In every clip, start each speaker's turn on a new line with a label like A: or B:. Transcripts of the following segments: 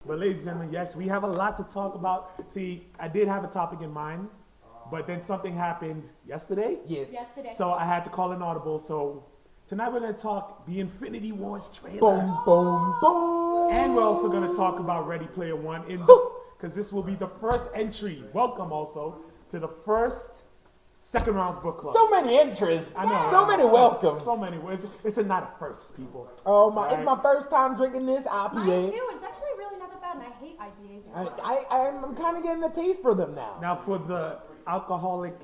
A: But ladies and gentlemen, yes, we have a lot to talk about. See, I did have a topic in mind, but then something happened yesterday.
B: Yes.
C: Yesterday.
A: So I had to call an audible. So tonight we're going to talk the Infinity Wars trailer.
B: Boom, boom, boom.
A: And we're also going to talk about Ready Player One because this will be the first entry. Welcome also to the first Second Rounds Book Club.
B: So many entries.
A: I know.
B: So many welcomes.
A: So many. It's not a first, people.
B: Oh my!
A: Right?
B: It's my first time drinking this IPA.
C: Mine too. It's actually really not that bad, and I hate IPAs.
B: I'm kind of getting a taste for them now.
A: Now for the alcoholic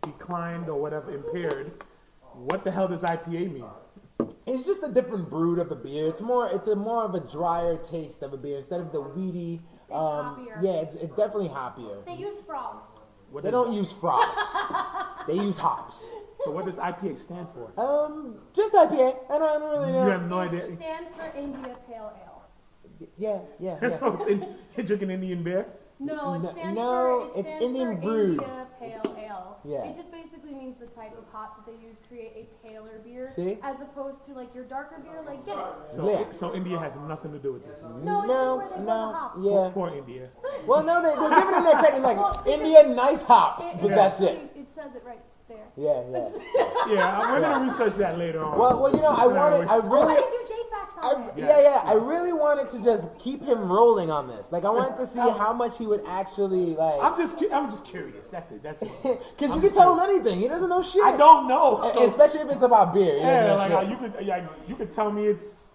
A: declined or whatever impaired, what the hell does IPA mean?
B: It's just a different brew of a beer. It's more of a drier taste of a beer instead of the weedy.
C: It's hoppier.
B: Yeah, it's definitely hoppier.
C: They use frogs.
A: What
B: They
A: is
B: don't
A: it?
B: use frogs. They use hops.
A: So what does IPA stand for?
B: Just IPA. I don't really know.
A: You have no idea.
C: It stands for India Pale Ale.
B: Yeah.
A: So you're drinking Indian beer?
C: No, it
B: No,
C: stands
B: no,
C: for,
B: it's Indian brewed.
C: India Pale Ale.
B: Yeah.
C: It just basically means the type of hops that they use create a paler beer,
B: See?
C: as opposed to like your darker beer, like Guinness.
A: So India has nothing to do with this.
C: No, it's just where they grow the hops.
B: Yeah.
A: Poor India.
B: Well, no, they're giving them that credit, like
C: Well, see,
B: India nice hops, but that's it.
C: actually- It says it right there.
B: Yeah.
A: Yeah, we're gonna research that later on.
B: Well, you know, I
A: Anyways.
B: really,
C: do J-Facts on it.
B: yeah, I really wanted to just keep him rolling on this. Like, I wanted to see how much he would actually like.
A: I'm just curious. That's it. That's it.
B: Because you
A: I'm
B: can
A: just
B: tell him
A: curious.
B: anything. He doesn't know shit.
A: I don't know. So,
B: Especially if it's about beer. He doesn't
A: yeah,
B: know
A: like
B: shit.
A: you could tell me it's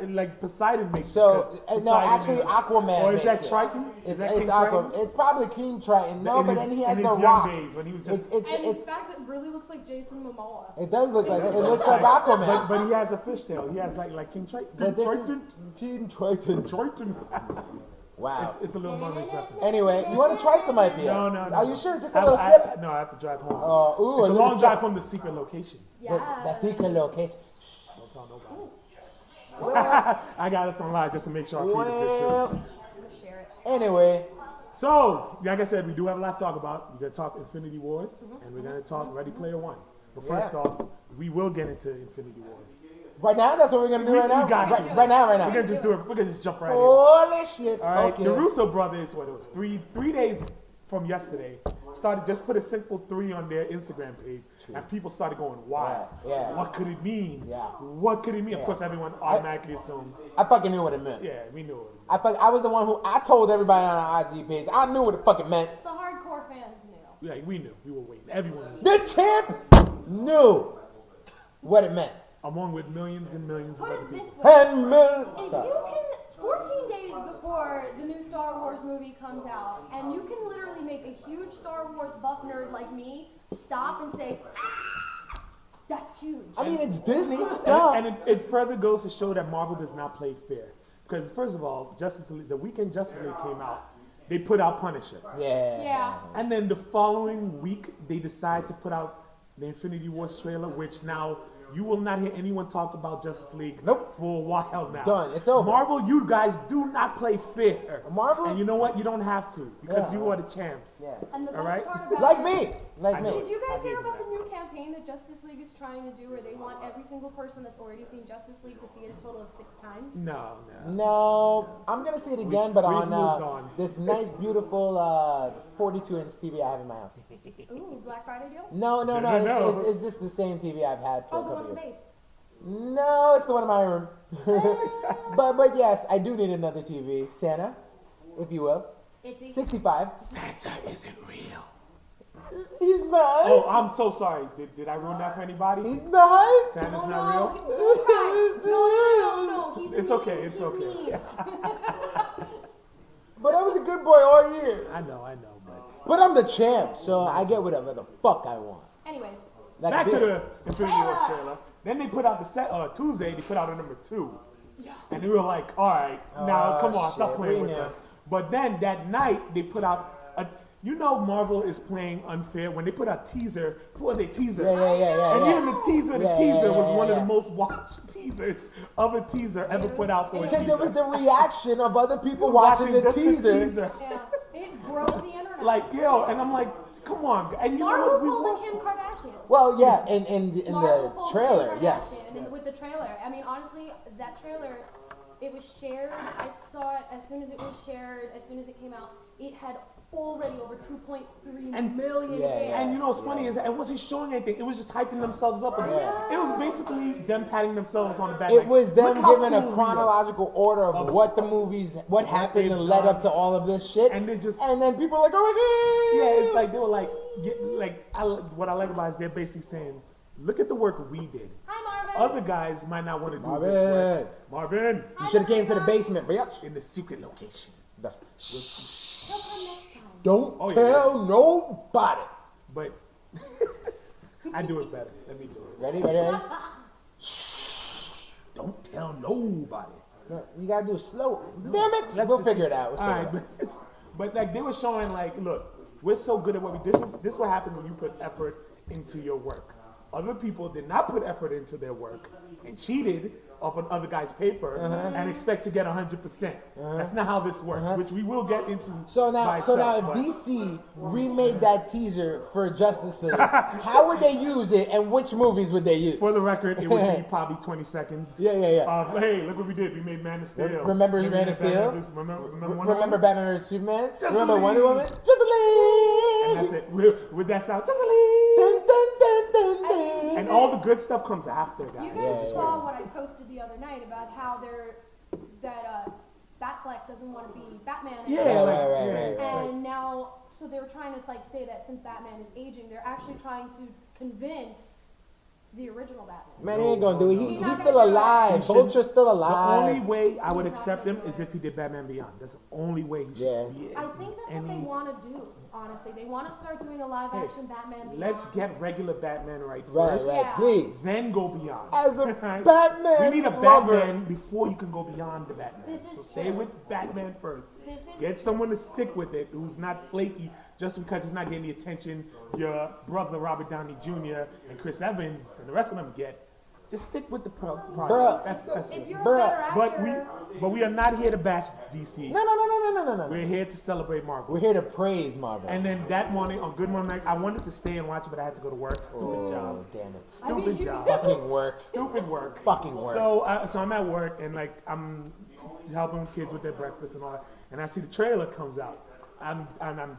A: like Poseidon makes.
B: So,
A: it, 'cause
B: no,
A: Poseidon
B: actually,
A: is-
B: Aquaman.
A: Or is
B: makes
A: that
B: it.
A: Triton? Is that
B: It's
A: King
B: Aquaman.
A: Triton?
B: It's probably King Triton. No,
A: In
B: but
A: his-
B: then he has
A: in
B: the
A: his
B: rock.
A: young days when he was just.
C: And in fact, it really looks like Jason Momoa.
B: It does look like it. It looks like Aquaman.
A: But he has a fishtail. He has like King Triton.
B: But this
A: Triton.
B: is King Triton.
A: Triton.
B: Wow.
A: It's a Little Mermaid reference.
B: Anyway, you want to try some IPA?
A: No.
B: Are you sure? Just a little sip?
A: No, I have to drive home.
B: Ooh,
A: It's a
B: little
A: long
B: sip.
A: drive from the secret location.
C: Yeah.
B: The secret location.
A: Don't tell nobody. I got us on live just to make sure our feed is good too.
B: Well,
C: I'm gonna share it.
B: anyway,
A: So, like I said, we do have a lot to talk about. We're going to talk Infinity Wars, and we're going to talk Ready Player One. But first
B: Yeah.
A: off, we will get into Infinity Wars.
B: right now, that's what we're going to do
A: We-
B: right now?
A: we got
B: right,
A: you.
B: right now.
A: We're going to just do it. We're going to just jump right in.
B: Holy shit.
A: All right,
B: Okay.
A: the Russo brothers, what it was, three days from yesterday, just put a simple 3 on their Instagram page, and people started going wild.
B: Yeah.
A: What could it mean?
B: Yeah.
A: What could it mean? Of course, everyone automatically assumed.
B: I fucking knew what it meant.
A: Yeah, we knew it.
B: I was the one who, I told everybody on our IG page, I knew what it fucking meant.
C: The hardcore fans knew.
A: Yeah, we knew. We were waiting. Everyone knew.
B: The champ knew what it meant.
A: Along with millions and millions of
C: Put
A: other
C: it this
A: people.
C: way.
B: And mil-
C: If
B: Sorry.
C: you can, 14 days before the new Star Wars movie comes out, and you can literally make a huge Star Wars buff nerd like me stop and say, ah, that's huge.
B: I mean, it's Disney. Duh.
A: And it further goes to show that Marvel does not play fair. Because first of all, the weekend Justice League came out, they put out Punisher.
C: Yeah.
A: And then the following week, they decide to put out the Infinity Wars trailer, which now you will not hear anyone talk about Justice League
B: Nope.
A: for a while now.
B: Done. It's over.
A: Marvel, you guys do not play fair.
B: Marvel?
A: And you know what? You don't have to because
B: Yeah.
A: you are the champs.
B: Yeah.
C: And the
A: All
C: best
A: right.
C: part about
B: Like
C: it-
B: me. Like
A: I
B: me.
A: know.
C: Did you guys
A: I
C: hear
A: gave
C: about
A: you
C: the new campaign that Justice League is trying to do where they want every single person that's already seen Justice League to see it a total of 6 times?
A: No.
B: No, I'm gonna see it again, but
A: we've
B: on,
A: moved on.
B: this nice, beautiful 42-inch TV I have in my house.
C: Ooh, Black Friday deal?
B: No,
A: No.
B: it's just the same TV I've had for
C: Oh,
B: a
C: the
B: couple
C: one with
B: years.
C: base.
B: No, it's the one in my room. but yes, I do need another TV, Santa, if you will.
C: It's
B: 65.
A: Santa isn't real.
B: He's not.
A: Oh, I'm so sorry. Did I ruin that for anybody?
B: He's not.
A: Santa's
C: Oh,
A: not
C: no.
A: real?
C: Don't cry. No. He's
A: It's
C: mean.
A: okay, it's
C: He's
A: okay.
C: mean.
B: But I was a good boy all year.
A: I know, but
B: But I'm the champ, so I get whatever the fuck I want.
C: Anyways,
B: Like
A: back to
B: beer.
A: the Infinity Wars trailer. Then they put out Tuesday. They put out a number 2, and they were like, "All right, now come on, stop
B: shit,
A: playing
B: we
A: with
B: knew.
A: us." But then that night they put out a. You know, Marvel is playing unfair when they put out teaser for their teaser.
B: Yeah.
A: And even the teaser, was one of
B: yeah.
A: the most watched teasers of a teaser ever put out for a
B: Because
A: teaser.
B: it was the reaction of other people watching the
A: just
B: teaser.
C: yeah, it broke the internet.
A: Like, yo, and I'm like, come on. And you
C: Marvel
A: know what? We
C: pulled a
A: watched.
C: Kim Kardashian.
B: Well, yeah, in
C: Marvel
B: the
C: pulled
B: trailer,
C: Kim Kardashian
B: yes.
C: and with the trailer. I mean, honestly, that trailer It was shared. I saw it as soon as it was shared. As soon as it came out, it had already over 2.3 million.
A: And you know what's funny is that it wasn't showing anything. It was just hyping themselves up. It was basically them patting themselves on the back.
B: It
A: like,
B: was them
A: "Look how
B: giving
A: cool
B: a
A: we are."
B: chronological order of what the movies, what happened
A: they've
B: and led
A: done.
B: up to all of this shit.
A: And they just-
B: and then people are like, oh my god.
A: Yeah, it's like they were like, what I like about it is they're basically saying, look at the work we did.
C: Hi, Marvin.
A: Other guys might not want to do
B: Marvin.
A: this work. Marvin,
B: You should have came to the basement, bitch.
A: in the secret location.
B: That's,
C: He'll come next time.
B: don't
A: Oh, yeah.
B: tell nobody.
A: But I do it better. Let me do it.
B: Ready?
A: Don't tell nobody.
B: No, you gotta do it slow. Damn it! We'll
A: just-
B: figure it out.
A: All right, but like they were showing, like, look, we're so good at what we. This is what happens when you put effort into your work. Other people did not put effort into their work and cheated off an other guy's paper and expect to get 100%. That's not how this works, which we will get into.
B: So now,
A: by
B: if
A: itself, but-
B: DC remade that teaser for Justice League, how would they use it, and which movies would they use?
A: For the record, it would be probably 20 seconds.
B: Yeah.
A: Of, hey, look what we did. We made Man of Steel.
B: Remember
A: Maybe
B: Man of Steel?
A: Remember
B: Remember Batman vs Superman?
A: Just
B: Remember
A: League.
B: Wonder Woman? Just a
A: And
B: League.
A: that's it. With that sound, just a lead.
B: Dun, dun, dun, dun, dun.
A: And all the good stuff comes after, guys.
C: You guys saw what I posted the other night about how Batfleck doesn't want to be Batman anymore.
A: Yeah,
B: Right.
C: And now, so they were trying to like say that since Batman is aging, they're actually trying to convince the original Batman.
B: Man, he ain't gonna do it.
C: He's
B: He's
C: not
B: still
C: gonna do it.
B: alive.
A: He should-
B: Vulture's still
A: The only
B: alive.
A: way I would accept him is if he did Batman Beyond. That's the only way he should
B: Yeah.
A: be.
C: I think that's what they want to do. Honestly, they want to start doing a live action Batman. Beyond.
A: Let's get regular Batman right
B: Right,
A: first.
C: Yeah.
B: please.
A: Then go beyond.
B: As a
A: Right?
B: Batman
A: We need a
B: lover.
A: Batman before you can go beyond the Batman.
C: This is
A: So stay
C: true.
A: with Batman first.
C: This is
A: Get someone to stick with it who's not flaky just because he's not getting the attention your brother Robert Downey Jr. and Chris Evans and the rest of them get. Just stick with the project.
B: Bruh.
A: That's
C: if
A: it.
C: you're a
B: Bruh.
C: better actor.
A: But we are not here to bash DC.
B: No.
A: We're here to celebrate Marvel.
B: We're here to praise Marvel.
A: And then that morning on Good Morning Night, I wanted to stay and watch it, but I had to go to work. Stupid job.
B: Oh, damn it.
A: Stupid
C: you-
A: job.
B: Fucking work.
A: Stupid work.
B: Fucking work.
A: So I'm at work and like I'm helping kids with their breakfast and all that, and I see the trailer comes out. I'm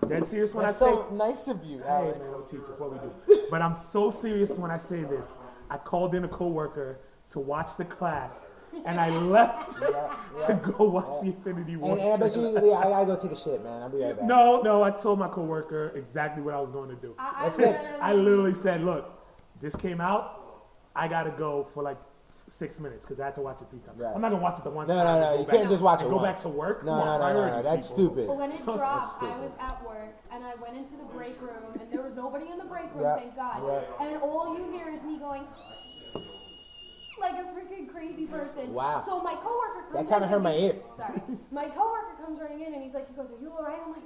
A: dead serious when
B: That's
A: I say.
B: so nice of you,
A: Hey
B: Alex.
A: man, don't teach us what we do. But I'm so serious when I say this. I called in a coworker to watch the class, and I left to go watch the Infinity War.
B: And I bet you, I gotta go take a shit, man. I'll be right back.
A: No, I told my coworker exactly what I was going to do.
C: I
B: That's
C: literally-
B: good.
A: I literally said, look, this came out, I gotta go for like 6 minutes because I had to watch it 3 times.
B: Right.
A: I'm not gonna watch it the one
B: No,
A: time.
B: no,
A: and
B: no,
A: go
B: you
A: back-
B: can't just watch it
A: and go back
B: once.
A: to work.
B: No,
A: Come on,
B: no,
A: priorities,
B: that's
A: people.
B: stupid.
C: But when it dropped,
B: stupid.
C: I was at work and I went into the break room and there was nobody in the break room,
B: Yeah,
C: thank God.
B: yeah.
C: And all you hear is me going like a freaking crazy person.
B: Wow.
C: So my coworker comes
B: That kinda
C: in
B: hurt
C: and
B: my
C: he-
B: ears.
C: Sorry. My coworker comes running in and he goes, are you alright? I'm like,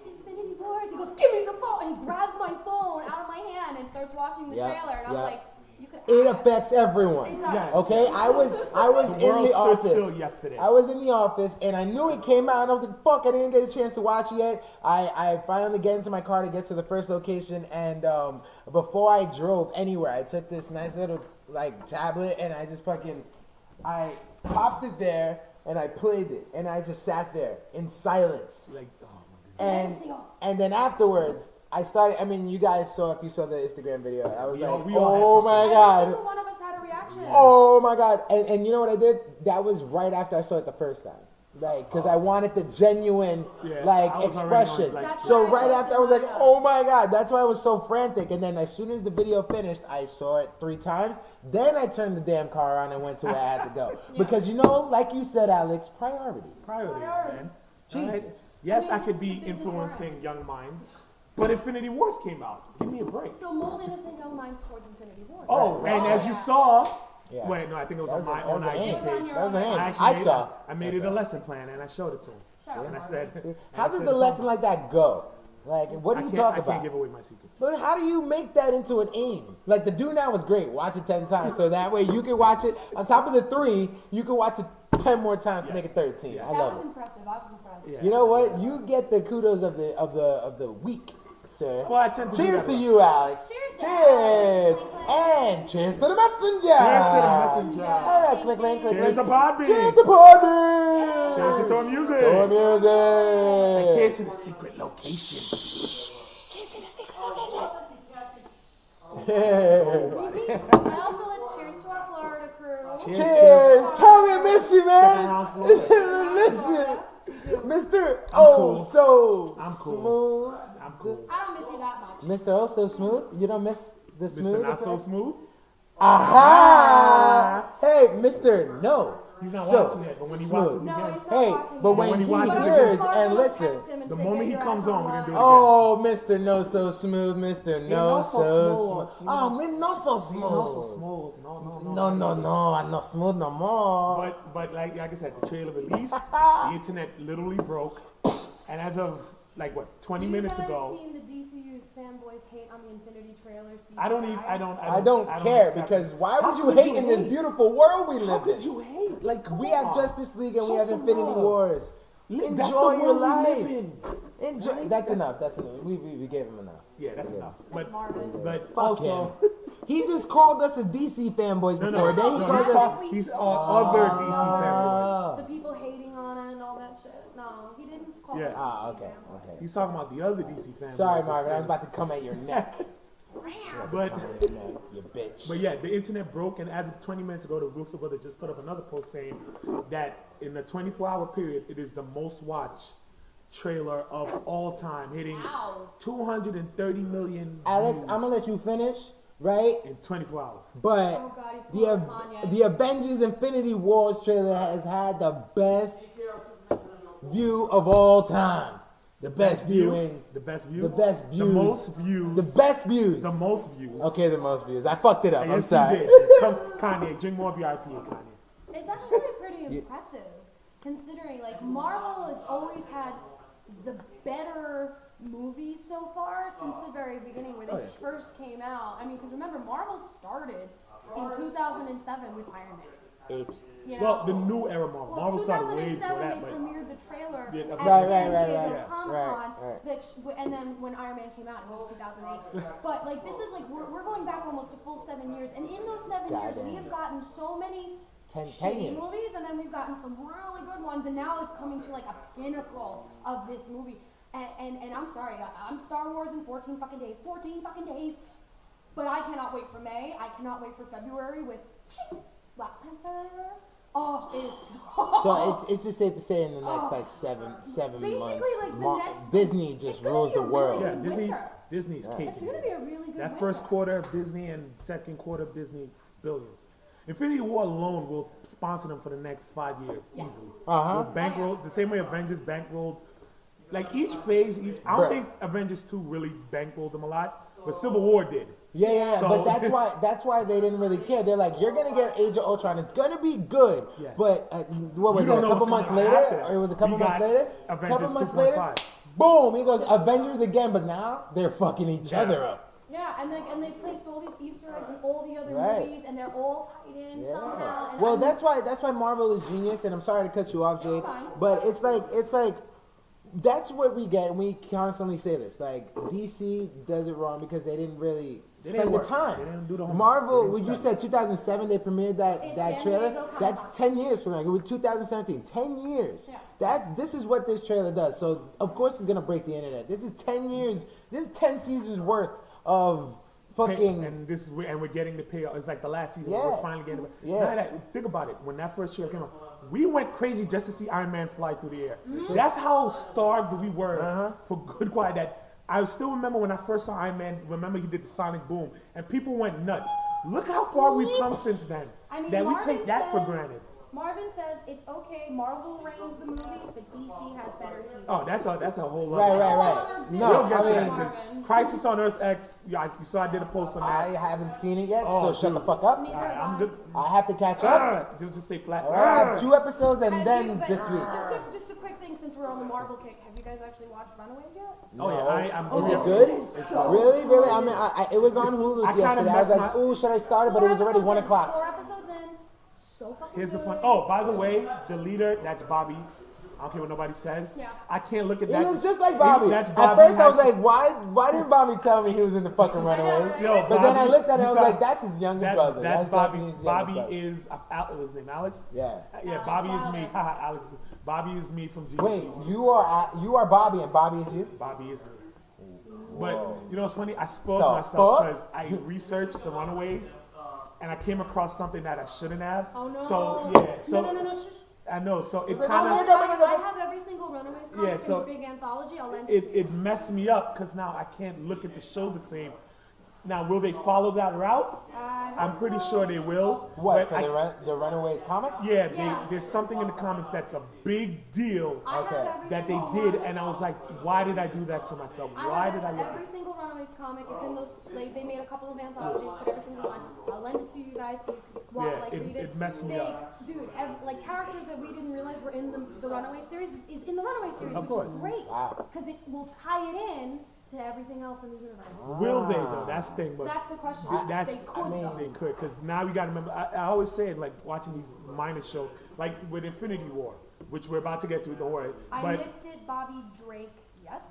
C: Infinity Wars. He goes, give me the phone. And he grabs my phone out of my hand and starts watching the
B: Yeah,
C: trailer. And I was
B: yeah.
C: like, you could
B: It
C: ask.
B: affects everyone.
C: It does.
A: Yes.
B: Okay, I was
A: The
B: in
A: world
B: the
A: stood
B: office.
A: still yesterday.
B: I was in the office and I knew it came out and I was like, fuck, I didn't get a chance to watch it yet. I finally get into my car to get to the first location and before I drove anywhere, I took this nice little like tablet and I just I popped it there and I played it and I just sat there in silence.
A: Like, oh my God.
B: And then afterwards, I started. I mean, you guys saw if you saw the Instagram video. I was
A: We all-
B: like,
A: we all had
B: oh
A: something.
B: my
C: Every
B: god.
C: single one of us had a reaction.
B: Oh my god! And you know what I did? That was right after I saw it the first time, right? Because I wanted the genuine
A: Yeah,
B: like
A: I was already
B: expression.
A: on, like-
C: That's
B: So
C: why I
B: right after I was
C: posted
B: like,
C: mine.
B: oh my god! That's why I was so frantic. And then as soon as the video finished, I saw it 3 times. Then I turned the damn car on and went to where I had to go. Because you know, like you said, Alex, priorities.
A: Priorities, man.
B: Jesus.
A: Right? Yes,
C: I
A: I
C: mean,
A: could
C: it's
A: be
C: the business
A: influencing young minds, but Infinity Wars came out. Give me a break.
C: So mold innocent young minds towards Infinity War.
A: Oh, and as you
C: Yeah.
A: saw,
B: Yeah.
A: wait, no, I think it was
B: That
A: on
B: was
A: my
B: a-
A: own
B: that was an
A: IG
B: aim.
A: page.
B: That was an aim.
A: I actually
B: I
A: made
B: saw.
A: it, I made it a lesson plan and I showed it to him.
C: Shut up,
A: And I
C: Mark.
A: said,
B: How
A: and I
B: does
A: said
B: a lesson
A: something.
B: like that go? Like, what do you talk
A: I
B: about?
A: can't give away my secrets.
B: But how do you make that into an aim? Like the Do Now was great. Watch it 10 times. So that way you can watch it on top of the 3, you can watch it 10 more times to make it 13.
A: Yes.
B: I
C: That
B: love
C: was
B: it.
C: impressive. I was impressed.
A: Yeah.
B: You know what? You get the kudos of the week. sir.
A: Well, I tend to do
B: Cheers
A: that
B: to
A: a lot.
B: you, Alex.
C: Cheers to
B: Cheers.
C: Alex. Clink, clink.
B: And cheers to the messenger.
A: Cheers to the messenger.
B: All right, click, click, click,
A: Cheers to
B: click.
A: Podbean.
B: Cheers to Podbean.
A: Cheers to Tour Music.
B: Tour music.
A: And cheers to the secret location.
C: And also, let's cheers to our Florida crew.
B: Cheers. Tommy, I miss you, man.
A: Second round Florida.
B: Miss you. Mr.
A: cool.
B: So
A: I'm cool.
B: smooth.
A: I'm cool.
C: I don't miss you that much.
B: Mr. Oh So Smooth. You don't miss the smooth?
A: Mr. Not So Smooth.
B: Aha! Hey, Mr. No.
A: He's not
B: So
A: watching it, but when he
B: smooth.
A: watches
C: No,
A: again.
C: he's not
B: Hey,
C: watching
B: but
C: it.
B: when
A: he
B: he
A: watches it
B: hears
C: Marvin
B: and
C: will
B: listen.
C: text him and
A: The
C: say,
A: moment
C: "Get
A: he
C: your
A: comes
C: ass
A: on, we're
C: online."
A: gonna do it.
B: Oh, Mr. No So Smooth, Mr. No
A: not so
B: So
A: smooth.
B: Smooth.
A: He
B: Oh, me no so
A: He's
B: smooth.
A: not so smooth.
B: No, I'm not smooth no more.
A: But like I said, the trailer released, the internet literally broke, and as of like what 20 minutes
C: You guys
A: ago,
C: seen the DCU's fanboys hate on the Infinity trailer?
A: I don't
B: I don't care
A: accept
B: because
A: it.
B: why
A: How
B: would you
A: could
B: hate in this
A: hate?
B: beautiful world we
A: How
B: live
A: could
B: in?
A: you hate? Like come
B: We have
A: on.
B: Justice League and we
A: Show
B: have
A: some
B: Infinity
A: love.
B: Wars.
A: That's
B: Enjoy
A: the
B: your
A: world we
B: life.
A: live in.
B: Enjoy.
A: Right?
B: That's enough. That's enough. We gave him enough.
A: Yeah, that's enough. But
C: Marvin.
A: but
B: Fuck
A: also.
B: him. He just called us a DC fanboys
A: No,
B: before.
A: no,
B: Then he
A: no,
B: called
A: he's,
B: us.
A: he's on other DC fanboys.
C: The people hating on it and all that shit. No, he didn't call
A: Yeah.
C: us
B: Ah,
C: DC
B: okay,
C: fanboys.
B: okay.
A: He's talking about the other DC fanboys.
B: Sorry, Marvin. I was about to come at your neck.
A: But
B: Come at your neck, you bitch.
A: But yeah, the internet broke, and as of 20 minutes ago, the Wilson brothers just put up another post saying that in the 24-hour period, it is the most watched trailer of all time, hitting
C: Wow.
A: 230 million
B: Alex,
A: views
B: I'm gonna let you finish, right?
A: in 24 hours.
B: But
C: Oh God, he's pulling Kanye.
B: the Avengers Infinity Wars trailer has had the best view of all time. The best viewing.
A: The best view.
B: The best
A: The
B: views.
A: most views.
B: The best views.
A: The most views.
B: Okay, the most views. I fucked it up. I'm
A: Yes, you
B: sorry.
A: did. Come, Kanye, drink more of your IPA, Kanye.
C: It's actually pretty impressive, considering like Marvel has always had the better movies so far since the very beginning, where they
A: Oh, yeah.
C: first came out. I mean, because remember, Marvel started in 2007 with Iron Man.
B: 8.
C: You know?
A: Well, the new era Marvel.
C: Well,
A: Marvel started way before
C: 2007
A: that,
C: they
A: but
C: premiered the trailer
A: Yeah,
C: at
A: right,
C: San
B: right,
C: Diego
B: right,
C: Comic-Con,
B: right.
C: and then when Iron Man came out, it was 2008. But like this is like we're going back almost a full 7 years, and in those 7 years we
B: Goddamn.
C: have gotten so many
B: 10
C: shitty
B: years.
C: movies, and then we've gotten some really good ones, and now it's coming to like a pinnacle of this movie. And I'm sorry, I'm Star Wars in 14 fucking days, 14 fucking days. But I cannot wait for May. I cannot wait for February with Black Panther. Oh, it's
B: So it's just safe to say in the next like seven
C: Basically,
B: months,
C: like, the next-
B: Disney
C: it's
B: just
C: gonna
B: rules
C: be a
B: the
C: really
B: world.
A: yeah,
C: good
A: Disney.
C: winter.
A: Disney's
C: It's
A: caking.
C: gonna be a really good
A: That
C: winter.
A: first quarter of Disney and second quarter of Disney, billions. Infinity War alone will sponsor them for the next 5 years easily.
B: Uh-huh.
A: Will bankroll the same way Avengers bankrolled. Like each phase, I
B: Bruh.
A: don't think Avengers 2 really bankrolled them a lot, but Civil War did.
B: Yeah,
A: So-
B: but that's why they didn't really care. They're like, you're gonna get Age of Ultron. It's gonna be good.
A: Yeah.
B: But what was
A: You
B: it?
A: don't
B: A
A: know
B: couple
A: what's
B: months
A: gonna
B: later,
A: happen.
B: or it was a couple
A: We
B: months
A: got
B: later.
A: Avengers
B: Couple months
A: 2.5.
B: later, boom! He goes Avengers again, but now they're fucking each other up.
C: Yeah, and they placed all these Easter eggs in all the other
B: Right.
C: movies, and they're all tied in somehow. And
B: Well,
C: I'm-
B: that's why Marvel is genius. And I'm sorry to cut you off, Jade,
C: fine.
B: but it's like. That's what we get, and we constantly say this. Like DC does it wrong because they didn't really
A: They
B: spend
A: didn't
B: the
A: work.
B: time.
A: They didn't do the homework.
B: Marvel,
A: They
B: when
A: didn't
B: you
A: study.
B: said 2007, they premiered that
C: It's
B: that
C: San
B: trailer.
C: Diego
B: That's
C: Comic-Con.
B: 10 years from now. It was 2017. 10 years.
C: Yeah.
B: This is what this trailer does. So of course it's gonna break the internet. This is 10 years. This is 10 seasons worth of fucking.
A: And we're getting the payoff. It's like the last season.
B: Yeah.
A: We're finally getting.
B: Yeah.
A: Now that, think about it. When that first trailer came out, we went crazy just to see Iron Man fly through the air. That's how starved we were for good quiet. That I still remember when I first saw Iron Man. Remember he did the sonic boom, and people went nuts. Look how far we've come since then.
C: I mean,
A: that we
C: Marvin
A: take that for
C: says-
A: granted.
C: Marvin says it's okay. Marvel reigns the movies, but DC has better TV.
A: Oh, that's a whole lot.
B: Right.
C: No,
A: We'll get to
C: I
A: that
C: mean-
A: 'cause Crisis on Earth X. Yeah, you saw I did a post on
B: I
A: that.
B: haven't seen it yet,
A: Oh,
B: so shut the
A: dude.
B: fuck up.
C: Neither
A: Alright,
C: have
A: I'm
C: I.
A: good.
B: I have to catch up.
A: Just say flat.
B: I have 2 episodes and
C: Have
B: then
C: you- but
B: this week.
C: Just a quick thing, since we're on the Marvel kick, have you guys actually watched Runaways yet?
A: Oh yeah, I'm.
B: Is it good? Really? I mean, it was on Hulu
A: I kinda
B: yesterday. I was
A: messed
B: like,
A: my-
B: "Ooh, should I start it?" But it was already 1 o'clock.
C: 4 episodes in. So fucking
A: Here's the
C: good.
A: fun. Oh, by the way, the leader, that's Bobby. I don't care what nobody says.
C: Yeah.
A: I can't look at
B: He
A: that.
B: looks just like Bobby.
A: That's
B: At
A: Bobby
B: first, I was
A: High
B: like, why didn't Bobby tell me he was in the fucking Runaways?
C: right?
A: Yo,
B: But then I looked at it,
A: you
B: I was
A: saw-
B: like, that's his younger brother.
A: That's Bobby.
B: definitely his younger
A: Bobby
B: brother.
A: is his name Alex.
B: Yeah.
A: Yeah,
C: Alex
A: Bobby is me.
C: Wilder.
A: Haha, Alex. Bobby is me from G.
B: Wait, you are Bobby and Bobby is you?
A: Bobby is me. But you know what's funny? I spoiled
B: The
A: myself
B: fuck?
A: because I researched the Runaways, and I came across something that I shouldn't have.
C: Oh no.
A: So yeah, so
C: no. Shush.
A: I know. So it
B: Wait,
A: kind
B: wait,
A: of
B: wait.
C: I have every single Runaways comic
A: Yeah, so
C: in the big anthology. I'll lend it to you.
A: it messed me up because now I can't look at the show the same. Now, will they follow that route?
C: I
A: I'm
C: hope
A: pretty
C: so.
A: sure they will.
B: What,
A: but
B: for the Runaways comics?
A: yeah,
C: Yeah.
A: there's something in the comics that's a big deal
C: I
B: Okay.
C: have every
A: that they
C: single
A: did,
C: one.
A: and I was like, why did I do that to myself? Why did I?
C: every single Runaways comic. It's in those. They made a couple of anthologies, put every single one. I'll lend it to you guys so you can
A: Yeah,
C: read it.
A: it messed me up.
C: Dude, like characters that we didn't realize were in the Runaway series is in the Runaway series,
A: Of
C: which
A: course.
C: is great
B: Wow.
C: because it will tie it in to everything else in the universe.
A: Will they though? That's the thing. But
C: That's the question.
A: that's
C: they could.
B: mean,
A: they could, because now we got to remember. I always say it, like watching these minor shows, like with Infinity War, which we're about to get to. Don't worry.
C: I
A: But
C: missed it, Bobby Drake. Yes.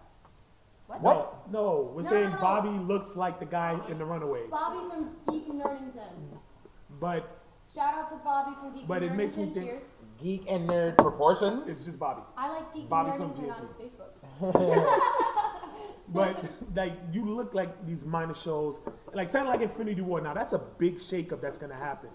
C: What?
A: no, we're
C: No,
A: saying
C: no, no.
A: Bobby looks like the guy in the Runaways.
C: Bobby from Geek Nerdington.
A: But
C: Shout out to Bobby from Geek
A: But
C: Nerdington.
A: it makes me think-
C: Cheers.
B: Geek and nerd proportions.
A: it's just Bobby.
C: I like Geek
A: Bobby from
C: Nerdington on
A: GNT.
C: his Facebook.
A: But like you look like these minor shows, like something like Infinity War. Now that's a big shakeup that's gonna happen.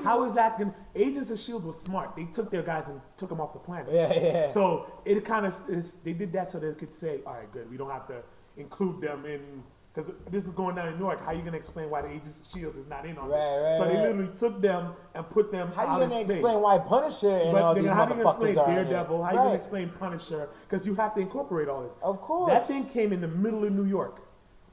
A: How is that gonna? Agents of Shield was smart. They took their guys and took them off the planet.
B: Yeah.
A: So it kind of they did that so they could say, all right, good. We don't have to include them in because this is going down in New York. How are you gonna explain why the Agents of Shield is not in on it?
B: Right,
A: So they
B: right.
A: literally took them and put them
B: How
A: out
B: you
A: in
B: gonna
A: space.
B: explain why Punisher and all
A: But
B: these
A: then how do you explain
B: motherfuckers are in here?
A: Daredevil? How you gonna
B: Right.
A: explain Punisher? Because you have to incorporate all this.
B: Of course.
A: That thing came in the middle of New York.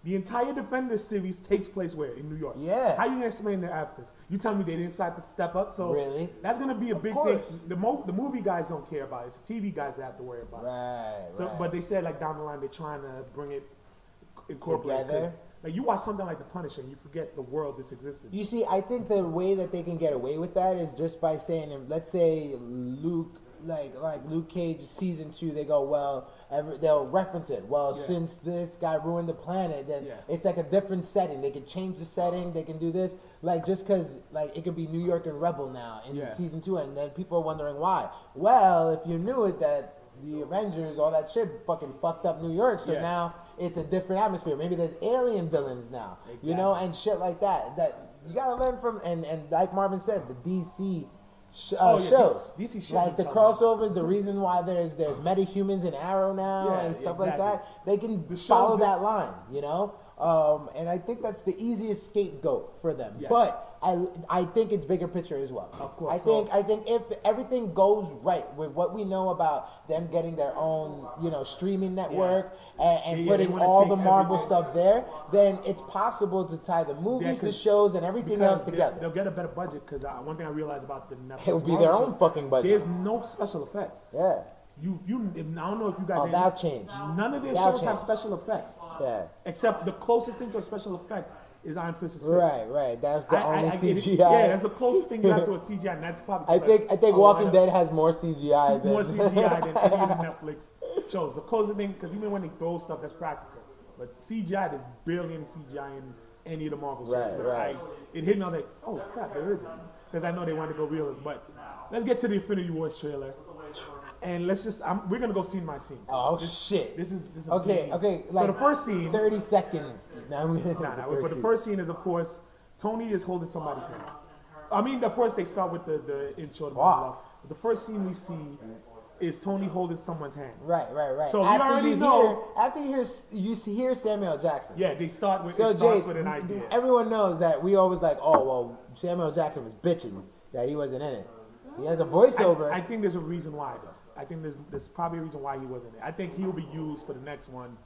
A: The entire Defenders series takes place where? In New York.
B: Yeah.
A: How you gonna explain their absence? You tell me they didn't decide to step up, so
B: Really?
A: that's gonna be a big
B: course.
A: thing. The movie guys don't care about it. It's the TV guys that have to worry about it.
B: Right,
A: So,
B: right.
A: but they said like down the line they're trying to bring it incorporate.
B: Together?
A: 'Cause, like you watch something like The Punisher and you forget the world this existed.
B: You see, I think the way that they can get away with that is just by saying, let's say Luke, like Luke Cage season 2, they go, well, they'll reference it. Well,
A: Yeah.
B: since this guy ruined the planet, then
A: Yeah.
B: it's like a different setting. They can change the setting. They can do this, like just because like it could be New York and Rebel now in
A: Yeah.
B: season 2, and then people are wondering why. Well, if you knew it, that the Avengers, all that shit, fucking fucked up New York, so
A: Yeah.
B: now it's a different atmosphere. Maybe there's alien villains now, you know, and shit like that. That you gotta learn from, and like Marvin said, the DC
A: Oh, yeah,
B: shows,
A: DC should
B: like
A: do
B: the
A: something.
B: crossovers, the reason why there's metahumans in Arrow now
A: Yeah,
B: and stuff like
A: exactly.
B: that. They can
A: The shows
B: follow
A: that-
B: that line, you know. And I think that's the easiest scapegoat for them.
A: Yes.
B: But I think it's bigger picture as well.
A: Of course.
B: I think if everything goes right with what we know about them getting their own, you know, streaming network and
A: Yeah, they
B: putting
A: wanna
B: all
A: take
B: the Marvel
A: everything.
B: stuff there, then it's possible to tie the movies, the
A: 'cause-
B: shows, and everything
A: Because
B: else together.
A: they'll get a better budget because one thing I realized about the Netflix
B: It would be
A: Marvel
B: their
A: show,
B: own fucking budget.
A: There's no special effects.
B: Yeah.
A: You I don't know if you guys.
B: Oh, that'll change.
A: None of their
B: That'll
A: shows have
B: change.
A: special effects.
B: Yeah.
A: Except the closest thing to a special effect is Iron Fist's fist.
B: Right. That's the only
A: I get it.
B: CGI.
A: Yeah, that's the closest thing you have to a CGI, and that's probably.
B: I think
A: a lot
B: Walking
A: of-
B: Dead has more CGI than
A: more CGI than any of the Netflix shows. The closest thing, because even when they throw stuff, that's practical. But CGI, there's barely any CGI in any of the Marvel shows.
B: Right,
A: which
B: right.
A: It hit me. I was like, oh crap, there isn't. Because I know they wanted to go realist. But let's get to the Infinity Wars trailer, and let's just. we're gonna go scene by scene.
B: Oh shit.
A: This is
B: Okay. Like
A: so the first scene.
B: 30 seconds. Nah,
A: But the first scene is, of course, Tony is holding somebody's hand. I mean, of course, they start with the intro.
B: Wow.
A: But the first scene we see is Tony holding someone's hand.
B: Right.
A: So we already know-
B: After you hear Samuel Jackson.
A: Yeah, they start with,
B: So
A: it starts
B: Jay,
A: with an idea.
B: everyone knows that we always like, oh well, Samuel Jackson was bitching that he wasn't in it. He has a voiceover.
A: I think there's a reason why, though. I think there's probably a reason why he wasn't there. I think he'll be used for the next one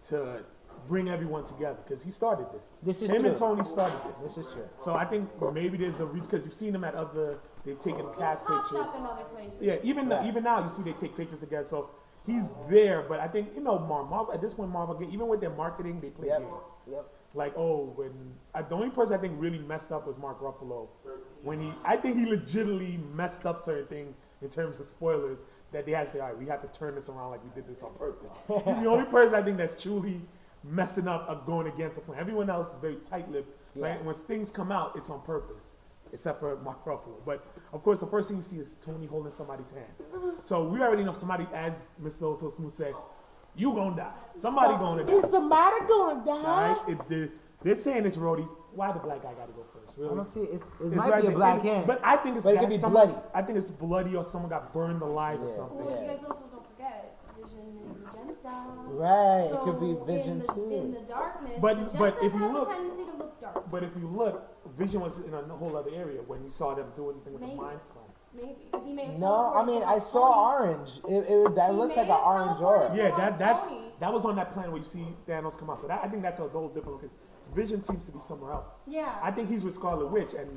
A: to bring everyone together because he started this.
B: This is
A: Him
B: true.
A: and Tony started
B: This is true.
A: So I think maybe there's a reason because you've seen them at other. They've taken cast
C: Popped
A: pictures.
C: up in other places.
A: Yeah, even now you see they take pictures together. So he's there, but I think Marvel at this point even with their marketing they play games.
B: Yep.
A: Like the only person I think really messed up was Mark Ruffalo I think he legitimately messed up certain things in terms of spoilers that they had to say, all right, we have to turn this around like we did this on purpose. He's the only person I think that's truly messing up or going against the plan. Everyone else is very tight-lipped.
B: Yeah.
A: Right? When things come out, it's on purpose, except for Mark Ruffalo. But of course, the first thing you see is Tony holding somebody's hand. So we already know somebody, as Mr. So Smooth said, you gonna die. Somebody gonna die.
B: Is somebody gonna die?
A: All right? They're saying it's Rhodey. Why the black guy gotta go first? Really?
B: I don't see it. It
A: It's
B: might
A: right
B: be a
A: there.
B: black hand.
A: But I think it's
B: But it could be
A: someone-
B: bloody.
A: I think it's bloody or someone got burned alive or
B: Yeah.
A: something.
C: Well,
B: Yeah.
C: you guys also don't forget, Vision is magenta.
B: Right,
C: So
B: it could be Vision
C: in the,
B: too.
C: In the darkness,
A: But
C: magenta
A: if you
C: has
A: look-
C: a tendency to look dark.
A: But if you look, Vision was in a whole other area when you saw them doing anything with
C: Maybe.
A: the Mind Stone.
C: Maybe because he may have.
B: No, I
C: teleported
B: mean
C: to
B: I
C: like
B: saw
C: Tony.
B: orange. That
C: He
B: looks
C: may
B: like an
C: have
B: orange
C: teleported
B: aura.
C: to-
A: Yeah,
C: like
A: that's
C: Tony.
A: that was on that planet where you see Thanos come out. So I think that's a whole different location. Vision seems to be somewhere else.
C: Yeah.
A: I think he's with Scarlet Witch and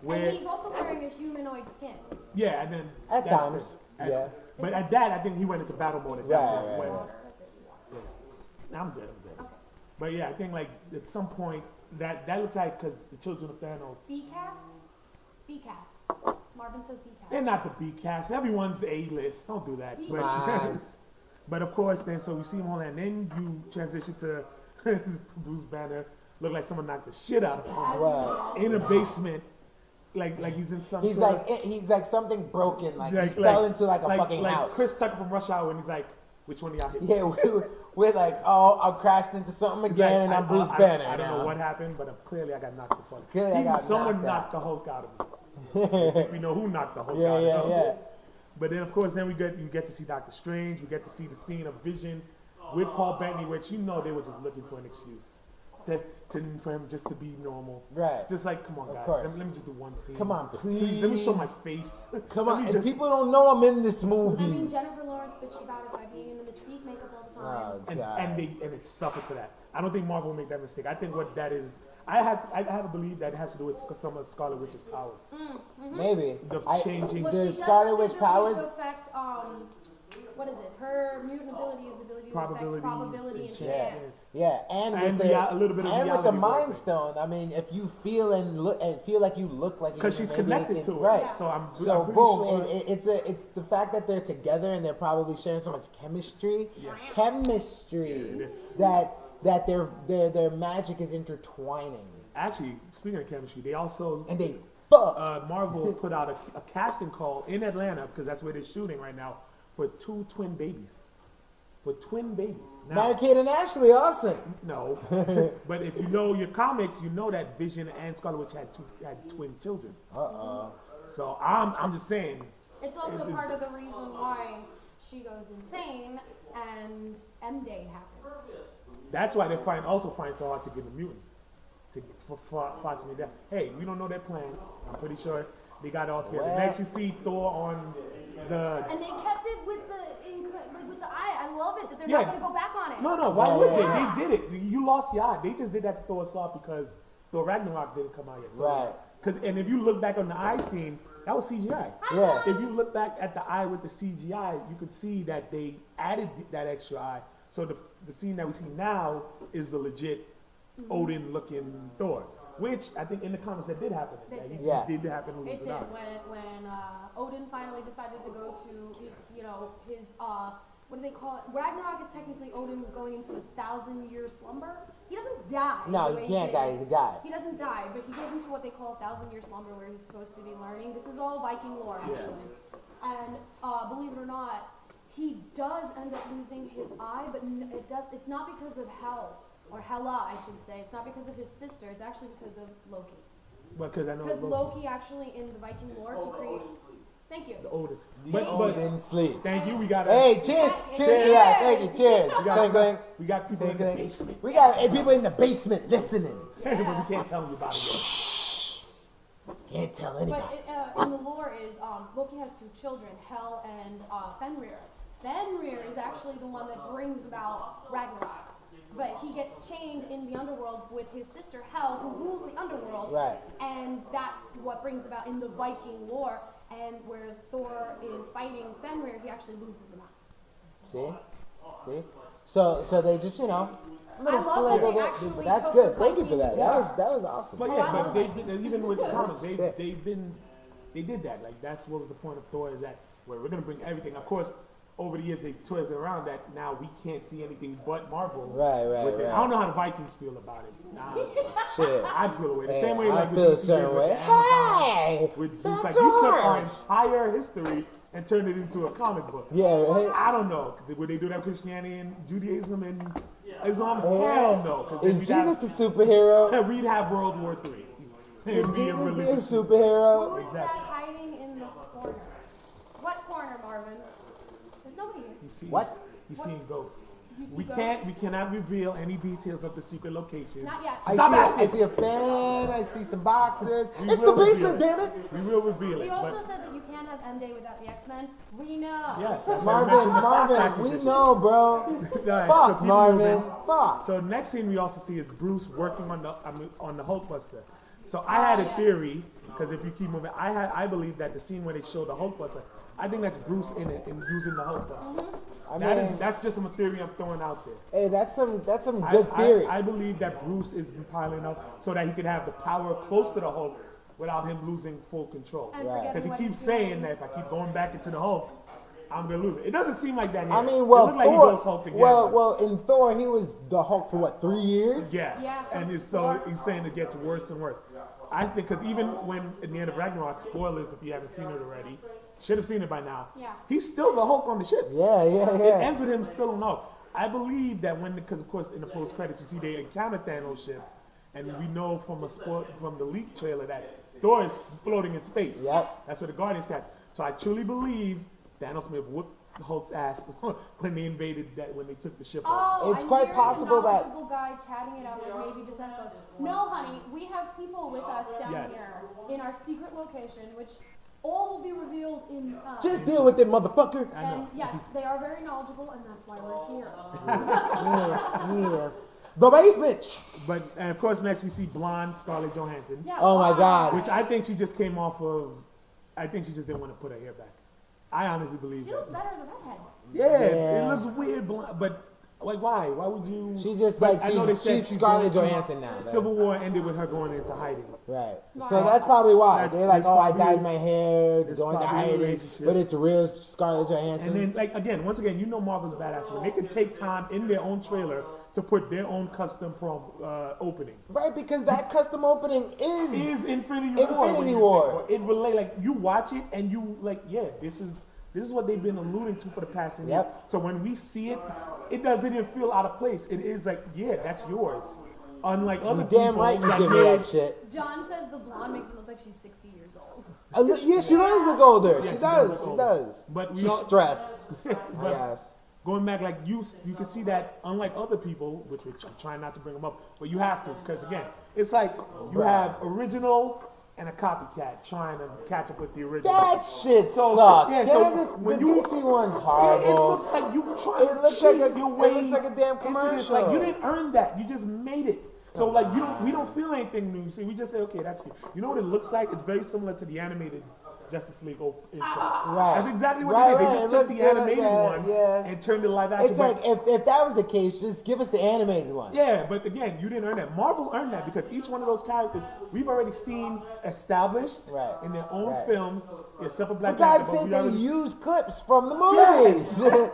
A: where
C: And he's also wearing a humanoid skin.
A: yeah, and then
B: At
A: that's
B: times,
A: the-
B: yeah.
A: But at that, I think he went into battle mode at that
B: Right,
A: point.
B: right,
A: when-
B: right.
A: yeah. I'm good.
C: Okay.
A: But yeah, I think like at some point that looks like because the children of Thanos,
C: B cast. B cast. Marvin says B cast.
A: they're not the B cast. Everyone's A list. Don't do that.
C: Come
B: on.
A: But of course, then so we see him all, and then you transition to Bruce Banner. Look like someone knocked the shit out of him
B: Right.
A: in a basement, like he's in some.
B: He's
A: sort
B: like he's like something broken. Like
A: of,
B: he fell into like a fucking
A: like
B: house.
A: Chris Tucker from Rush Hour, and he's like, "Which one of y'all hit me?"
B: Yeah, we're like, oh, I crashed into something
A: He's
B: again,
A: like,
B: and I'm Bruce Banner
A: I don't
B: now.
A: know what happened, but clearly I got knocked the fuck.
B: Clearly I got
A: Someone
B: knocked
A: knocked
B: out.
A: the Hulk out of me. We know who knocked the Hulk
B: Yeah,
A: out.
B: yeah,
A: of me.
B: yeah.
A: But then, of course, then we get to see Doctor Strange. We get to see the scene of Vision with Paul Bettany, which you know they were just looking for an excuse for him just to be normal.
B: Right.
A: Just like, come on, guys,
B: course.
A: let me just do one scene.
B: Come on,
A: Let me show my
B: please.
A: face.
B: Come
A: Let
B: on,
A: me
B: and
A: just-
B: people don't know I'm in this movie.
C: I mean, Jennifer Lawrence bitched about it by being in the Mystique makeup all the time.
B: Oh god.
A: and it suffered for that. I don't think Marvel will make that mistake. I think what that is, I have to believe that it has to do with some of Scarlet Witch's powers.
B: Maybe.
A: The
B: I-
A: changing.
C: Well,
B: The
C: she does
B: Scarlet
C: have the
B: Witch
C: ability
B: powers-
C: to affect, what is it? Her mutant ability is the ability to
A: Probabilities
C: affect probability and
A: and
B: Yeah.
C: chance.
B: Yeah, and
A: And
B: with
A: a little bit of
B: and with the
A: reality
B: Mind
A: work.
B: Stone. I mean, if you feel and look and feel like you look like
A: Because
B: you,
A: she's
B: maybe
A: connected
B: it
A: to
B: can-
A: it.
B: right?
C: Yeah.
A: So I'm
B: So
A: pretty
B: boom,
A: sure.
B: it's the fact that they're together and they're probably sharing so much chemistry, chemistry that their magic is intertwining,
A: Actually, speaking of chemistry, they also
B: and they fuck.
A: Marvel put out a casting call in Atlanta because that's where they're shooting right now for 2 twin babies. For twin babies. Now,
B: Mary-Kate and Ashley, awesome.
A: no, but if you know your comics, you know that Vision and Scarlet Witch had twin children. So I'm just saying.
C: It's also
A: It is-
C: part of the reason why she goes insane and M Day happens.
A: That's why they also find so hard to get the mutants. For Fox and that. Hey, we don't know their plans. I'm pretty sure they got it all together.
B: Well-
A: Next, you see Thor on the.
C: And they kept it with with the eye. I love it that they're
A: Yeah.
C: not going to go back on it.
A: No, why
B: Yeah,
A: would
B: yeah.
A: they? They did it. You lost your eye. They just did that to Thor Soft because Thor Ragnarok didn't come out yet. So,
B: Right.
A: And if you look back on the eye scene, that was CGI.
B: Yeah.
A: If you look back at the eye with the CGI, you could see that they added that extra eye. So the scene that we see now is the legit Odin looking Thor, which I think in the comics that did happen.
C: They
A: That
C: did.
B: Yeah.
A: He did happen to lose
C: It
A: an
C: did
A: eye.
C: when Odin finally decided to go to his what do they call it? Ragnarok is technically Odin going into a 1,000-year slumber. He doesn't die.
B: No,
C: the
B: he
C: way
B: can't
C: did.
B: die. He's a god.
C: He doesn't die, but he goes into what they call a 1,000-year slumber, where he's supposed to be learning. This is all Viking lore, actually. And believe it or not, he does end up losing his eye, but it's not because of Hel or Hela, I should say. It's not because of his sister. It's actually because of Loki.
A: Because I know
C: Because Loki actually in the Viking lore to create. Thank you.
A: the oldest.
B: The Odin sleep.
A: Thank you. We got
B: Hey, cheers! Cheers to that. Thank you. Cheers. Clink, clink.
A: we got people in the
B: Clink, clink.
A: basement,
B: We got people in the basement listening.
A: but we can't tell you about it yet.
B: Can't tell
C: But
B: anybody.
C: in the lore is Loki has 2 children, Hel and Fenrir. Fenrir is actually the one that brings about Ragnarok. But he gets chained in the underworld with his sister Hel, who rules the underworld.
B: Right.
C: And that's what brings about in the Viking lore. And where Thor is fighting Fenrir, he actually loses an eye.
B: See? So they just, a little
C: love that
B: flag
C: they
B: of it.
C: actually
B: That's
C: took
B: good.
C: the
B: Thank you for that.
C: Viking
B: That was awesome.
A: But
C: Oh,
A: yeah,
C: I
A: but
C: love
A: they
C: that.
A: even with the comics,
B: Sick.
A: they did that. Like that's what was the point of Thor is that where we're gonna bring everything. Of course, over the years they've twisted around that now we can't see anything but Marvel.
B: Right.
A: I don't know how the Vikings feel about it.
B: Shit.
A: I'd feel away. The
B: Hey,
A: same way
B: I
A: like
B: feel a
A: with DC
B: certain
A: did
B: way.
A: with Amazon,
B: Hey,
A: with Zeus.
B: that's
A: Like you took our
B: ours.
A: entire history and turned it into a comic book.
B: Yeah, right.
A: I don't know. Would they do that with Christianity and Judaism and Islam? Hell no.
B: Is Jesus a superhero?
A: We'd have World War III. It'd be a
B: Jesus be a
A: religious
B: superhero?
C: Who is that hiding in the corner? What corner, Marvin? There's nobody here.
A: He sees,
B: What?
A: He's seeing ghosts.
C: You see
A: We
C: ghosts?
A: cannot reveal any details of the secret location.
C: Not yet.
B: I see a fan. I see some boxes.
A: We
B: It's the
A: will reveal
B: basement, damn it.
A: We will reveal
C: We
A: it.
C: also
A: But
C: said that you can't have M Day without the X-Men. We know.
A: yes, that's why I mentioned the Fox
B: Marvin, we
A: acquisition.
B: know, bro.
A: Alright, so
B: Fuck,
A: keep
B: Marvin.
A: moving.
B: Fuck.
A: So next scene we also see is Bruce working on the Hulkbuster. So I had a theory, because if you keep moving, I believe that the scene where they show the Hulkbuster, I think that's Bruce in it and using the Hulkbuster. That's just some theory I'm throwing out there.
B: Hey, that's some good theory.
A: I believe that Bruce is piling up so that he can have the power close to the Hulk without him losing full control.
C: And
B: Right.
C: forgetting
A: Because he
C: what
A: keeps
C: he's doing.
A: saying that if I keep going back into the Hulk, I'm gonna lose it. It doesn't seem like that here.
B: I mean,
A: it
B: well,
A: looked like he
B: Thor,
A: goes Hulk again.
B: well, in Thor, he was the Hulk for what, 3 years?
A: Yeah.
C: Yeah,
A: And it's so he's saying it gets worse and worse. I think because even when at the end of Ragnarok, spoilers if you haven't seen it already, should have seen it by now.
C: Yeah.
A: He's still the Hulk on the ship.
B: Yeah.
A: It ends with him still on Hulk. I believe that because of course in the post credits you see they encounter Thanos' ship, and we know from the leak trailer that Thor is floating in space.
B: Yep.
A: That's where the Guardians catch. So I truly believe Thanos may have whooped Hulk's ass when they invaded when they took the ship over.
C: Oh,
B: It's
C: I'm
B: quite
C: hearing
B: possible
C: a
B: that-
C: knowledgeable guy chatting it up with maybe Decembers. No, honey, we have people with us down
A: Yes.
C: here in our secret location, which all will be revealed in time.
B: Just deal with it, motherfucker.
A: I know.
C: And yes, they are very knowledgeable, and that's why we're here.
B: Yeah. The basement.
A: But and of course next we see blonde Scarlett Johansson.
C: Yeah,
B: Oh my God.
A: Which I think she just came off of. I think she just didn't want to put her hair back. I honestly believe
C: She
A: that.
C: looks better as a redhead.
A: Yeah,
B: Yeah.
A: it looks weird, but like why? Why would you?
B: She's just
A: But
B: like,
A: I know they
B: she's
A: said
B: Scarlett
A: going to-
B: Johansson now.
A: Civil War ended with her going into hiding.
B: Right.
C: Right.
B: So that's probably why.
A: That's-
B: They're like,
A: that's
B: oh, I
A: probably-
B: dyed my hair to
A: it's
B: go into
A: probably a
B: hiding.
A: relationship.
B: But it's real Scarlett Johansson.
A: And then like again, once again, you know Marvel's badass when they can take time in their own trailer to put their own custom opening.
B: right, because that custom opening is
A: Infinity War.
B: Infinity War.
A: It relate like you watch it and you like, yeah, this is what they've been alluding to for the past 10 years.
B: Yep.
A: So when we see it, it doesn't even feel out of place. It is like, yeah, that's yours. Unlike other people.
B: damn right you
A: that
B: give me
A: made-
B: that shit.
C: John says the blonde makes her look like she's 60 years old.
B: Yeah, she does look older.
A: Yeah,
B: she
A: she
B: does.
A: does
B: She
A: look
B: does.
A: But we
B: She's
A: all-
B: stressed. I
A: But
B: guess.
A: going back, like you can see that unlike other people, which we're trying not to bring them up, but you have to because again, it's like you have original and a copycat trying to catch up with the original.
B: That shit
A: So,
B: sucks.
A: yeah,
B: Can
A: so
B: I just, the
A: when you-
B: DC one's
A: It
B: horrible.
A: looks like you trying
B: It looks
A: to
B: like
A: cheat
B: a-
A: your
B: it
A: way
B: looks like a damn
A: into this. Like you
B: commercial.
A: didn't earn that. You just made it. So like we don't feel anything new. See, we just say, okay, that's you. You know what it looks like? It's very similar to the animated Justice League intro.
B: Right.
A: That's exactly what
B: Right,
A: they did.
B: right.
A: They just
B: It
A: took
B: looks
A: the
B: good,
A: animated
B: yeah,
A: one
B: yeah.
A: and turned it live action.
B: It's
A: But-
B: like if that was the case, just give us the animated one.
A: yeah, but again, you didn't earn that. Marvel earned that because each one of those characters we've already seen established
B: Right.
A: in their own
B: Right.
A: films, except for Black
B: For God's
A: Panther. but
B: sake,
A: we
B: they
A: already-
B: use clips from the
A: Yes.
B: movies.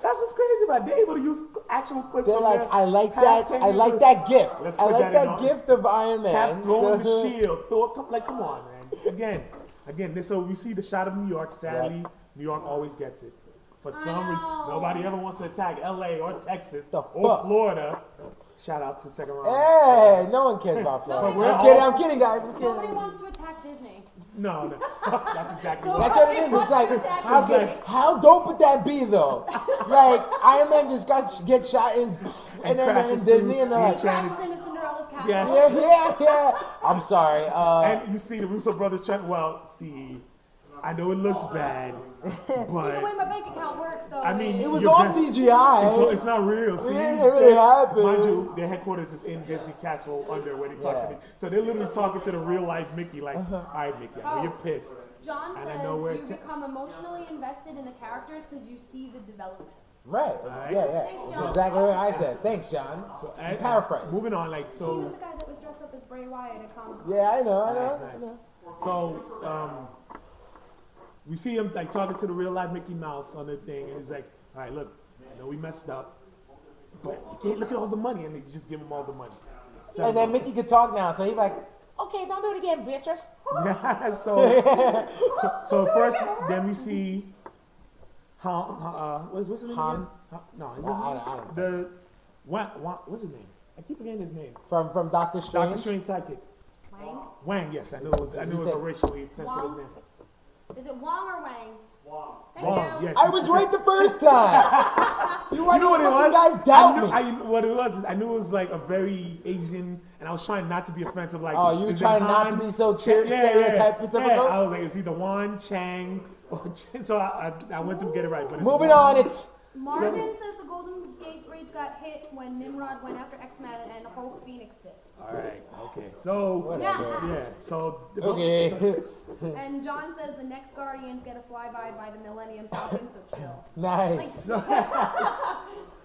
A: That's what's crazy about it. They're able to use actual clips.
B: They're
A: from
B: like,
A: their
B: I like
A: past
B: that.
A: 10
B: I
A: years.
B: like that gift.
A: Let's
B: I
A: put
B: like
A: that in
B: that
A: on-
B: gift of Iron Man.
A: Cap throwing the
B: So-
A: shield. Come on, man. Again. So we see the shot of New York. Sadly, New York always gets it. For some reason,
C: know.
A: nobody ever wants to attack L.A. or Texas
B: The
A: or
B: fuck?
A: Florida. Shout out to second round.
B: Hey, no one cares about Florida.
C: But we're
B: I'm kidding, guys. I'm kidding.
C: Nobody wants to attack Disney.
A: No, that's exactly right.
B: That's what it is. It's like, how dope would that be, though? Like, Iron Man just gets shot and then
A: crashes
B: Disney,
A: through
B: and they're
A: the
B: like,
A: enchanted-
C: Crashes into Cinderella's castle.
A: Yes.
B: yeah. I'm sorry.
A: And you see the Russo brothers trying. Well, see, I know it looks bad,
C: See the way
A: but
C: my bank account works, though.
A: I mean,
B: it was
A: you're
B: all
A: just-
B: CGI.
A: It's not real. See,
B: It didn't really happen.
A: Mind you, their headquarters is in Disney Castle under where they talk
B: Yeah.
A: to me. So they're literally talking to the real life Mickey, like, all right, Mickey, I know
C: Oh.
A: you're pissed.
C: John
A: And I
C: says
A: know where
C: you
A: it's-
C: become emotionally invested in the characters because you see the development.
B: Right. Yeah.
C: Thanks,
B: That's
C: John.
B: exactly what I said. Thanks, John.
A: So
B: Paraphrase.
A: Moving on, like
C: He was
A: so.
C: the guy that was dressed up as Bray Wyatt at Comic Con.
B: Yeah, I know.
A: Nice. So we see him like talking to the real life Mickey Mouse on the thing, and he's like, "All right, look, I know we messed up, but you can't look at all the money," and they just give him all the money.
B: And then Mickey could talk now, so he's like, okay, don't do it again, bitches.
A: Yeah, so first, then we see what's his name?
B: Han?
A: Again? No, is it
B: I
A: Han?
B: don't
A: The what's his name? I keep forgetting his name.
B: From Doctor Strange.
A: Doctor Strange sidekick.
C: Wang?
A: Wang, yes, I knew it was a racially sensitive
C: Wang?
A: name.
C: Is it Wong or Wang?
D: Wong.
C: Thank
A: Wong,
C: you.
A: yes.
B: I was right the first time. You
A: You know what it was?
B: guys doubt me.
A: What it was is I knew it was like a very Asian, and I was trying not to be offensive. Like,
B: Oh, you
A: is it
B: trying not
A: Han?
B: to be so
A: Ch-
B: stereotypical?
A: Yeah, I was like, it's either Wan, Chang, or Ch- so I went to get it right. But it's
B: Moving
A: Wan.
B: on, it's
C: Marvin says the Golden Gate Bridge got hit when Nimrod went after X-Men and Hope Phoenix did.
A: All right, okay, so
B: whatever.
A: yeah, so
B: Okay.
C: And John says the next Guardians get a flyby by the Millennium Falcon, so chill.
B: Nice.
A: all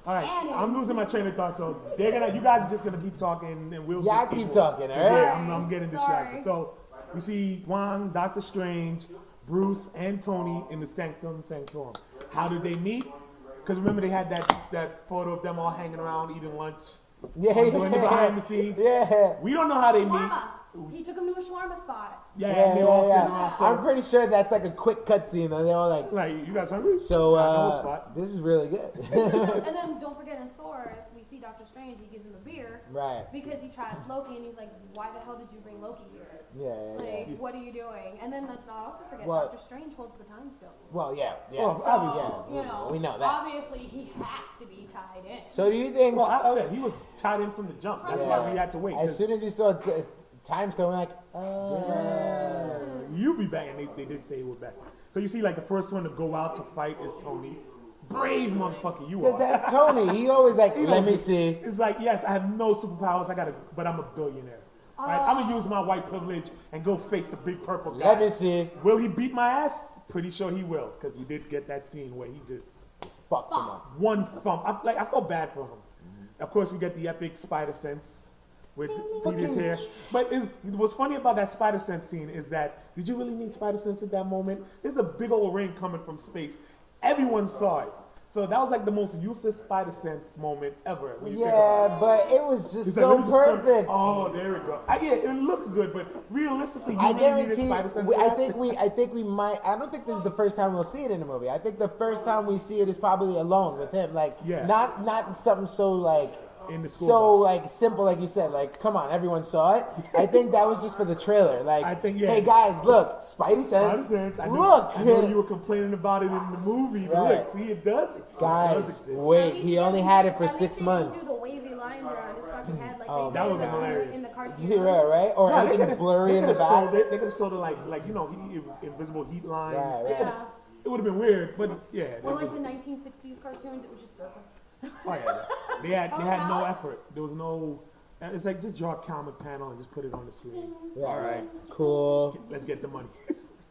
A: right, I'm losing my train of thought. So you guys are just gonna keep talking, and we'll
B: Yeah,
A: just
B: I keep talking, all right?
A: Yeah, I'm getting distracted.
C: Sorry.
A: So we see Wong, Doctor Strange, Bruce, and Tony in the Sanctum Sanctorum. How did they meet? Because remember they had that photo of them all hanging around eating lunch.
B: Yeah,
A: Doing the behind the scenes.
B: Yeah.
A: We don't know how they meet.
C: Shawarma. He took him to a shawarma spot.
A: Yeah, and they all sitting around. So,
B: I'm pretty sure that's like a quick cutscene, and they're all like,
A: like, you guys hungry?
B: so,
A: Yeah, I know a spot.
B: this is really good.
C: And then don't forget in Thor, we see Doctor Strange, he gives him a beer.
B: Right.
C: Because he tries Loki and he's like, why the hell did you bring Loki here?
B: Yeah.
C: Like, what are you doing? And then let's not also forget
B: Well-
C: Doctor Strange holds the time stone.
B: Well, yeah.
A: Well,
C: So,
A: obviously.
C: you know,
B: We know that.
C: obviously he has to be tied in.
B: So do you think,
A: Well, yeah, he was tied in from the jump. That's why we had to wait.
B: as
A: 'cause
B: soon as we saw Time Stone, we're like,
A: you be back, and they did say he was back. So you see, like the first one to go out to fight is Tony. Brave motherfucker, you
B: because
A: are.
B: that's Tony. He always like,
A: You
B: let
A: know,
B: me see.
A: It's like, yes, I have no superpowers. But I'm a billionaire. Right? I'm gonna use my white privilege and go face the big purple guy.
B: Let me see.
A: Will he beat my ass? Pretty sure he will, because we did get that scene where he just
B: Fucks him up.
A: one thump. I felt bad for him. Of course, we get the epic spider sense with Peter's hair. But what's funny about that spider sense scene is that, did you really need spider sense at that moment? There's a big old ring coming from space. Everyone saw it. So that was like the most useless spider sense moment ever. When you think about it.
B: Yeah, but it was just
A: It's
B: so
A: like, let me just turn-
B: perfect.
A: Oh, there we go. Yeah, it looked good, but realistically, you
B: I
A: really needed
B: guarantee.
A: spider sense.
B: I
A: for that?
B: think we might. I don't think this is the first time we'll see it in the movie. I think the first time we see it is probably alone with him. Like,
A: Yeah.
B: not something so like.
A: In the school
B: So
A: bus.
B: like simple, like you said, like come on, everyone saw it. I think that was just for the trailer. Like,
A: I think, yeah.
B: hey guys, look, Spidey
A: Spider
B: sense.
A: sense. I
B: Look,
A: know you were complaining about it in the movie, but
B: Right.
A: look, see, it does. It does
B: guys,
A: exist.
B: wait, he only had it for
C: At least
B: 6
C: he
B: months.
C: didn't do the wavy lines around his fucking head like
B: Oh,
C: they
A: that
C: did
A: would've been hilarious.
C: in the cartoon.
B: Yeah, right? Or
A: Yeah,
B: everything's blurry in the
A: could've sold
B: back.
A: it. They could have sold it like invisible heat lines.
B: Right,
A: They
B: right.
A: coulda- It would have been weird, but yeah.
C: Or like the 1960s cartoons, it was just circles.
A: Oh yeah, they had no effort. There was no. It's like just draw a comic panel and just put it on the screen.
B: Yeah.
A: All right,
B: Cool.
A: let's get the money.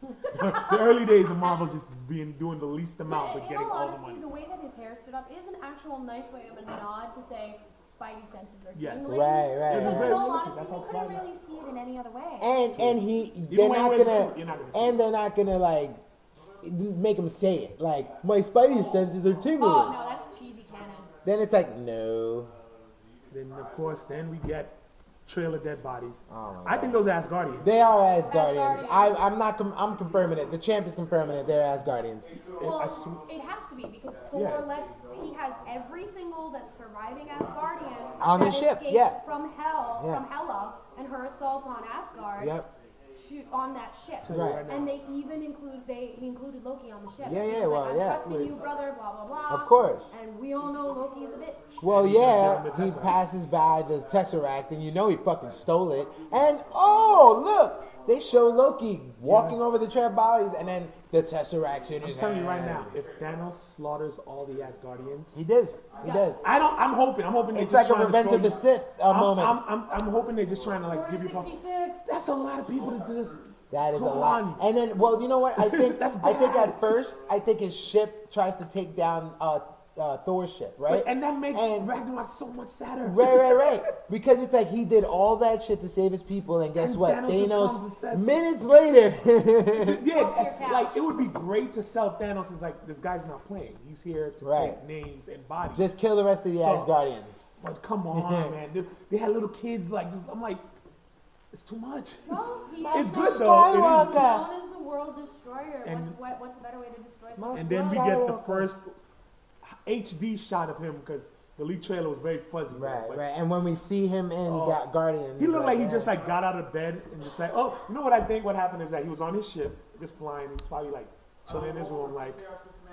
A: The early days of Marvel just doing the least amount but
C: In
A: getting
C: all
A: all the
C: honesty,
A: money.
C: the way that his hair stood up is an actual nice way of a nod to say Spidey senses are
A: Yes.
C: tingling.
B: Right, right,
C: Because
A: right.
C: in all
A: Realistic,
C: honesty,
A: that's
C: you
A: how
C: couldn't
A: Spidey
C: really see it in any other way.
B: And they're
A: when he
B: not
A: wears a
B: gonna,
A: suit, you're not gonna see
B: and they're not gonna like make him say it. Like my Spidey senses are tingling.
C: Oh no, that's cheesy canon.
B: Then it's like no.
A: Then of course, then we get trailer dead bodies.
B: Oh my
A: I think those are Asgardians.
B: They are Asgardians.
C: Asgardians.
B: I'm not. I'm confirming it. The champ is confirming it. They're Asgardians.
C: Well,
A: assume-
C: it has to be because
A: Yeah.
C: Thor he has every single that's surviving Asgardian
B: On
C: that
B: the ship,
C: escaped
B: yeah.
C: from hell,
B: Yeah.
C: from Hela and her assault on Asgard.
B: Yep.
C: On that ship,
B: Right.
C: and they even he included Loki on the ship.
B: Yeah,
C: He
B: yeah,
C: was
B: well,
C: like, I'm
B: yeah.
C: trusting you, brother. Blah blah blah.
B: Of course.
C: And we all know Loki's a bitch.
B: Well,
A: He does
B: yeah.
A: get on the
B: He
A: Tesseract.
B: passes by the Tesseract, and you know he fucking stole it. And oh, look, they show Loki walking over the trapped bodies, and then the Tesseract's in
A: I'm
B: his
A: telling
B: hand.
A: you right now, if Thanos slaughters all the Asgardians,
B: He does. He does.
A: I'm hoping. They're
B: It's
A: just
B: like a
A: trying to
B: Revenge
A: throw
B: of the
A: you-
B: Sith moment.
A: I'm hoping they're just trying to like
C: Order
A: give you.
C: 66.
A: That's a lot of people to just.
B: That is a
A: Come
B: lot.
A: on.
B: And then, well, you know what? I think
A: That's
B: I think
A: bad.
B: at first, I think his ship tries to take down Thor's ship, right?
A: And that makes
B: And-
A: Ragnarok so much sadder.
B: Right. Because it's like he did all that shit to save his people, and guess
A: And
B: what?
A: Thanos just comes and says-
B: Minutes later.
A: Yeah,
C: Off your couch.
A: like it would be great to sell Thanos as like this guy's not playing. He's here to
B: Right.
A: take names and bodies.
B: Just kill the rest of the
A: So-
B: Asgardians.
A: But come on, man. They had little kids. Like, just I'm like, it's too much.
C: Well, he
A: It's
C: is
A: good
C: the-
A: though. It is
B: Skywalker.
A: good.
C: Known as the world destroyer.
A: And-
C: What's a better way to destroy
B: Most
C: something?
A: And then we get the
B: Skywalker.
A: first HD shot of him because the lead trailer was very fuzzy.
B: Right.
A: But
B: And when we see him in Guardians,
A: He looked like he
B: yeah.
A: just like got out of bed and just like, oh, you know what I think? What happened is that he was on his ship, just flying. He's probably like chilling in his room, like,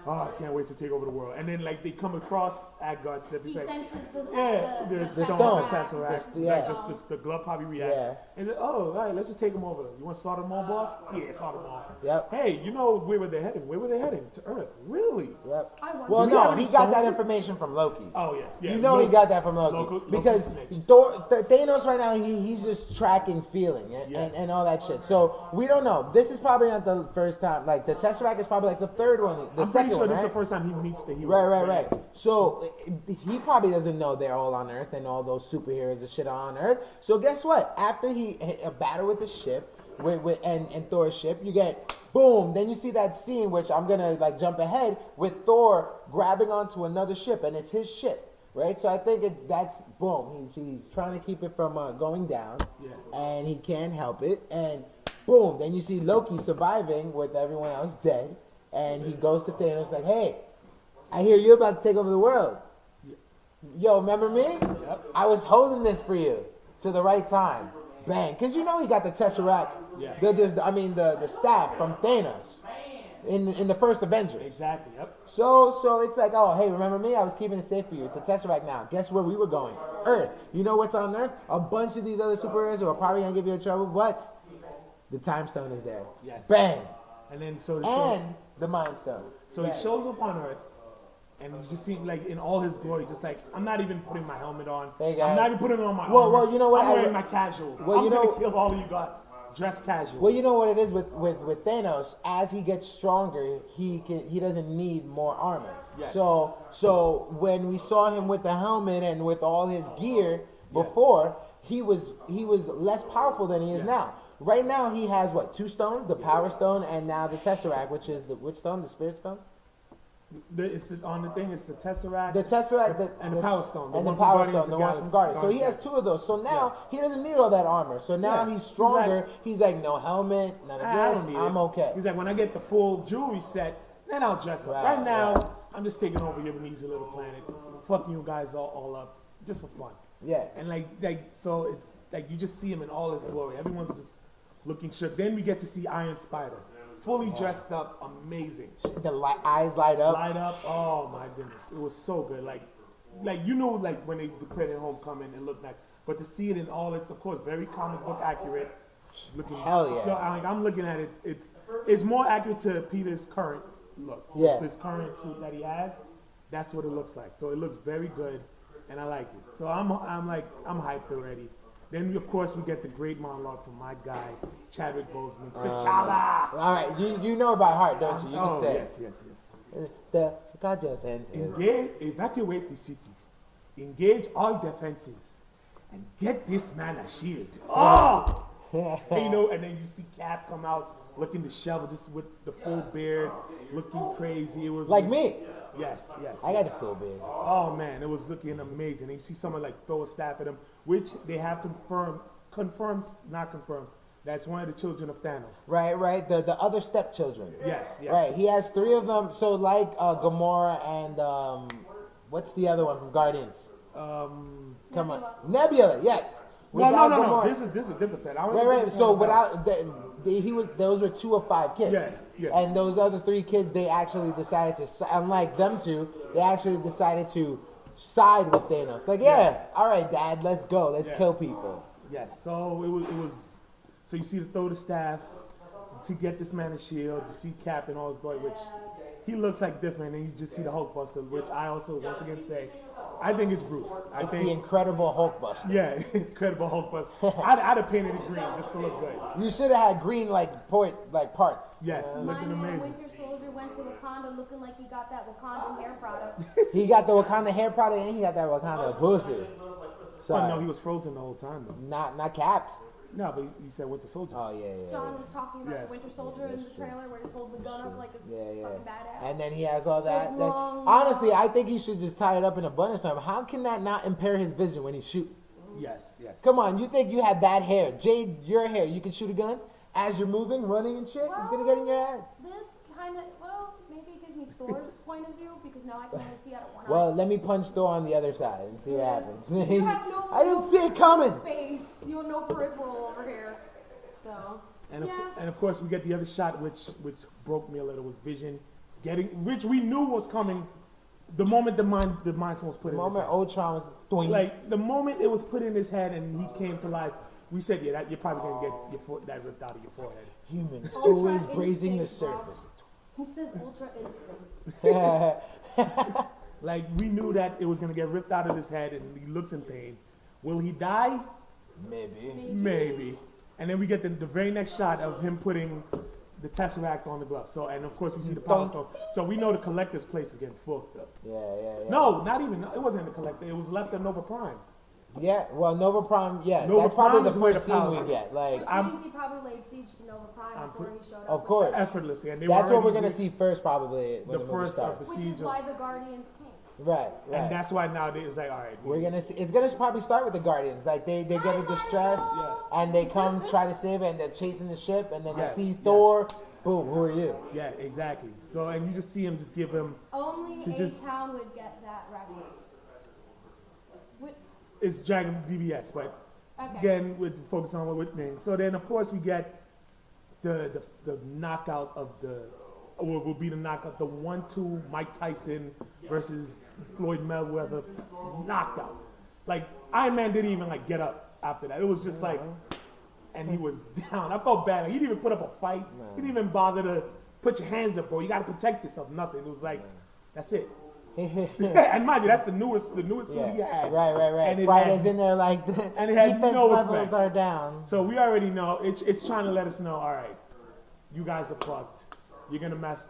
A: oh, I can't wait to take over the world. And then like they come across Asgard's ship.
C: He
A: He's like,
C: senses the
A: yeah,
C: the
A: the
B: stone.
A: Tesseract.
B: The- yeah.
A: Like the glove probably reacts.
B: Yeah.
A: And then, oh, all right, let's just take them over. You want to slaughter them all, boss? Yeah, slaughter them all.
B: Yep.
A: Hey, you know where were they heading? Where were they heading? To Earth. Really?
B: Yep.
C: I wonder-
B: Well,
A: Do we have
B: no,
A: any
B: he got that
A: stones?
B: information from Loki.
A: Oh, yeah.
B: You know he got that from Loki.
A: Loki
B: Because
A: snitched.
B: Thanos right now, he's just tracking feeling
A: Yes.
B: and all that shit. So we don't know. This is probably not the first time. Like the Tesseract is probably like the third one, the
A: I'm
B: second
A: pretty sure
B: one,
A: this is
B: right?
A: the first time he meets the hero.
B: Right. So he probably doesn't know they're all on Earth and all those superheroes and shit are on Earth. So guess what? After he a battle with the ship and Thor's ship, you get boom. Then you see that scene, which I'm gonna like jump ahead with Thor grabbing onto another ship, and it's his ship. Right, so I think that's boom. He's trying to keep it from going down,
A: Yeah.
B: and he can't help it. And boom, then you see Loki surviving with everyone else dead, and he goes to Thanos like, "Hey, I hear you're about to take over the world. Yo, remember me?
A: Yep.
B: I was holding this for you to the right time. Bang, because you know he got the Tesseract,
A: Yeah.
B: the staff from Thanos in the first Avengers.
A: Exactly, yep.
B: So it's like, oh, hey, remember me? I was keeping it safe for you. It's a Tesseract now. Guess where we were going? Earth. You know what's on Earth? A bunch of these other superheroes who are probably going to give you trouble, but the Time Stone is there.
A: Yes.
B: Bang.
A: And then so
B: And the Mind Stone.
A: so
B: Bang.
A: he shows up on Earth, and you just see like in all his glory, just like I'm not even putting my helmet on.
B: Hey, guys.
A: I'm not even putting on my
B: Well,
A: armor.
B: you know what?
A: I'm
B: I-
A: wearing my casuals.
B: Well,
A: I'm
B: you
A: gonna
B: know-
A: kill all of you guys dressed casual.
B: Well, you know what it is with Thanos. As he gets stronger, he doesn't need more armor.
A: Yes.
B: So when we saw him with the helmet and with all his gear before, he was less powerful than he is
A: Yes.
B: now. Right now, he has what, 2 stones? The Power Stone and now the Tesseract, which is which stone? The Spirit Stone.
A: On the thing, it's the Tesseract.
B: The Tesseract
A: and the Power Stone, the
B: and the
A: one from
B: Power
A: Guardians
B: Stone,
A: of
B: the
A: the
B: one from
A: Galaxy.
B: Guardians. So he has 2 of those. So now
A: Yes.
B: he doesn't need all that armor. So now
A: Yeah.
B: he's
A: He's
B: stronger.
A: like-
B: He's like, no helmet, none of
A: I
B: this.
A: don't need
B: I'm
A: it.
B: okay.
A: He's like, when I get the full jewelry set, then I'll dress up.
B: Right,
A: Right now,
B: right.
A: I'm just taking over your measly little planet, fucking you guys all up, just for fun.
B: Yeah.
A: And like so it's like you just see him in all his glory. Everyone's just looking shook. Then we get to see Iron Spider, fully dressed up, amazing.
B: The eyes light up.
A: Light up, oh my goodness, it was so good. Like you know, like when they put it in Homecoming, it looked nice. But to see it in all its, of course, very comic book accurate. Looking,
B: Hell yeah.
A: So I'm looking at it. It's more accurate to Peter's current look.
B: Yeah.
A: His current suit that he has, that's what it looks like. So it looks very good, and I like it. So I'm hyped already. Then of course we get the great monologue from my guy Chadwick Boseman. T'Challa.
B: All right, you know by heart, don't you? You
A: Oh
B: can say
A: yes.
B: the God just sent it.
A: Engage, evacuate the city. Engage all defenses, and get this man a shield. Oh. And then you see Cap come out looking disheveled, just with the full beard, looking crazy. It was
B: Like me.
A: Yes.
B: I got the full beard.
A: Oh man, it was looking amazing. And you see someone like throw a staff at him, which they have not confirmed. That's one of the children of Thanos.
B: Right. The other stepchildren.
A: Yes.
B: Right. He has 3 of them. So like Gamora and what's the other one from Guardians? Come on, Nebula. Yes.
A: No.
B: Gamora-
A: This is a different set.
B: Right. So without those were 2 of 5 kids.
A: Yeah.
B: And those other 3 kids, they actually decided to, unlike them 2, they actually decided to side with Thanos. Like, all right, Dad, let's go, let's kill people.
A: Yes. So it was. So you see the throw the staff to get this man a shield. You see Cap and all his glory, which he looks like different, and you just see the Hulkbuster, which I also once again say, I think it's Bruce. I
B: It's
A: think
B: the Incredible Hulkbuster.
A: yeah, Incredible Hulkbuster. I'd have painted it green just to look good.
B: You should have had green parts.
A: Yes,
C: My
A: looking
C: man
A: amazing.
C: Winter Soldier went to Wakanda looking like he got that Wakandan hair product.
B: He got the Wakanda hair product and he got that Wakanda pussy. So
A: Oh no, he was frozen the whole time though.
B: not capped.
A: No, but he said Winter Soldier.
B: Oh yeah.
C: John was talking about
A: Yeah.
C: the Winter Soldier in the trailer where he's holding the gun up like a
B: Yeah.
C: fucking badass.
B: And then he has all that.
C: Those
B: Then-
C: long-
B: honestly, I think he should just tie it up in a bun or something. How can that not impair his vision when he shoot?
A: Yes, yes.
B: Come on, you think you had that hair, Jade? Your hair, you can shoot a gun as you're moving, running and shit. It's gonna get in your head.
C: This kind of, well, maybe it gives me Thor's point of view because now I can only see out of one
B: Well,
C: eye.
B: let me punch Thor on the other side and see what happens.
C: You have no,
B: I didn't
C: no
B: see it coming.
C: Space. You have no peripheral over here. So,
A: And of course we get the other shot which broke me a little was Vision which we knew was coming the moment the mind stone was put
B: The
A: in his
B: moment
A: head.
B: Ultron was doing
A: Like the moment it was put in his head and he came to life, we said, yeah, that you're probably gonna get that ripped out of your forehead.
B: humans
C: Ultra
B: always grazing the
C: instinct, Bob.
B: surface.
C: he says ultra instinct.
A: Like we knew that it was gonna get ripped out of his head and he looks in pain. Will he die?
B: Maybe.
A: Maybe. And then we get the very next shot of him putting the Tesseract on the glove. So, and of course we see the Power Stone. So we know the Collector's place is getting fucked up.
B: Yeah.
A: No, not even. It wasn't in the Collector. It was left at Nova Prime.
B: Yeah, well, Nova Prime, yeah.
A: Nova
B: that's probably
A: Prime
B: the
A: is where
B: first
A: the
B: scene
A: power-
B: we get. Like,
C: Which means he probably laid siege to Nova Prime before he showed up.
B: of course.
A: Effortlessly. And they
B: That's
A: were
B: what we're
A: already
B: going to see first, probably, when
A: the
B: the movie
A: first of
B: starts.
A: the
C: Which is
A: siege
C: why
A: of,
C: the Guardians came.
B: Right.
A: and that's why now it's like, all right,
B: We're gonna see. It's gonna probably start with the Guardians. Like they get a distress,
A: Yeah.
B: and they come try to save it, and they're chasing the ship, and then
A: Yes,
B: they see
A: yes.
B: Thor. Boom, who are you?
A: yeah, exactly. So, and you just see him just give him,
C: Only
A: To just-
C: A-Town would get that reference.
A: it's Dragon DBS, but
C: Okay.
A: again, with focus on what things. So then, of course, we get the knockout of or will be the knockout, the 1-2 Mike Tyson versus Floyd Mayweather knockout. Like Iron Man didn't even like get up after that. It was just like, and he was down. I felt bad. Like, he didn't even put up a fight. He didn't even bother to put your hands up, bro. You got to protect yourself. Nothing. It was like, that's it. And mind you, that's the newest suit he had.
B: Right.
A: And it
B: Fridays
A: had-
B: in there like
A: and it had
B: defense
A: no
B: levels
A: effect.
B: are down.
A: So we already know it's trying to let us know. All right, you guys are fucked. You're gonna mess.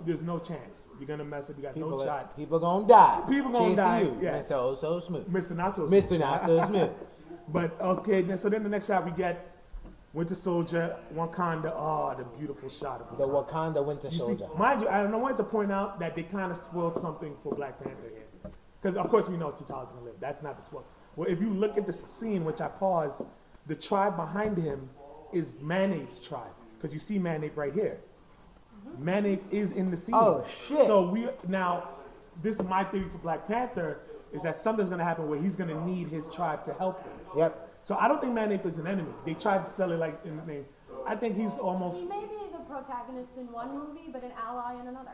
A: There's no chance. You're gonna mess up. You got no shot.
B: People gonna die.
A: People gonna
B: Cheers
A: die,
B: to you,
A: yes.
B: Mr. Oh So Smooth.
A: Mr. Not so.
B: Mr. Not So Smooth.
A: But okay, so then the next shot we get Winter Soldier, Wakanda. Oh, the beautiful shot of
B: The
A: Wakanda.
B: Wakanda Winter
A: You see,
B: Soldier.
A: mind you, I wanted to point out that they kind of spoiled something for Black Panther here. Because, of course, we know T'Challa's going to live. That's not the spoil. Well, if you look at the scene, which I paused, the tribe behind him is Manape's tribe. Because you see Manape right here. Manape is in the scene.
B: Oh, shit.
A: So now, this is my theory for Black Panther, is that something's going to happen where he's going to need his tribe to help him.
B: Yep.
A: So I don't think Manape is an enemy. They tried to sell it like in the name. I think he's almost...
C: He may be the protagonist in one movie, but an ally in another.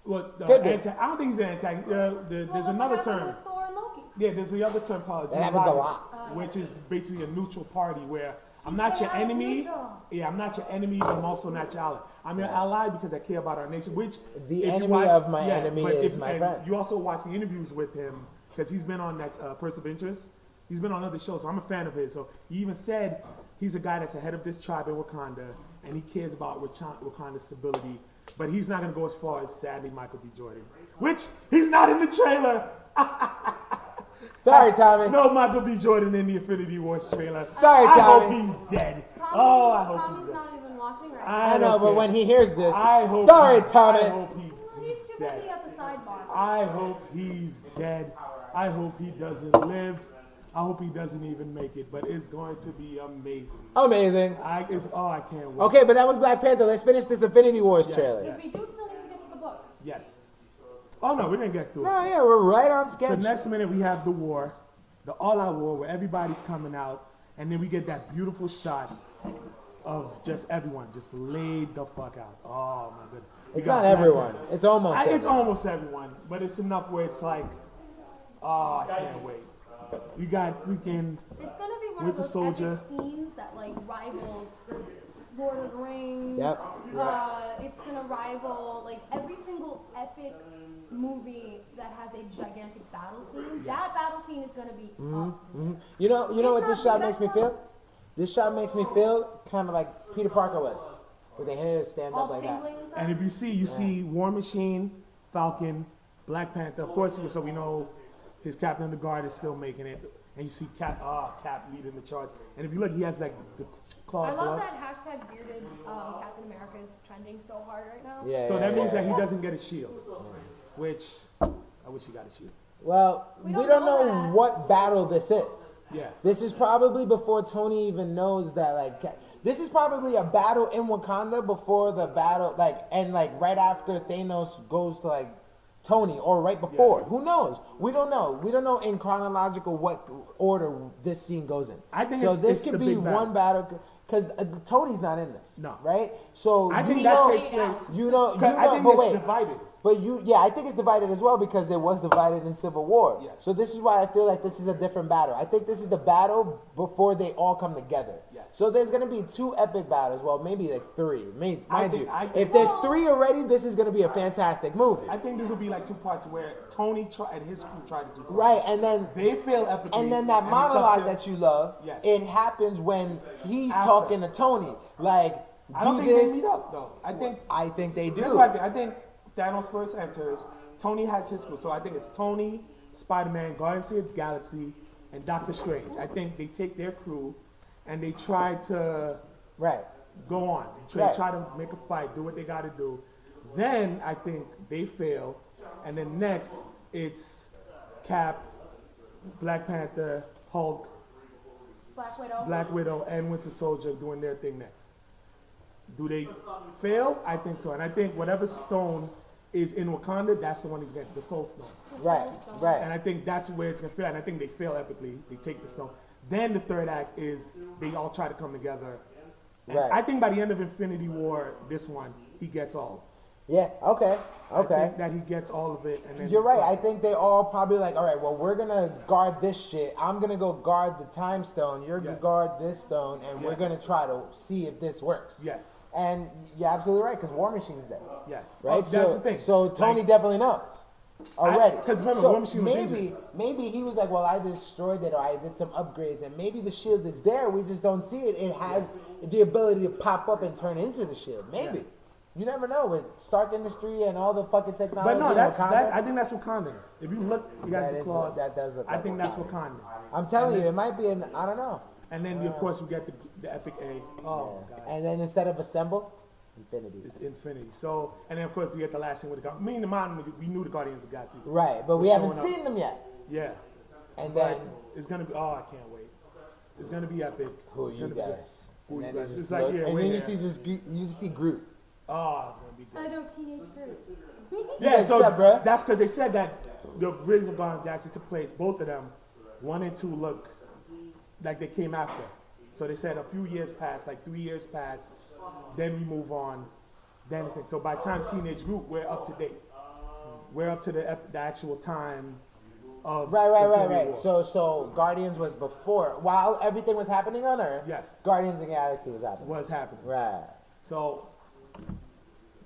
B: Could be.
A: I don't think he's an antagonist. There's
C: Well, look
A: another
C: what happened
A: term.
C: With Thor and Loki.
A: Yeah, there's the other term called
B: That happens a
A: duodenous, which is basically a neutral party where I'm not your
C: Stay out
A: enemy.
C: neutral.
A: Yeah, I'm not your enemy, but I'm also not your ally. I'm your ally because I care about our nation. Which
B: The
A: if you
B: enemy of my enemy
A: but
B: is my
A: and
B: friend.
A: You also watch the interviews with him because he's been on that Person of Interest. He's been on other shows, so I'm a fan of his. So he even said he's a guy that's ahead of this tribe in Wakanda, and he cares about Wakanda's stability. But he's not going to go as far as, sadly, Michael B. Jordan, which he's not in the trailer.
B: Sorry, Tommy.
A: No Michael B. Jordan in the Infinity Wars trailer.
B: Sorry,
A: I
B: Tommy.
A: hope he's dead.
C: Tommy,
A: I hope
C: Tommy's
A: he's dead.
C: not even watching right now.
B: I know,
A: don't
B: but
A: care.
B: when he hears this,
A: I hope
B: sorry,
A: I
B: Tommy.
A: hope
C: He's too
A: dead.
C: busy at the sidebar.
A: I hope he's dead. I hope he doesn't live. I hope he doesn't even make it. But it's going to be amazing.
B: Amazing.
A: I can't wait.
B: Okay, but that was Black Panther. Let's finish this Infinity Wars
A: Yes,
B: trailer.
A: yes.
C: We do still need to get to the book.
A: Yes. Oh no, we're gonna get through it.
B: No, yeah, we're right on
A: So
B: schedule.
A: next minute we have the war, the all-out war where everybody's coming out, and then we get that beautiful shot of just everyone just laid the fuck out. Oh my goodness. We
B: It's
A: got
B: not
A: Black
B: everyone.
A: Panther.
B: It's almost
A: It's
B: everyone.
A: almost everyone, but it's enough where it's like, oh, I can't wait. We can.
C: It's gonna be one
A: Winter
C: of those
A: Soldier.
C: epic scenes that like rivals Lord of the Rings.
B: Yep.
C: It's gonna rival like every single epic movie that has a gigantic battle scene. That battle scene is gonna be top.
B: You know what
C: It's
B: this
C: not
B: shot
C: the
B: makes me
C: best
B: feel? This shot makes me feel kind of like Peter Parker was, with the hair stand
C: All
B: up like
C: tingling
B: that.
C: and stuff.
A: And if you see War Machine, Falcon, Black Panther. Of course, so we know his Captain of the Guard is still making it. And you see Cap leading the charge. And if you look, he has like the claw
C: I love
A: glove.
C: that hashtag bearded Captain America is trending so hard right now.
B: Yeah.
A: So
B: yeah,
A: that means
B: yeah.
A: that he doesn't get a shield, which I wish he got a shield.
B: Well, we don't know
C: that.
B: what battle this is.
A: Yeah.
B: This is probably before Tony even knows that, like, this is probably a battle in Wakanda before the battle, like, and like right after Thanos goes to like Tony, or right before.
A: Yeah.
B: Who knows? We don't know. We don't know in chronological what order this scene goes in.
A: I think
B: so.
A: it's
B: This
A: the
B: could be
A: big
B: one battle because Tony's not in this.
A: No.
B: Right? So
A: I
B: you
A: think
B: know,
A: that takes place.
B: You know,
A: I think
B: but
A: it's
B: wait.
A: divided.
B: But I think it's divided as well because it was divided in Civil War.
A: Yes.
B: So this is why I feel like this is a different battle. I think this is the battle before they all come together.
A: Yes.
B: So there's gonna be 2 epic battles. Well, maybe like 3. Mind you,
A: I think-
B: if there's 3 already, this is gonna be a fantastic movie.
A: I think this will be like 2 parts where Tony and his crew try to do something.
B: Right, and then
A: They fail epically.
B: and then that
A: it's up
B: monologue
A: to-
B: that you love,
A: Yes.
B: it happens when he's
A: After.
B: talking to Tony. Like,
A: I don't
B: do
A: think
B: this.
A: they meet up though. I think
B: I think they do.
A: That's what I think Thanos first enters. Tony has his crew, so I think it's Tony, Spider-Man, Guardians of the Galaxy, and Doctor Strange. I think they take their crew and they try to
B: Right.
A: go on,
B: Right.
A: try to make a fight, do what they got to do. Then I think they fail, and then next it's Cap, Black Panther, Hulk, Black Widow, and Winter Soldier doing their thing next. Do they fail? I think so, and I think whatever stone is in Wakanda, that's the one he's getting, the Soul Stone.
B: Right. Right.
A: And I think that's where it's gonna fail. And I think they fail epically. They take the stone. Then the third act is they all try to come together. And
B: Right.
A: I think by the end of Infinity War, this one, he gets all.
B: Yeah. Okay.
A: I
B: Okay.
A: think that he gets all of it. And then
B: You're
A: it's
B: right.
A: done.
B: I think they all probably like, all right, well, we're gonna guard this shit. I'm gonna go guard the time stone. You're gonna
A: Yes.
B: guard this stone, and we're
A: Yes.
B: gonna try to see if this works.
A: Yes.
B: And you're absolutely right, because War Machine's there,
A: Yes.
B: right?
A: Oh, that's
B: so,
A: the thing.
B: So Tony
A: Like,
B: definitely knows already.
A: 'cause remember,
B: so
A: War Machine was
B: maybe he was like, well, I destroyed it, or I did some upgrades, and maybe the shield is there. We just don't see it. It has the ability to pop up and turn into the shield. Maybe.
A: Yeah.
B: You never know with Stark Industry and all the fucking technology.
A: But no,
B: in
A: that's
B: Wakanda.
A: that. I think that's Wakanda. If you look, you guys
B: That
A: the
B: is-
A: claws.
B: that does look
A: I
B: like
A: think that's
B: Wakanda.
A: Wakanda.
B: I'm telling you, it might be an, I don't know.
A: And then of course we get the epic A. Oh god.
B: And then instead of assemble, infinity.
A: It's Infinity. So, and then of course you get the last thing with the me and the man. We knew the Guardians of the Galaxy.
B: Right, but we
A: We're
B: haven't
A: showing up.
B: seen them yet.
A: Yeah.
B: And
A: But
B: then,
A: it's gonna be. Oh, I can't wait. It's gonna be epic.
B: who are
A: It's
B: you
A: gonna be good.
B: guys?
A: Who
B: And
A: you
B: then
A: guys?
B: they
A: It's
B: just
A: like,
B: look,
A: yeah,
B: and
A: we're
B: then
A: here.
B: you just see Groot.
A: Oh, it's gonna be good.
C: I know Teenage Groot.
A: Yeah,
B: What's
A: so
B: up, bruh?
A: that's because they said that the Rings of Guardians actually took place. Both of them, 1 and 2, look like they came after. So they said a few years passed, like 3 years passed, then we move on. Then it's so by the time Teenage Groot, we're up to date. We're up to the actual time of Infinity War.
B: So Guardians was before, while everything was happening on Earth.
A: Yes.
B: Guardians of the Galaxy was happening.
A: What's happening?
B: Right.
A: So,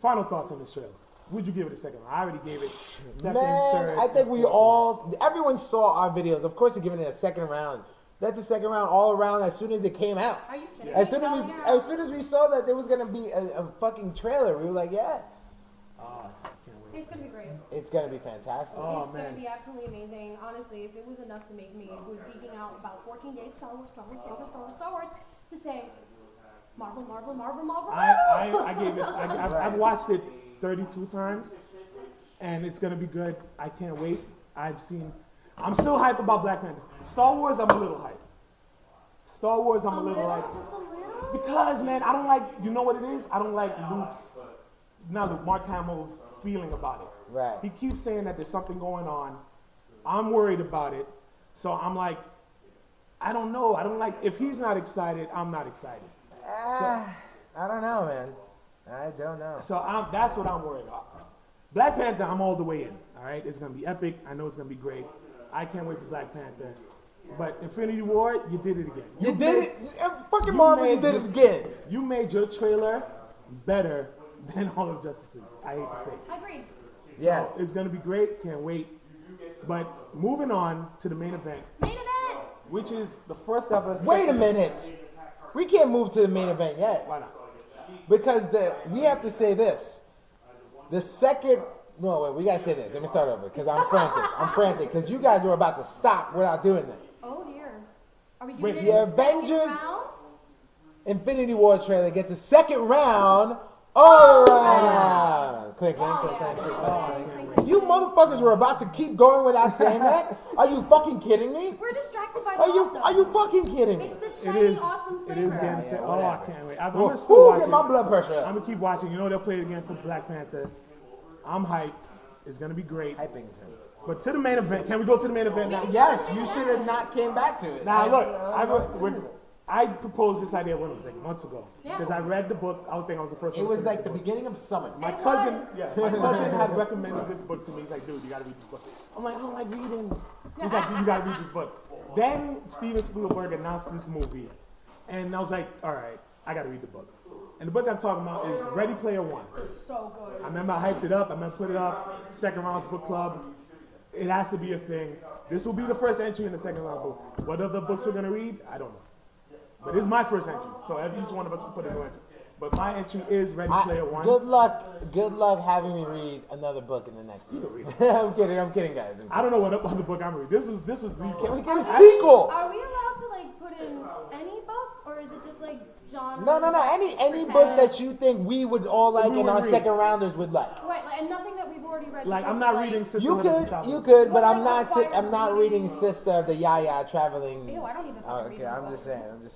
A: final thoughts on this trailer. Would you give it a second? I already gave it second,
B: Man,
A: third.
B: I think
A: and
B: we
A: fourth.
B: everyone saw our videos. Of course, we're giving it a second round. That's a second round all around as soon as it came out.
C: Are you kidding?
B: As
C: me?
B: soon as we saw that there was gonna be a fucking trailer, we were like, yeah,
A: Oh, I can't wait.
C: It's gonna be great.
B: it's gonna be fantastic.
A: Oh,
C: It's
A: man.
C: gonna be absolutely amazing. Honestly, if it was enough to make me, who's geeking out about 14 days, Star Wars, to say Marvel, Marvel, Marvel, Marvel.
A: I gave it. I've watched it 32 times, and it's gonna be good. I can't wait. I'm still hyped about Black Panther. Star Wars, I'm a little hyped. Star Wars, I'm a little hyped.
C: just a little.
A: Because, man, I don't like, you know what it is? I don't like Mark Hamill's feeling about it.
B: Right.
A: He keeps saying that there's something going on. I'm worried about it. So I'm like, I don't know. I don't like, if he's not excited, I'm not excited.
B: I don't know, man. I don't know.
A: So that's what I'm worried about. Black Panther, I'm all the way in. All right, it's gonna be epic. I know it's gonna be great. I can't wait for Black Panther. But Infinity War, you did it again.
B: You did it. Fucking Marvel, you did it again.
A: You made your trailer better than all of Justice League. I hate to say it.
C: I agree.
B: Yeah.
A: So it's gonna be great. Can't wait. But moving on to the main event,
C: Main event.
A: which is the first ever.
B: Wait a minute. We can't move to the main event yet
A: Why not?
B: because we have to say this. The second. No, wait. We gotta say this. Let me start over because I'm frantic. I'm frantic because you guys were about to stop without doing this.
C: Oh dear. Are we
A: Wait,
C: giving
B: the
C: it a second
B: Avengers-
C: round?
B: Infinity War trailer gets a second round. All around. Click, click, click, click, click, click, click. You motherfuckers were about to keep going without saying that? Are you fucking kidding me?
C: We're distracted by the
B: Are
C: awesome.
B: you fucking kidding me?
C: It's the
A: It
C: shiny,
A: is.
C: awesome
A: It
C: flavor.
A: is getting set. Oh, I
B: whatever.
A: can't wait. I'm
B: Well,
A: gonna still
B: who
A: watch
B: get
A: it.
B: my blood pressure
A: I'm
B: up?
A: gonna keep watching. You know they'll play it again for Black Panther. I'm hyped. It's gonna be great.
B: Hyping him.
A: But to the main event. Can we go to the main event now?
B: Yes, you should have not came back to it.
A: Now look, I proposed this idea when it was like months ago
C: Yeah.
A: because I read the book. I would think I was the first
B: It
A: one.
B: was
A: to
B: like
A: finish
B: the beginning of summer.
A: My
C: It
A: cousin,
C: was.
A: yeah, my cousin had recommended this book to me. He's like, dude, you gotta read this book. I'm like, I don't like reading. He's like, dude, you gotta read this book. Then Steven Spielberg announced this movie, and I was like, all right, I gotta read the book. And the book I'm talking about is Ready Player One.
C: So good.
A: I remember I hyped it up. I remember put it up. Second round's book club. It has to be a thing. This will be the first entry in the second round book. What other books we're gonna read, I don't know. But this is my first entry, so each one of us can put a new entry. But my entry is Ready Player One.
B: Good luck having me read another book in the next year. I'm kidding, guys.
A: I don't know what other book I'm reading. This was the.
B: Can we get a sequel?
C: Are we allowed to like put in any book, or is it just like genre?
B: No. Any book that you think we would all like
A: We
B: and
A: would
B: our
A: read.
B: second rounders would like.
C: Right, like, and nothing that we've already read.
A: Like
C: before,
A: I'm not
C: like-
A: reading Sisterhood
B: You
A: of the
B: could,
A: Traveler.
B: but I'm
C: What's,
B: not.
C: like,
B: I'm not
C: reading-
B: reading Sister of the Yaya traveling.
C: Ew, I don't even
B: Oh,
C: fucking read
B: okay,
C: these
B: I'm
C: books.
B: just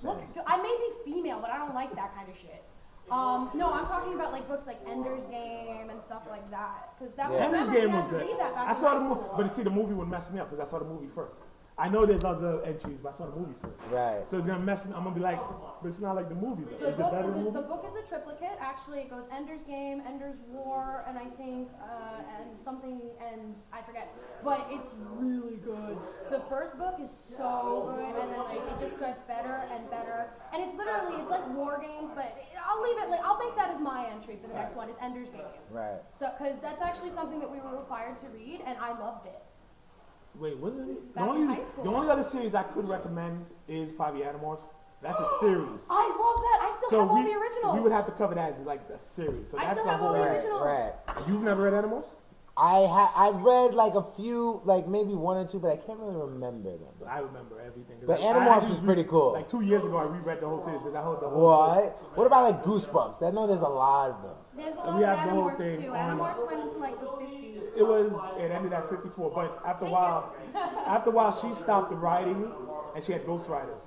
B: saying.
C: Look, I may be female, but I don't like that kind of shit. No, I'm talking about like books like Ender's Game and stuff like that. Because that was
B: Yeah.
A: Ender's
C: remember, we
A: Game
C: had
A: was
C: to
A: good.
C: read that back
A: I
C: in
A: saw
C: high
A: the movie,
C: school.
A: but you see, the movie would mess me up because I saw the movie first. I know there's other entries, but I saw the movie first.
B: Right.
A: So it's gonna mess me. I'm gonna be like, but it's not like the movie though.
C: The
A: Is it
C: book
A: better
C: is
A: than the
C: the
A: movie?
C: book is a triplicate. Actually, it goes Ender's Game, Ender's War, and I think and something and I forget. But it's really good. The first book is so good, and then like it just gets better and better. And it's literally it's like war games, but I'll leave it. Like I'll make that as my entry for the next one. Is Ender's Game.
B: Right.
C: So because that's actually something that we were required to read, and I loved it.
A: Wait, wasn't it?
C: Back in high school.
A: The only other series I could recommend is probably Animorphs. That's a series.
C: I love that. I still have all the originals.
A: We would have to cover that as like a series. So
C: I
A: that's
C: still
A: a
C: have all
A: whole.
C: the
B: Right.
C: originals.
B: Right.
A: You've never read Animorphs?
B: I've read like a few, like maybe one or two, but I can't really remember them.
A: I remember everything. 'Cause
B: But
A: I
B: Animorphs
A: actually
B: was pretty cool.
A: Like 2 years ago, I reread the whole series because I heard the whole.
B: What? What about like Goosebumps? I know there's a lot of them.
C: There's a lot
A: We
C: of
A: have the whole
C: Animorphs
A: thing
C: too.
A: on-
C: Animorphs went into like the 50s.
A: It ended at 54, but after a while, she stopped the writing, and she had ghostwriters.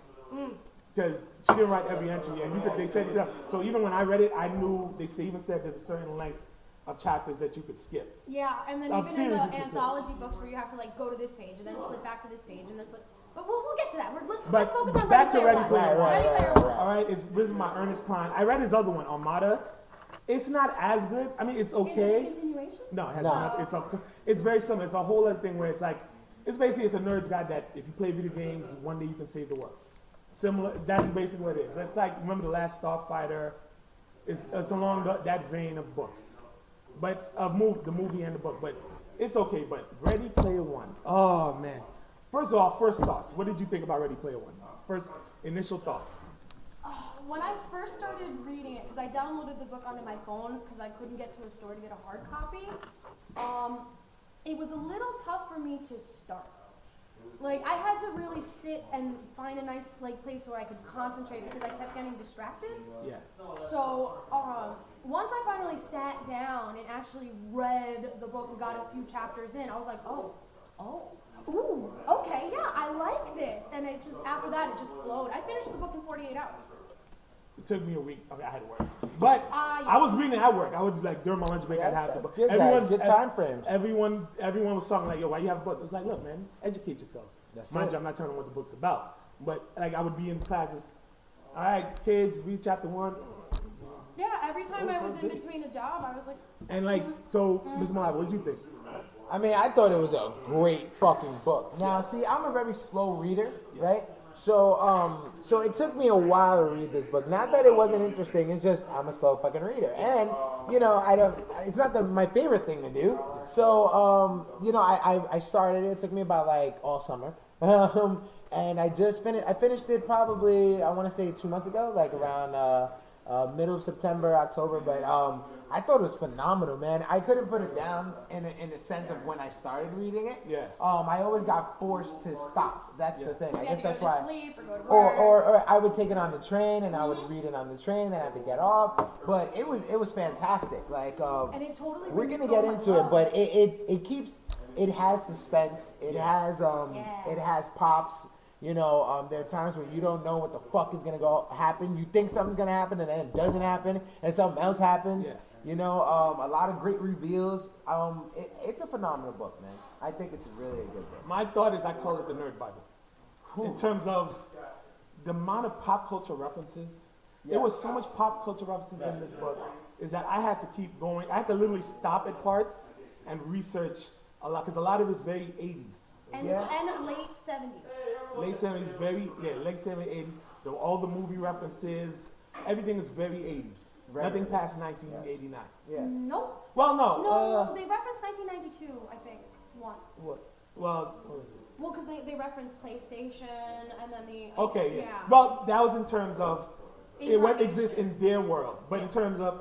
A: Because she didn't write every entry, and they said it up. So even when I read it, I knew they even said there's a certain length of chapters that you could skip.
C: Yeah, and then
A: Of
C: even in
A: series
C: the
A: you can say.
C: anthology books where you have to like go to this page and then flip back to this page and then flip. But we'll get to that. Let's
A: But
C: focus on
A: back to
C: Ready
A: Ready
C: Player
A: Player
C: One.
A: One.
C: Ready Player One.
A: All right, this is my Ernest Cline. I read his other one, Armada. It's not as good. I mean, it's
C: Is it a
A: okay.
C: continuation?
A: No, it has
B: No.
A: not. It's very similar. It's a whole other thing where it's like, it's basically it's a nerd's guide that if you play video games, one day you can save the world. Similar. That's basically what it is. It's like remember the Last Starfighter. It's along that vein of books, but the movie and the book. But it's okay. But Ready Player One. Oh man. First of all, first thoughts. What did you think about Ready Player One? First initial thoughts.
C: When I first started reading it, because I downloaded the book onto my phone because I couldn't get to a store to get a hard copy, it was a little tough for me to start. Like I had to really sit and find a nice like place where I could concentrate because I kept getting distracted.
A: Yeah.
C: So once I finally sat down and actually read the book and got a few chapters in, I was like, ooh, okay, yeah, I like this. And it just after that it just flowed. I finished the book in 48 hours.
A: It took me a week. Okay, I had to work, but
C: Yeah.
A: I was reading at work. I would like during my lunch break. I'd have the
B: That's
A: book.
B: good, guys. Good time frames.
A: Everyone was talking like, "Yo, why you have a book?" It's like, look, man, educate yourselves.
B: That's
A: Mind
B: it.
A: you, I'm not telling them what the book's about, but like I would be in classes. All right, kids, read chapter 1,
C: Yeah, every time I was in between a job, I was like,
A: and like so, Ms. Malai, what did you think?
B: I mean, I thought it was a great fucking book. Now, see, I'm a very slow reader, right? So it took me a while to read this book. Not that it wasn't interesting. It's just I'm a slow fucking reader, and you know, I don't. It's not my favorite thing to do. So you know, I started it. It took me about like all summer, and I just finished. I finished it probably I want to say 2 months ago, like around middle of September, October. But I thought it was phenomenal, man. I couldn't put it down in the sense of when I started reading it.
A: Yeah.
B: I always got forced to stop. That's the thing. I guess that's
C: You had
B: why.
C: to go to sleep or go to work.
B: Or I would take it on the train and I would read it on the train. Then I have to get off. But it was fantastic. Like
C: And it totally
B: we're
C: brings
B: gonna
C: you
B: get
C: home,
B: into
C: I
B: it,
C: love.
B: but it keeps. It has suspense. It has it has pops. You know, there are times where you don't know what the fuck is gonna happen. You think something's gonna happen and then it doesn't happen, and something else happens.
A: Yeah.
B: You know, a lot of great reveals. It's a phenomenal book, man. I think it's really a good book.
A: My thought is I call it the Nerd Bible. In terms of the amount of pop culture references, there was so much pop culture references in this book, is that I had to keep going. I had to literally stop at parts and research a lot, because a lot of it's very 80s.
C: And late 70s.
A: Late 70s, late 70s, 80s. All the movie references, everything is very 80s.
B: Right.
A: Nothing past 1989.
B: Yeah.
C: Nope.
A: Well, no.
C: No, they referenced 1992, I think, once.
B: What?
A: Well, what was it?
C: Well, because they referenced PlayStation and then the.
A: Okay, yeah. Well, that was in terms of what exists in their world. But in terms of,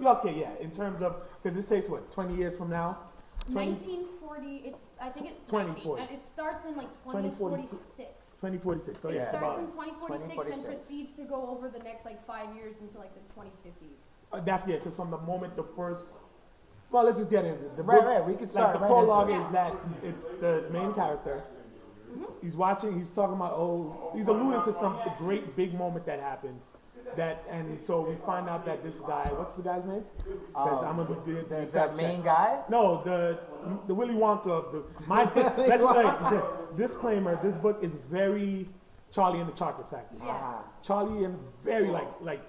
A: in terms of, because it says what, 20 years from now?
C: 1940, I think it's
A: 2040.
C: 19, and it starts in like
A: 2042.
C: 2046.
A: 2046. So
C: It
A: yeah,
C: starts
A: about,
C: in 2046 and
B: 2046.
C: proceeds to go over the next like 5 years into like the 2050s.
A: that's because from the moment the first, well, let's just get into it. The
B: Right,
A: book,
B: right, we could start
A: Like the
B: right into
A: prologue
B: it.
A: is that it's the main character. He's watching. He's talking about he's alluding to some great big moment that happened. And so we find out that this guy, what's the guy's name? Because I'm gonna do
B: That main guy?
A: No, the Willy Wonka of the my. That's like disclaimer. This book is very Charlie and the Chocolate Factory.
C: Yes.
A: Charlie and very like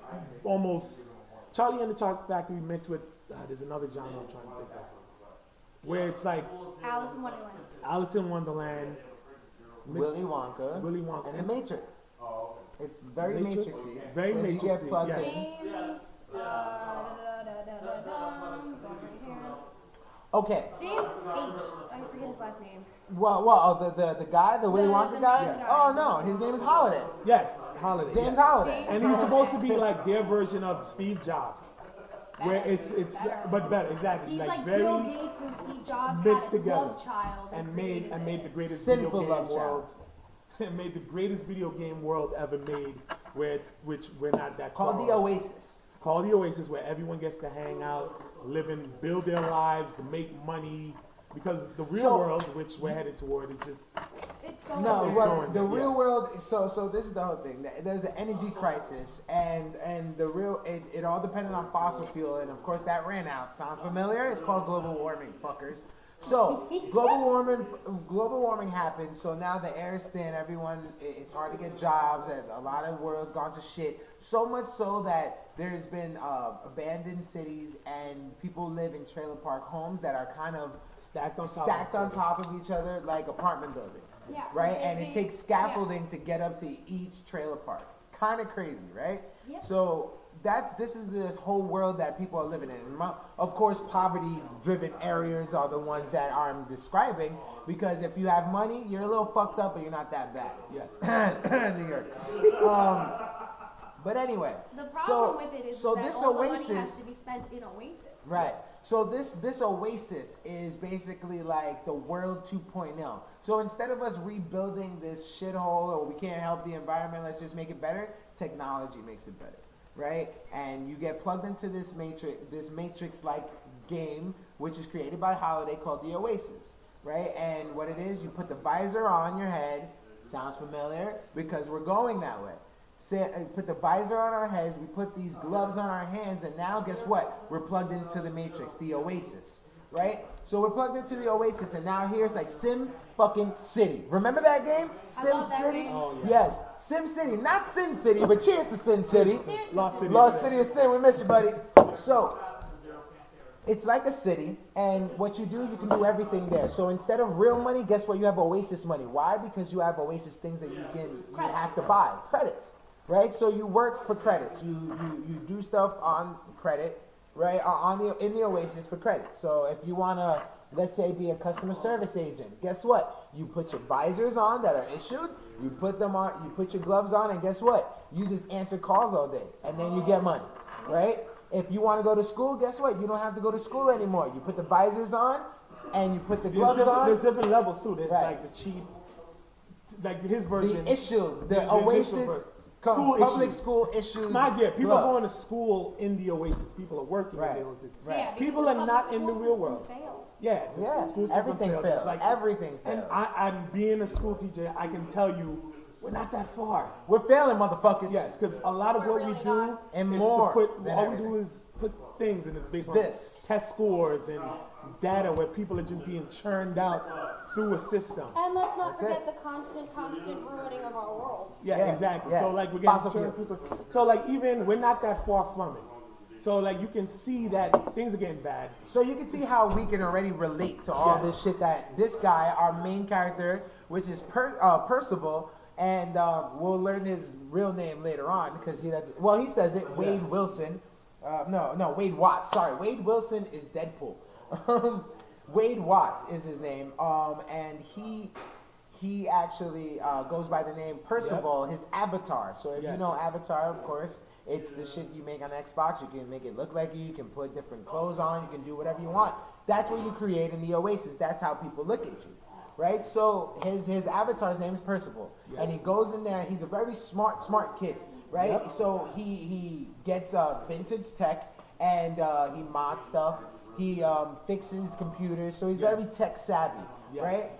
A: almost Charlie and the Chocolate Factory mixed with there's another genre I'm trying to think of where it's like
C: Alice in Wonderland.
A: Alice in Wonderland,
B: Willy Wonka.
A: Willy Wonka,
B: And the Matrix. It's very
A: Matrix?
B: Matrixy.
A: Very
B: 'cause you
A: Matrixy,
B: get plugged
A: yes.
B: in.
C: James. Going right here.
B: Okay.
C: James H. I forget his last name.
B: Well, the guy, the Willy Wonka
C: the
B: guy?
C: main guy.
B: Oh no, his name is Holiday.
A: yes, Holiday,
B: James
A: yes.
B: Holiday.
A: And he's supposed to be like their version of Steve Jobs, where it's
C: Better.
A: but better, exactly,
C: He's like
A: very
C: Bill Gates and Steve Jobs
A: mixed
C: had
A: together.
C: love child
A: and made the greatest
B: Simple
A: video game
B: love
A: world. And made the greatest video game world ever made, which we're not that
B: Called
A: far
B: the
A: off.
B: Oasis.
A: Called the Oasis, where everyone gets to hang out, live and build their lives, make money. Because the real
B: So-
A: world, which we're headed toward, is just
C: It's going
B: No,
A: It's
B: well,
A: going,
B: the
A: yeah.
B: real world. So this is the whole thing. There's an energy crisis, and the real it all depended on fossil fuel, and of course that ran out. Sounds familiar? It's called global warming, fuckers. So global warming happens. So now the air is thin. Everyone, it's hard to get jobs, and a lot of world's gone to shit. So much so that there's been abandoned cities, and people live in trailer park homes that are kind of
A: stacked on top.
B: stacked on top of each other like apartment buildings.
C: Yeah.
B: Right?
C: They-
B: And
C: they-
B: it takes scaffolding to get up to each trailer park. Kind of crazy, right?
C: Yeah.
B: So this is the whole world that people are living in. Of course, poverty-driven areas are the ones that I'm describing, because if you have money, you're a little fucked up, but you're not that bad.
A: Yes.
B: New York. But anyway,
C: The problem with it is that
B: this
C: all the money
B: oasis,
C: has to be spent in Oasis.
B: right? So this oasis is basically like the world 2.0. So instead of us rebuilding this shithole, or we can't help the environment, let's just make it better. Technology makes it better, right? And you get plugged into this matrix-like game, which is created by Holiday, called the Oasis, right? And what it is, you put the visor on your head. Sounds familiar? Because we're going that way. Put the visor on our heads, we put these gloves on our hands, and now guess what? We're plugged into the Matrix, the Oasis, right? So we're plugged into the Oasis, and now here's like Sim fucking City. Remember that game? Sim
C: love that
B: City?
C: game.
A: Oh, yeah.
B: Yes, Sim City, not Sin City, but cheers to Sin City.
C: Cheers.
A: Lost City.
B: Lost City of Sin, we miss you, buddy. So, It's like a city, and what you do, you can do everything there. So instead of real money, guess what? You have Oasis money. Why? Because you have Oasis things that you have to buy. Credits, right? So you work for credits. You do stuff on credit, right? In the Oasis for credit. So if you wanna, let's say, be a customer service agent, guess what? You put your visors on that are issued. You put them on. You put your gloves on, and guess what? You just answer calls all day, and then you get money, right? If you want to go to school, guess what? You don't have to go to school anymore. You put the visors on, and you put the gloves on.
A: There's different levels too. There's like the cheap, like his version.
B: The issue, the Oasis, public school issues.
A: Mind you, people
B: gloves.
A: are going to school in the Oasis. People are working in the Oasis.
B: Right.
C: Yeah,
A: People are not in the real world. Yeah, the school system
B: Everything
A: failed.
B: failed.
A: It's like,
B: Everything failed.
A: And I'm being a school teacher. I can tell you, we're not that far.
B: We're failing, motherfuckers.
A: Yes, because a lot of
C: We're
A: what
C: really
A: we do
C: not.
B: And
A: is
B: more
A: to put.
B: than
A: All we
B: everything.
A: do is put things, and it's based on
B: This.
A: test scores and data where people are just being churned out through a system.
C: And let's not
B: That's
C: forget
B: it.
C: the constant ruining of our world.
A: Yeah,
B: Yeah,
A: exactly.
B: yeah.
A: So like we're
B: Fossil
A: getting
B: fuel.
A: so like even we're not that far from it. So like you can see that things are getting bad.
B: So you can see how we can already relate to all
A: Yes.
B: this shit that this guy, our main character, which is Percival, and we'll learn his real name later on because he says it, Wade Wilson. No, Wade Watts. Sorry, Wade Wilson is Deadpool. Wade Watts is his name, and he actually goes by the name Percival. His avatar. So if you
A: Yes.
B: know Avatar, of course, it's the shit you make on Xbox. You can make it look like you. You can put different clothes on. You can do whatever you want. That's what you create in the Oasis. That's how people look at you, right? So his avatar's name is Percival, and he goes in there. He's a very smart kid, right?
A: Yep.
B: So he gets vintage tech and he mods stuff. He fixes computers. So he's very tech savvy,
A: Yes.
B: right?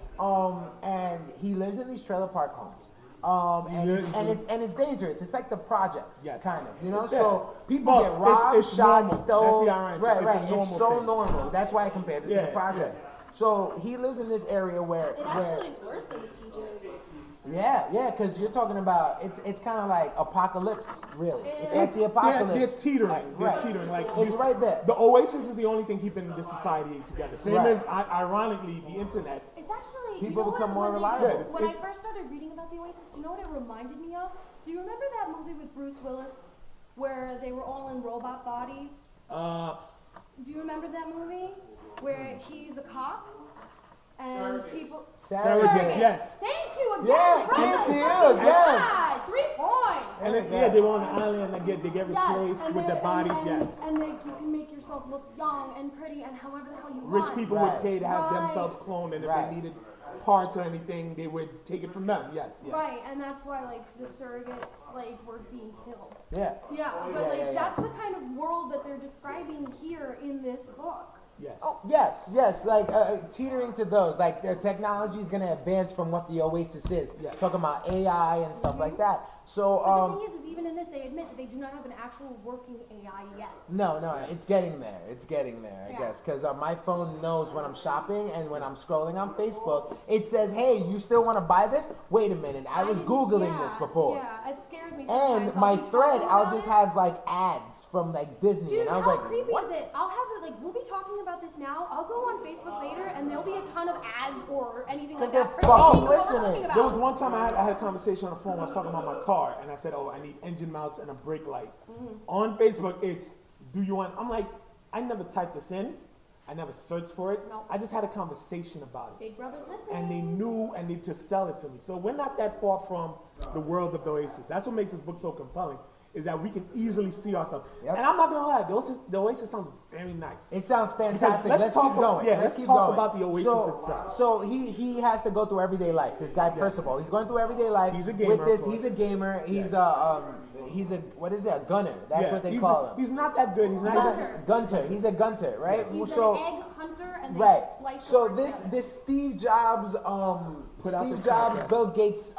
B: And he lives in these trailer park homes. And it's dangerous. It's like the projects,
A: Yes.
B: kind of, you know.
A: Yeah.
B: So people
A: Well,
B: get robbed,
A: it's
B: shot,
A: normal.
B: stolen.
A: That's the irony.
B: Right,
A: It's a
B: right. It's
A: normal
B: so
A: thing.
B: normal. That's why I compared it to
A: Yeah,
B: the projects. So he lives in this area where,
C: It actually is worse than the PJs.
B: yeah, because you're talking about it's kind of like apocalypse, really. It's like the
A: They're
B: apocalypse.
A: teetering. They're
B: Right.
A: teetering. Like
B: It's right there.
A: The Oasis is the only thing keeping this society together. Same
B: Right.
A: as ironically the internet.
C: It's actually
B: People
C: you know
B: become
C: what,
B: more
C: when
B: reliable.
C: They,
A: Yeah,
C: when I
A: it's-
C: first started reading about the Oasis, do you know what it reminded me of? Do you remember that movie with Bruce Willis where they were all in robot bodies? Do you remember that movie where he's a cop and people?
B: Surrogate.
A: Yes.
C: Thank you again.
B: Yeah,
C: brother.
B: cheers to you
C: Fucking
B: again.
C: God, 3 points.
A: And then, they were on the island and they get replaced
C: and
A: with
C: they're-
A: their bodies.
C: and,
A: Yes.
C: And you can make yourself look young and pretty and however the hell you
A: Rich
C: want.
A: people
B: Right.
A: would pay to have
C: Right.
A: themselves cloned, and if
B: Right.
A: they needed parts or anything, they would take it from them. Yes. Yeah.
C: Right, and that's why like the surrogates like were being killed.
B: Yeah.
C: Yeah, but
B: Yeah,
C: like
B: yeah, yeah.
C: that's the kind of world that they're describing here in this book.
A: Yes.
B: Yes, like teetering to those. Like the technology is gonna advance from what the Oasis is.
A: Yes.
B: Talking about AI and stuff like that. So
C: But the thing is even in this, they admit that they do not have an actual working AI yet.
B: no, it's getting there. It's getting there, I
C: Yeah.
B: guess, because my phone knows when I'm shopping and when I'm scrolling on Facebook, it says, "Hey, you still want to buy this? Wait a minute, I was
C: didn't-
B: googling
C: yeah,
B: this before."
C: Yeah, it scares me.
B: And
C: sometimes.
B: my
C: I'll be
B: thread,
C: talking
B: I'll
C: about
B: just
C: it.
B: have like ads from like Disney,
C: Dude,
B: and I was
C: how
B: like,
C: creepy
B: "What?"
C: is it? I'll have to we'll be talking about this now. I'll go on Facebook later, and there'll be a ton of ads or anything like
B: Because
C: that.
B: they're
C: pertaining
B: fucking
C: to what we're
B: listening.
C: talking about.
A: There was one time I had a conversation on the phone. I was talking about my car, and I said, "Oh, I need engine mounts and a brake light." On Facebook, it's "Do you want?" I'm like, I never typed this in. I never searched for it.
C: No.
A: I just had a conversation about it,
C: Big Brother's listening.
A: and they knew and they just sell it to me. So we're not that far from the world of the Oasis. That's what makes this book so compelling. Is that we can easily see ourselves.
B: Yep.
A: And I'm not gonna lie, the Oasis sounds very nice.
B: It sounds fantastic.
A: let's
B: Let's
A: talk
B: keep
A: about-
B: going.
A: yeah, let's
B: keep
A: talk
B: going.
A: about the Oasis
B: so,
A: itself.
B: So he has to go through everyday life. This guy Percival, he's going through everyday life.
A: He's a gamer,
B: With this,
A: of course.
B: he's a gamer. He's a what is it? A gunner. That's
A: Yeah,
B: what they
A: he's
B: call
A: a-
B: him.
A: He's not that good. He's not
C: Gunter.
B: Gunter. He's a gunter, right?
C: He's
B: so
C: an egg hunter, and they
B: right.
C: splice
B: So
C: the
B: this
C: together.
B: this Steve Jobs
A: Put out this
B: Jobs
A: podcast.
B: Bill Gates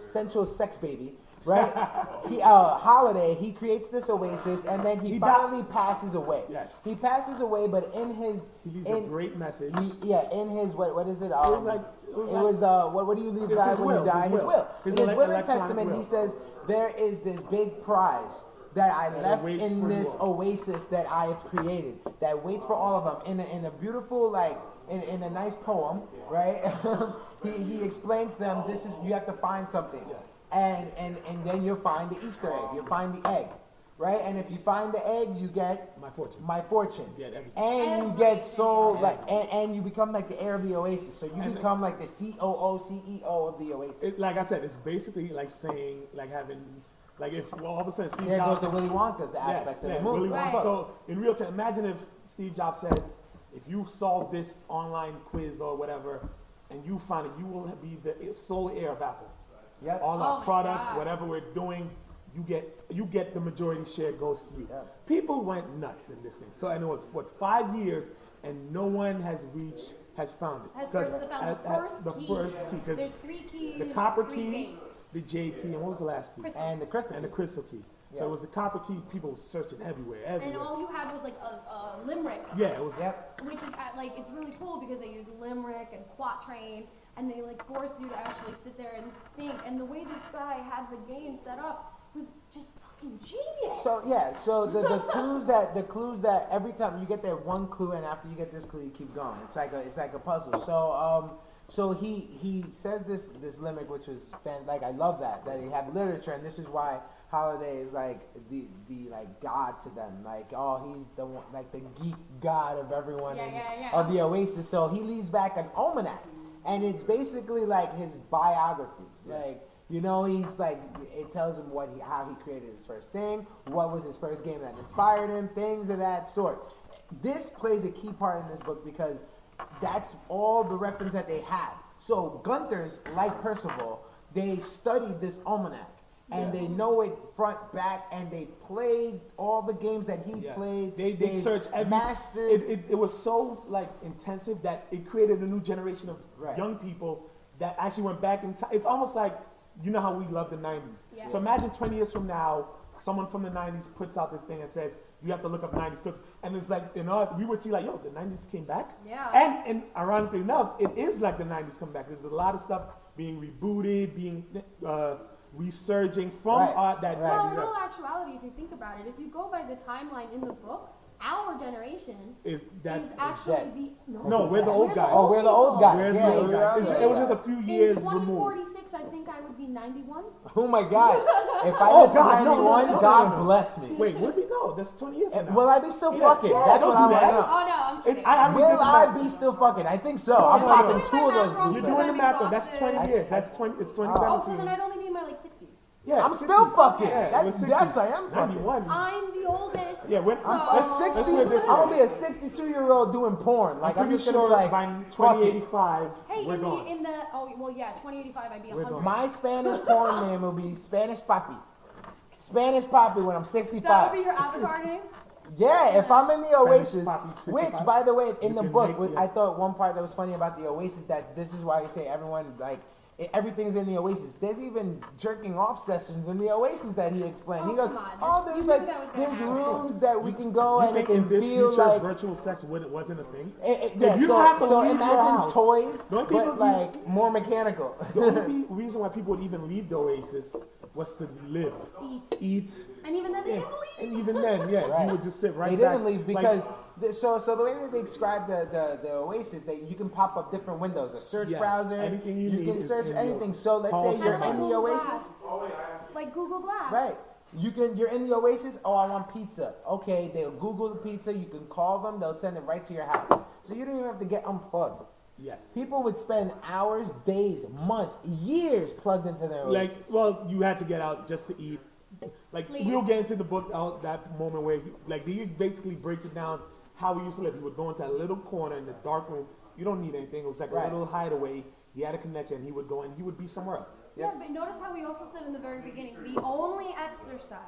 B: sensual sex baby. Right, Holiday. He creates this oasis, and then he
A: He
B: finally passes away.
A: Yes.
B: he passes away, but in his
A: He leaves a great message.
B: in his what is it?
A: It was like-
B: What do you leave
A: It's
B: behind
A: his
B: when you
A: will,
B: die?
A: his
B: His
A: will.
B: will.
A: His
B: In his will and
A: electronic
B: testament,
A: will.
B: he says there is this big prize that I
A: That
B: left
A: awaits
B: in
A: for
B: this
A: you all.
B: oasis that I have created, that waits for all of them in a beautiful, like, in a nice poem, right? he explains to them, this is, you have to find something. And then you'll find the Easter egg, you'll find the egg, right? And if you find the egg, you get my fortune.
A: Yeah, everything.
B: And you get sold, like, and you become like the heir of the oasis. So you become like the COO, CEO of the oasis.
A: Like I said, it's basically like saying, like having, like if all of a sudden Steve
B: There goes
A: Jobs.
B: the Willy Wonka, the aspect of the movie.
A: Willy Wonka.
C: Right.
A: So in real time, imagine if Steve Jobs says, if you solve this online quiz or whatever, and you find it, you will be the sole heir of Apple.
B: Yep.
A: All
C: Oh
A: our
C: my
A: products,
C: God.
A: whatever we're doing, you get the majority share goes to you.
B: Yeah.
A: People went nuts in this thing. So and it was for 5 years, and no one has found it.
C: Has
A: Because
C: first found
A: the
C: the
A: first
C: first
A: key,
C: key.
A: 'cause
C: There's 3 keys.
A: the copper
C: 3
A: key,
C: gates.
A: the J key, and what was the last key?
C: Crystal.
B: And the crystal.
A: And the crystal key. So
B: Yeah.
A: it was the copper key. People were searching everywhere.
C: And all you had was like a limerick.
A: Yeah, it was.
B: Yep.
C: Which is like, it's really cool because they use limerick and quatrain, and they like force you to actually sit there and think. And the way this guy had the game set up was just fucking genius.
B: So yeah, so the clues that every time you get that one clue, and after you get this clue, you keep going. It's like a puzzle. So he says this limerick, which was like, I love that he have literature, and this is why Holiday is like the like god to them. Like, oh, he's the one, like the geek god of everyone of the Oasis. So he leaves back an almanac, and it's basically like his biography. Like, you know, he's like, it tells him how he created his first thing, what was his first game that inspired him, things of that sort. This plays a key part in this book because that's all the reference that they had. So Gunther's, like Percival, they studied this almanac. And they know it front, back, and they played all the games that he played.
A: They searched every.
B: Mastered.
A: It was so like intensive that it created a new generation of young people that actually went back in time. It's almost like, you know how we love the 90s.
C: Yeah.
A: So imagine 20 years from now, someone from the 90s puts out this thing and says, you have to look up 90s clips. And it's like, we would see like, yo, the 90s came back.
C: Yeah.
A: And ironically enough, it is like the 90s come back. There's a lot of stuff being rebooted, being resurging from art that.
C: Well, in all actuality, if you think about it, if you go by the timeline in the book, our generation
A: is
C: actually the
A: No, we're the old guys.
B: Oh, we're the old guys.
A: We're
B: Yeah,
A: the old guys. It was just a few years
C: in
A: removed.
C: 2046, I think I would be 91.
B: Oh my God! If I
A: Oh,
B: live to
A: God, no,
B: 91,
A: no.
B: God bless me.
A: Wait, would we? No, that's 20 years from now.
B: Will I be still fucking? That's
A: don't
B: what I
A: do
B: want
A: that.
B: to know.
C: Oh no, I'm kidding.
A: I
B: Will
A: did the
B: I
A: math.
B: be still fucking? I think so. I'm
A: no,
B: popping
C: no.
B: 2 of those
C: You're
A: You're
B: blueberries.
A: doing the
C: I'm
A: math though. That's
C: exhausted.
A: 20 years. That's 20. It's 2017.
C: Oh, so then I'd only be in my like 60s.
A: Yeah,
B: I'm
A: 60s.
B: still fucking.
A: Yeah, we're
B: Yes,
A: 60s.
B: I am fucking.
A: 91.
C: I'm the oldest.
A: Yeah, we're-
C: so
B: A 60.
A: Let's do it this
B: I'm gonna
A: way.
B: be a 62-year-old doing porn. Like, I'm
A: pretty
B: just gonna
A: sure
B: be like,
A: by
B: fuck it.
A: 2085,
C: Hey,
A: we're
C: in
A: gone.
C: the 2085, I'd be 100.
B: My Spanish porn name will be Spanish Papi. Spanish Papi when I'm
C: That
B: 65.
C: would be your avatar name.
B: Yeah, if I'm in the Oasis,
A: Papi 65.
B: which, by the way, in
A: You
B: the
A: can
B: book,
A: make-
B: I thought one part that was funny about the Oasis, that this is why you say everyone, like, everything's in the Oasis. There's even jerking off sessions in the Oasis that he explained.
C: Oh,
B: He goes,
C: come on.
B: oh,
C: You
B: there's
C: knew
B: like,
C: that was gonna
B: there's
C: happen.
B: rooms that we can go
A: You
B: and it
A: think in
B: can
A: this
B: feel
A: future
B: like,
A: virtual sex wasn't a thing?
B: yeah,
A: If you have to
B: so
A: leave your
B: imagine
A: house,
B: toys,
A: the only people
B: but like more mechanical.
A: The only reason why people would even leave the Oasis was to live, eat,
C: And even then, they
A: yeah.
C: didn't believe.
A: And even then, yeah,
B: Right.
A: you would just sit right
B: They
A: back.
B: didn't leave
A: like-
B: because so the way that they describe the Oasis, that you can pop up different windows, a search
A: Yes,
B: browser,
A: anything you
B: you
A: need
B: can
A: is
B: search
A: in
B: anything.
A: your
B: So let's
A: call
B: say you're
A: center.
B: in the
C: Google
B: Oasis,
C: Glass. Like Google Glass.
B: right? You're in the Oasis. Oh, I want pizza. Okay, they'll Google the pizza. You can call them. They'll send it right to your house. So you don't even have to get unplugged.
A: Yes.
B: People would spend hours, days, months, years plugged into their
A: Like,
B: Oasis.
A: well, you had to get out just to eat. Like,
C: Sleep.
A: we'll get into the book out that moment where he basically breaks it down how we used to live. He would go into a little corner in the dark room. You don't need anything. It was like
B: Right.
A: a little hideaway. He had a connection. He would go and he would be somewhere else.
C: Yeah, but notice how we also said in the very beginning, the only exercise,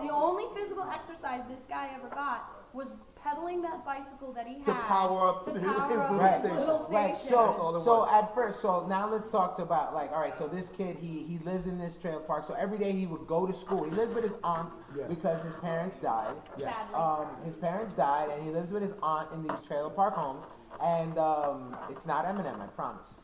C: the only physical exercise this guy ever got was pedaling that bicycle that he had
A: To power up to his
C: power
A: little
C: up
B: Right,
C: his little
B: right.
C: station.
A: That's all it
B: So
A: was.
B: at first, so now let's talk about like, all right. So this kid, he lives in this trailer park. So every day he would go to school. He lives with his aunt
A: Yeah.
B: because his parents died.
A: Yes.
C: Sadly.
B: His parents died, and he lives with his aunt in these trailer park homes. And it's not Eminem, I promise.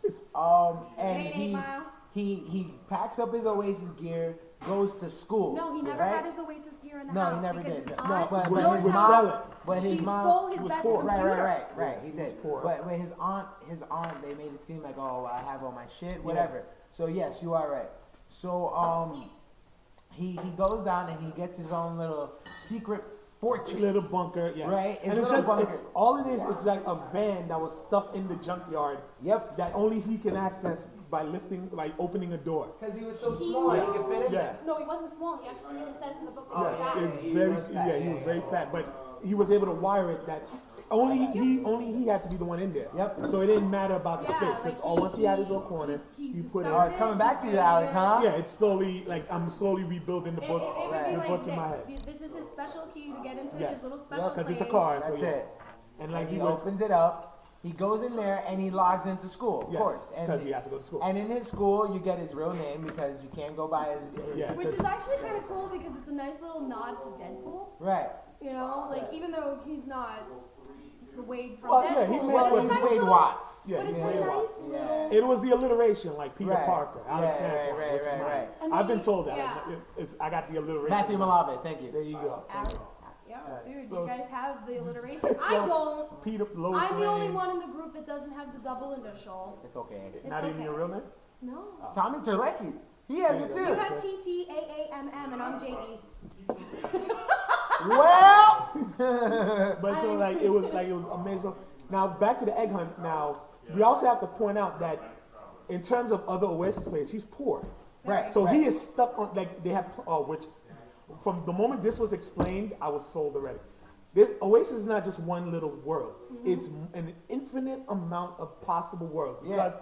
B: And
C: It ain't 8 Mile.
B: he packs up his Oasis gear, goes to school.
C: No, he never
B: right?
C: had his Oasis gear in the
B: No,
C: house.
B: he never
C: because
B: did.
C: his
B: No,
C: aunt
B: but
A: he
C: knows
A: would
C: how-
A: sell it.
B: But his
C: she
B: mom
C: stole his
A: was
C: best
A: poor.
C: computer.
B: Right. He did.
A: poor.
B: But his aunt, they made it seem like, oh, I have all my shit, whatever. So yes, you are right. So he goes down and he gets his own little secret fortress.
A: Little bunker, yes.
B: Right, his
A: And it's
B: little
A: just
B: bunker.
A: all it is like a van that was stuffed in the junkyard.
B: Yep.
A: That only he can access by opening a door.
B: Because he was so small, he could fit in
A: Yeah.
B: there.
C: No, he wasn't small. He actually even says in the book that
B: Oh,
C: he's
B: yeah,
C: fat.
A: It's
B: he
A: very,
B: was fat,
A: he was
B: yeah,
A: very
B: yeah.
A: fat, but he was able to wire it that only he had to be the one in there.
B: Yep.
A: So it didn't matter about the
C: Yeah,
A: space because
C: like
A: once he had his little corner, he put it.
B: Oh, it's coming back to you, Alex, huh?
A: Yeah, it's slowly I'm slowly rebuilding the
C: It
A: book,
C: would be
A: the
C: like
A: book in my
C: this.
A: head.
C: This is his special key to get into
A: Yes.
C: his little special
A: Because it's a
C: place.
A: car.
B: That's
A: so yeah.
B: it.
A: And like
B: He
A: he would,
B: opens it up. He goes in there and he logs into school, of
A: yes,
B: course.
A: because he has to go to school.
B: And in his school, you get his real name because you can't go by his
A: Yeah.
C: Which is actually kind of cool because it's a nice little nod to Deadpool.
B: right.
C: You know, like even though he's not the Wade from
A: Well,
C: Deadpool,
A: yeah, he made-
C: but
B: Well,
C: it's
B: he's
C: a nice
B: Wade
C: little,
B: Watts.
A: Yeah,
C: but it's
A: he's
C: a
A: Wade
C: nice
A: Watts.
C: little.
A: It was the alliteration, like Peter
B: Right.
A: Parker, Alex
B: Yeah,
A: Antoine,
B: right,
A: which is
B: right,
A: mine.
B: right.
C: And
A: I've been
C: then-
A: told that.
C: yeah.
A: I got the alliteration.
B: Matthew Malave, thank you.
A: There you go.
C: Alex, yeah, dude,
A: So-
C: you guys have the alliteration. I don't.
A: Peter Lois
C: I'm the only
A: Lane.
C: one in the group that doesn't have the double initial.
B: It's okay.
C: It's
A: Not even
C: okay.
A: your real name?
C: No.
B: Tommy Terlecki. He has it
C: You
B: too.
C: have TTAAMM and I'm JD.
B: Well,
A: But so it was amazing. Now back to the egg hunt. Now we also have to point out that in terms of other Oasis players, he's poor.
B: right.
A: So
B: right.
A: he is stuck on they have which from the moment this was explained, I was sold already. This Oasis is not just one little world. It's an infinite amount of possible worlds
B: Yeah.
A: because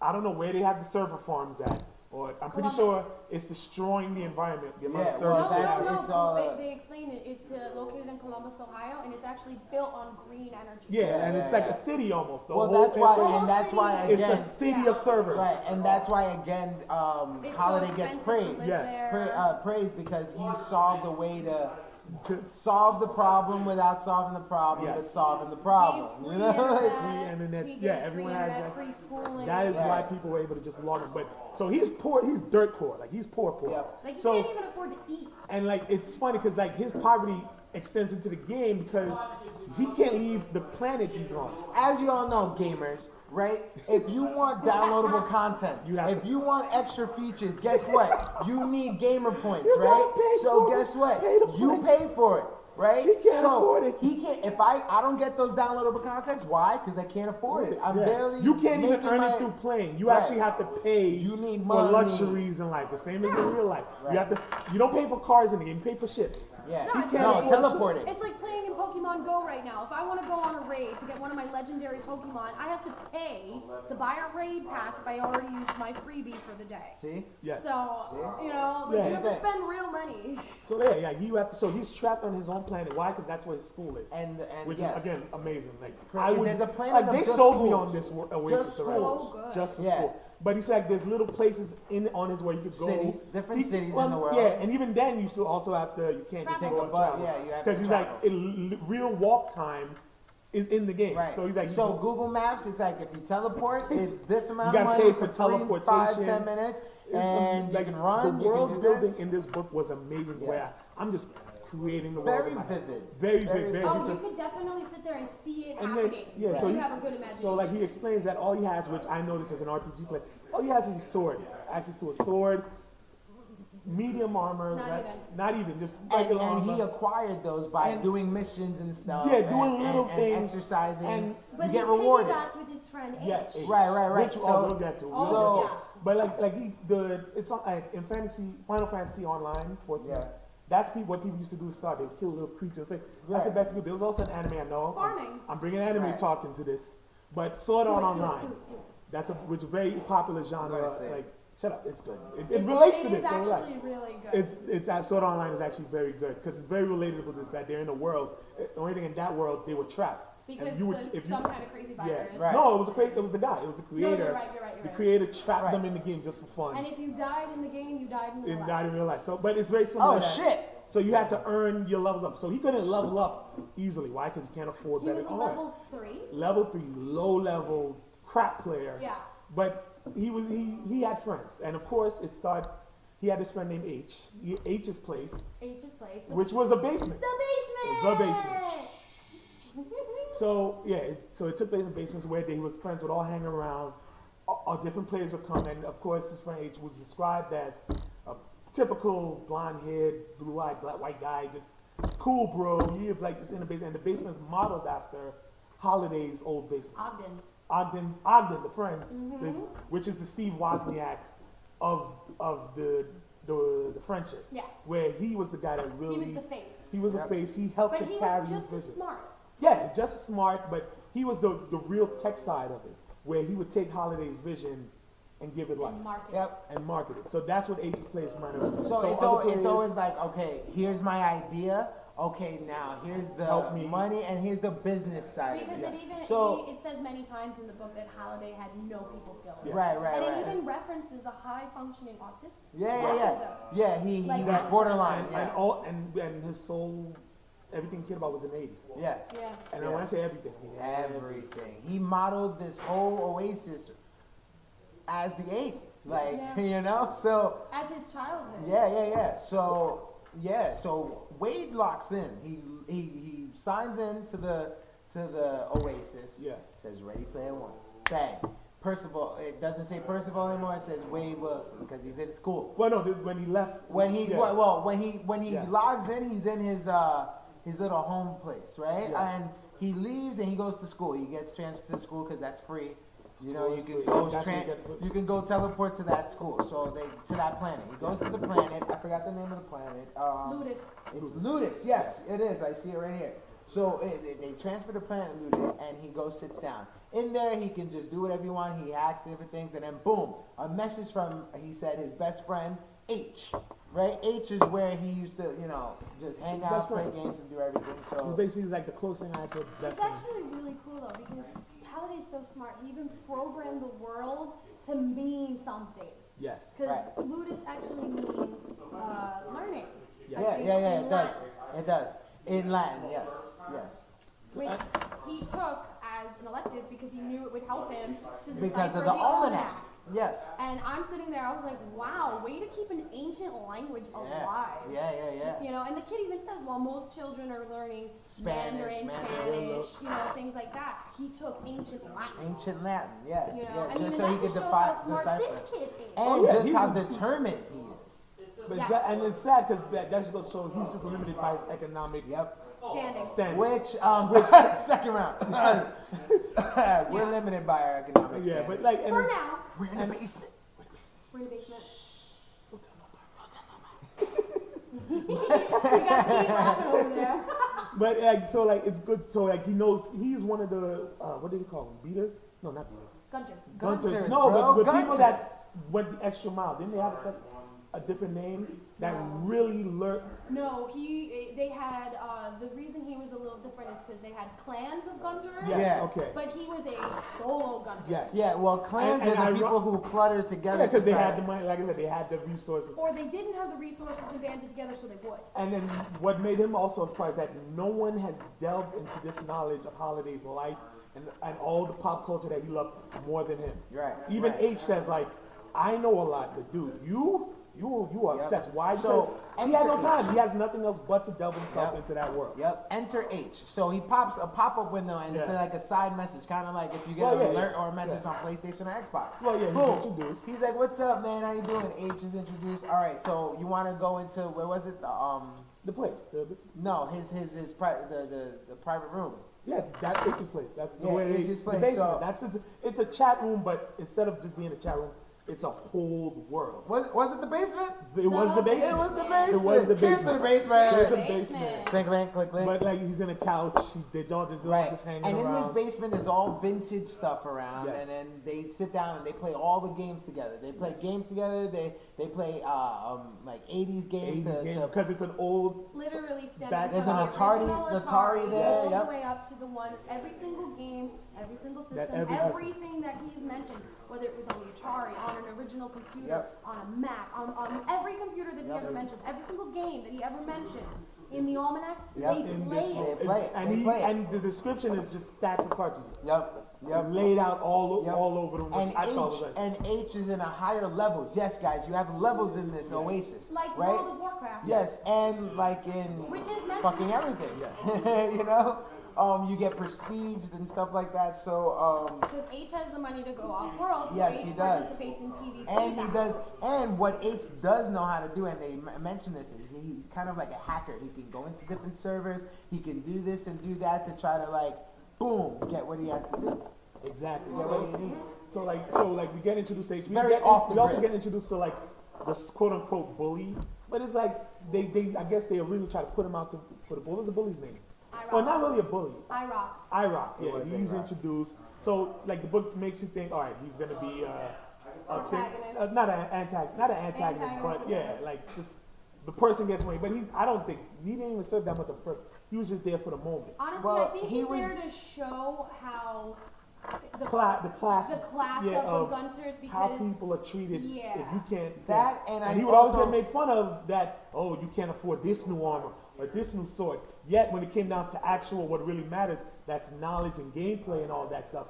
A: I don't know where they have the server farms at, or I'm pretty
C: Columbus.
A: sure it's destroying the environment. The amount of
B: Yeah,
A: servers
B: well,
A: they
B: that's-
A: have.
B: it's all,
C: They explain it. It's located in Columbus, Ohio, and it's actually built on green energy.
A: Yeah, and it's
B: yeah,
A: like
B: yeah.
A: a city almost. The
B: Well,
A: whole
B: that's why,
A: airport-
B: and that's why
A: it's
B: again,
A: a city
C: Yeah.
A: of servers.
B: right, and that's why again,
C: It's
B: Holiday
C: so
B: gets
C: expensive to
B: praised.
C: live
A: Yes.
C: there.
B: Praised because he solved a way to
A: To
B: solve the problem without solving the problem,
A: Yes.
B: but solving the
C: Gave
B: problem.
C: free
B: You know?
C: internet,
A: internet.
C: he
A: Yeah,
C: gave
A: everyone
C: free
A: has
C: internet,
A: that.
C: free schooling.
A: That is why
B: Right.
A: people were able to just log in. But so he's poor. He's dirt poor. Like he's poor.
B: Yep.
C: Like you
A: So
C: can't even afford to eat.
A: and like it's funny because like his poverty extends into the game because he can't leave the planet he's on.
B: As you all know, gamers, right? If you want downloadable content,
A: You have
B: if
A: to-
B: you want extra features, guess what? You need gamer points,
A: You
B: right?
A: gotta pay
B: So
A: for it.
B: guess what?
A: Pay to
B: You
A: play.
B: pay for it, right?
A: He can't
B: so
A: afford it.
B: He can't. If I don't get those downloadable contents, why? Because I can't afford it. I'm
A: Yeah.
B: barely.
A: You can't even
B: making
A: earn
B: my-
A: it through playing. You
B: Right.
A: actually have to pay.
B: You need
A: for
B: money.
A: luxuries in life, the same as in real life.
B: Right.
A: You have to. You don't pay for cars in the game. You pay for ships.
B: Yeah.
C: No, it's
B: No,
C: like-
B: teleporting.
C: It's like playing in Pokemon Go right now. If I want to go on a raid to get one of my legendary Pokemon, I have to pay to buy a raid pass if I already used my freebie for the day.
B: See?
A: Yes.
C: So,
B: See?
C: you know, like
A: Yeah.
C: you have to
B: Yeah.
C: spend real money.
A: So yeah, you have to. So he's trapped on his own planet. Why? Because that's where his school is.
B: And
A: Which
B: yes.
A: is again amazing. Like
B: Correct. There's a planet
A: like
B: of
A: they
B: just
A: sold me
B: schools.
A: on this Oasis
B: Just
A: already.
C: schools. So good.
A: Just for
B: Yeah.
A: school. But he said like there's little places on his where you could go.
B: Cities, different cities in the world.
A: Yeah, and even then you still also have to. You can't just
C: Travel.
A: go
C: Take
B: a bus,
A: travel.
B: yeah, you have to
A: Because he's
B: travel.
A: like real walk time is in the game.
B: Right.
A: So he's like
B: so Google Maps, it's like if you teleport, it's this amount
A: You
B: of
A: gotta
B: money
A: pay for
B: 3, 5,
A: teleportation.
B: 10 minutes,
A: It's
B: and
A: like
B: you can run.
A: The
B: you
A: world
B: can do
A: building
B: this.
A: in this book was amazing.
B: Yeah.
A: Where I'm just creating the world.
B: Very
A: in my head.
B: vivid.
A: Very
B: Very
A: vivid. Very
C: Oh,
A: future-
C: you could definitely sit there and see it
A: And then,
C: happening.
A: yeah,
C: if
A: so
C: you
A: he's,
C: have a good imagination.
A: so like he explains that all he has, which I noticed as an RPG player, all he has is a sword, access to a sword, medium armor,
C: Not
A: right?
C: even.
A: Not even, just
B: And,
A: regular
B: and he
A: armor.
B: acquired those by
A: And-
B: doing missions and stuff.
A: Yeah,
B: and-
A: doing little
B: and
A: things.
B: exercising.
A: And-
C: but
B: you
C: he
B: get rewarded.
C: piggybacked with his friend H.
A: Yeah, H.
B: Right.
A: Which
B: So,
A: we'll get to.
C: Oh,
B: So-
C: yeah.
A: But it's on in Final Fantasy Online 14.
B: Yeah.
A: That's what people used to do to start. They would kill little creatures. Say, that's the
B: Right.
A: best you could do. There was also an anime I know.
C: Farming.
A: I'm bringing anime
B: Right.
A: talk into this, but Sword
C: Do
A: Art
C: it,
A: Online.
C: do it, do it.
A: That's which is a very popular genre.
B: Nice thing.
A: Like, shut up, it's good. It
C: It's-
A: relates to
C: it
A: this.
C: is
A: so we're like-
C: actually really good.
A: it's Sword Art Online is actually very good because it's very relatable to this that they're in a world. The only thing in that world they were trapped.
C: because
A: And you would,
C: some kind of crazy virus.
A: yeah,
B: Right.
A: no, it was the guy. It was the
C: No,
A: creator.
C: you're right, you're right, you're
A: The
C: right.
A: creator trapped
B: Right.
A: them in the game just for fun.
C: And if you died in the game, you died in real
A: In
C: life.
A: not in real life. So, but it's very similar.
B: Oh
A: to that.
B: shit!
A: So you had to earn your levels up. So he couldn't level up easily. Why? Because he can't afford
C: He
A: better.
C: was a
A: Oh,
C: level 3.
A: level 3, low level crap player.
C: Yeah.
A: But he had friends, and of course it started. he had this friend named H's place,
C: H's place.
A: which was a basement.
C: The basement.
A: The basement. So so it took place in basements where he was friends would all hang around. All different players would come, and of course his friend H was described as a typical blonde-haired, blue-eyed, black white guy, just cool bro. He was like just in the basement, and the basement's modeled after Holiday's old basement. Ogden, the Friends, which is the Steve Wozniak of the friendship.
C: Yes.
A: Where he was the guy that really
C: He was the face.
A: He was a face. He helped
C: But
A: to
C: he
A: carry
C: was
A: his
C: just as
A: vision.
C: smart.
A: Yeah, just as smart, but he was the real tech side of it, where he would take Holiday's vision and give it life.
C: And market.
B: Yep.
A: And market it. So that's what H's place reminded me of.
B: So it's always like, okay, here's my idea. Okay, now here's
A: Help
B: the
A: me.
B: money and here's the business side.
C: Because
B: of it.
C: it even
B: So-
C: it says many times in the book that Holiday had no people skills.
A: Yeah.
B: Right.
C: And it even references a high functioning autism.
B: Yeah, he
C: Like
B: was
C: that's-
B: borderline.
A: and his soul, everything he cared about was in the 80s.
B: Yeah.
C: Yeah.
A: And
B: Yeah.
A: when I say everything,
B: Everything. He modeled this whole Oasis as the 80s. Like,
C: Yeah.
B: you know? So,
C: As his childhood.
B: yeah. So Wade locks in. He signs in to the Oasis.
A: Yeah.
B: Says Ready Player One. Bang. Percival. It doesn't say Percival anymore. It says Wade Wilson because he's in school.
A: Well, no, when he left.
B: When he
A: yeah.
B: when he
A: Yeah.
B: logs in, he's in his little home place, right?
A: Yeah.
B: And he leaves and he goes to school. He gets transferred to school because that's free. You know,
A: School
B: you
A: is
B: can
A: free.
B: go
A: That's where you get-
B: you can go teleport to that school. So to that planet. He goes to the planet. I forgot the name of the planet.
C: Ludus.
B: It's Ludus. Yes, it is. I see it right here. So they transfer the planet Ludus, and he goes sits down. In there, he can just do whatever you want. He hacks different things, and then boom, a message from he said his best friend H. Right, H is where he used to, just hang out,
A: Best
B: play
A: friend.
B: games, and do everything.
A: It's
B: So
A: basically like the closest thing I had to best
C: It's
A: friend.
C: actually really cool though because Halliday's so smart. He even programmed the world to mean something.
A: Yes.
C: Because
B: Right.
C: Ludus actually means learning.
A: Yeah.
B: yeah,
C: In
B: it does,
C: Latin,
B: it does in Latin. Yes.
C: Which he took as an elective because he knew it would help him to decipher
B: Because of the almanac. Yes.
C: And I'm sitting there, I was like, wow, way to keep an ancient language alive.
B: Yeah.
C: You know, and the kid even says, while most children are learning
B: Spanish,
C: Mandarin, Spanish, things like that, he took ancient Latin.
B: Ancient Latin. Yeah.
C: You know,
B: Yeah.
C: I mean,
B: Just
C: and
B: so
C: that
B: he could
C: just shows how smart
B: decipher.
C: this kid is.
B: And
A: Oh, yeah,
B: just
A: he's
B: how
A: a-
B: determined he is.
A: But
C: Yes.
A: and it's sad because that just goes to show he's just limited by his economic
C: Standing.
A: standing.
B: Which second round. We're limited by our economic
A: Yeah,
B: standing.
A: but like, and
C: For now,
B: We're in the basement.
C: we're in the basement. You got Steve laughing over there.
A: but like, so like, it's good. So like, he knows he's one of the what did he call them? Beaters? No, not beaters.
C: Gunters.
B: Gunters,
A: No,
B: bro,
A: but people
B: Gunters.
A: that went the extra mile. Didn't they have a different name that really learned?
C: No, they had, the reason he was a little different is because they had clans of Gunters.
A: Yes,
B: Yeah.
A: okay.
C: But he was a solo Gunter.
A: Yes.
B: Yeah, well, clans
A: And
B: are
A: I
B: the people who clutter together.
A: Yeah, because they
B: to
A: had
B: try-
A: the money. Like I said, they had the resources.
C: Or they didn't have the resources and banded together, so they would.
A: And then what made him also surprised that no one has delved into this knowledge of Holiday's life and all the pop culture that he loved more than him.
B: Right,
A: Even
B: right.
A: H says like, I know a lot, but dude, you are
B: Yep.
A: obsessed. Why?
B: So,
A: Because he has no
B: enter
A: time. He has nothing else but to delve himself
B: Yep.
A: into that world.
B: Yep. Enter H. So he pops a pop-up window, and it's
A: Yeah.
B: like a side message, kind of like if you get
A: Well,
B: an
A: yeah,
B: alert
A: yeah,
B: or a message
A: yeah.
B: on PlayStation or Xbox.
A: Well, yeah, he's
B: Boom.
A: introduced.
B: He's like, "What's up, man? How you doing?" H is introduced. All right. So you want to go into where was it?
A: The play.
B: No, his private the private room.
A: Yeah, that's H's place. That's the
B: Yeah,
A: way
B: H's place,
A: The basement.
B: so-
A: That's it's a chat room, but instead of just being a chat room, it's a whole world.
B: Was it the basement?
A: It was the basement.
B: It was the
C: It
B: basement.
A: was the
B: Cheers to the
A: basement.
B: basement.
A: Cheers to the
C: Basement.
A: basement.
B: Click, link, click, link.
A: But like he's in a couch, they're all
B: Right.
A: just hanging
B: And in
A: around.
B: this basement is all vintage stuff around,
A: Yes.
B: and then they sit down and they play all the games together. They play games together. They play like 80s games.
A: 80s game because it's an old.
C: Literally stemming
A: Back-
C: from
B: There's an
C: the
B: Atari-
C: original
B: the Atari there,
C: all
B: yep.
C: the way up to the one, every single game, every single
A: That
C: system,
A: every system.
C: everything that he's mentioned, whether it was on the Atari, on an original computer,
B: Yep.
C: on a Mac, on every computer that he
B: Yep.
C: ever mentions, every single game that he ever mentions in the almanac,
B: Yep.
C: they
A: In
C: play
A: this
C: it.
A: whole,
B: They play it.
A: and
B: They play it.
A: and the description is just stacks of cartridges.
B: Yep.
A: laid out all
B: Yep.
A: all over them, which
B: And
A: I thought was like.
B: And H is in a higher level. Yes, guys, you have levels in this Oasis,
C: Like
B: right?
C: World of Warcraft.
B: Yes, and like in
C: Which is meant
B: fucking everything. Yes. You know, you get prestiged and stuff like that. So
C: Because H has the money to go off world. So
B: Yes,
C: H
B: he does.
C: participates in PvP.
B: and he does,
C: battles.
B: and what H does know how to do, and they mention this, is he's kind of like a hacker. He can go into different servers. He can do this and do that to try to like, boom, get what he has to do.
A: Exactly.
B: Get what he needs.
A: So like we get introduced to H.
B: Very off the
A: We also
B: grid.
A: get introduced to like the quote unquote bully, but it's like they I guess they really try to put him out for the bully. What's the bully's name? Well, not really a bully.
C: IROC.
A: IROC. Yeah,
B: was
A: he's
B: IROC.
A: introduced. So like the book makes you think, all right, he's gonna be
C: Antagonist.
A: not an antagonist, but yeah, like just the person gets away. But I don't think he didn't even serve that much of a purpose. He was just there for the moment.
C: Honestly,
B: Well,
C: I think
B: he
C: he's
B: was-
C: there to show how the
A: Class
C: the class
A: yeah,
C: of the Gunters,
A: how
C: because
A: people are treated
C: Yeah.
A: if you can't.
B: That, and I
A: he would always
B: also-
A: get made fun of that. Oh, you can't afford this new armor or this new sword. Yet when it came down to actual, what really matters, that's knowledge and gameplay and all that stuff.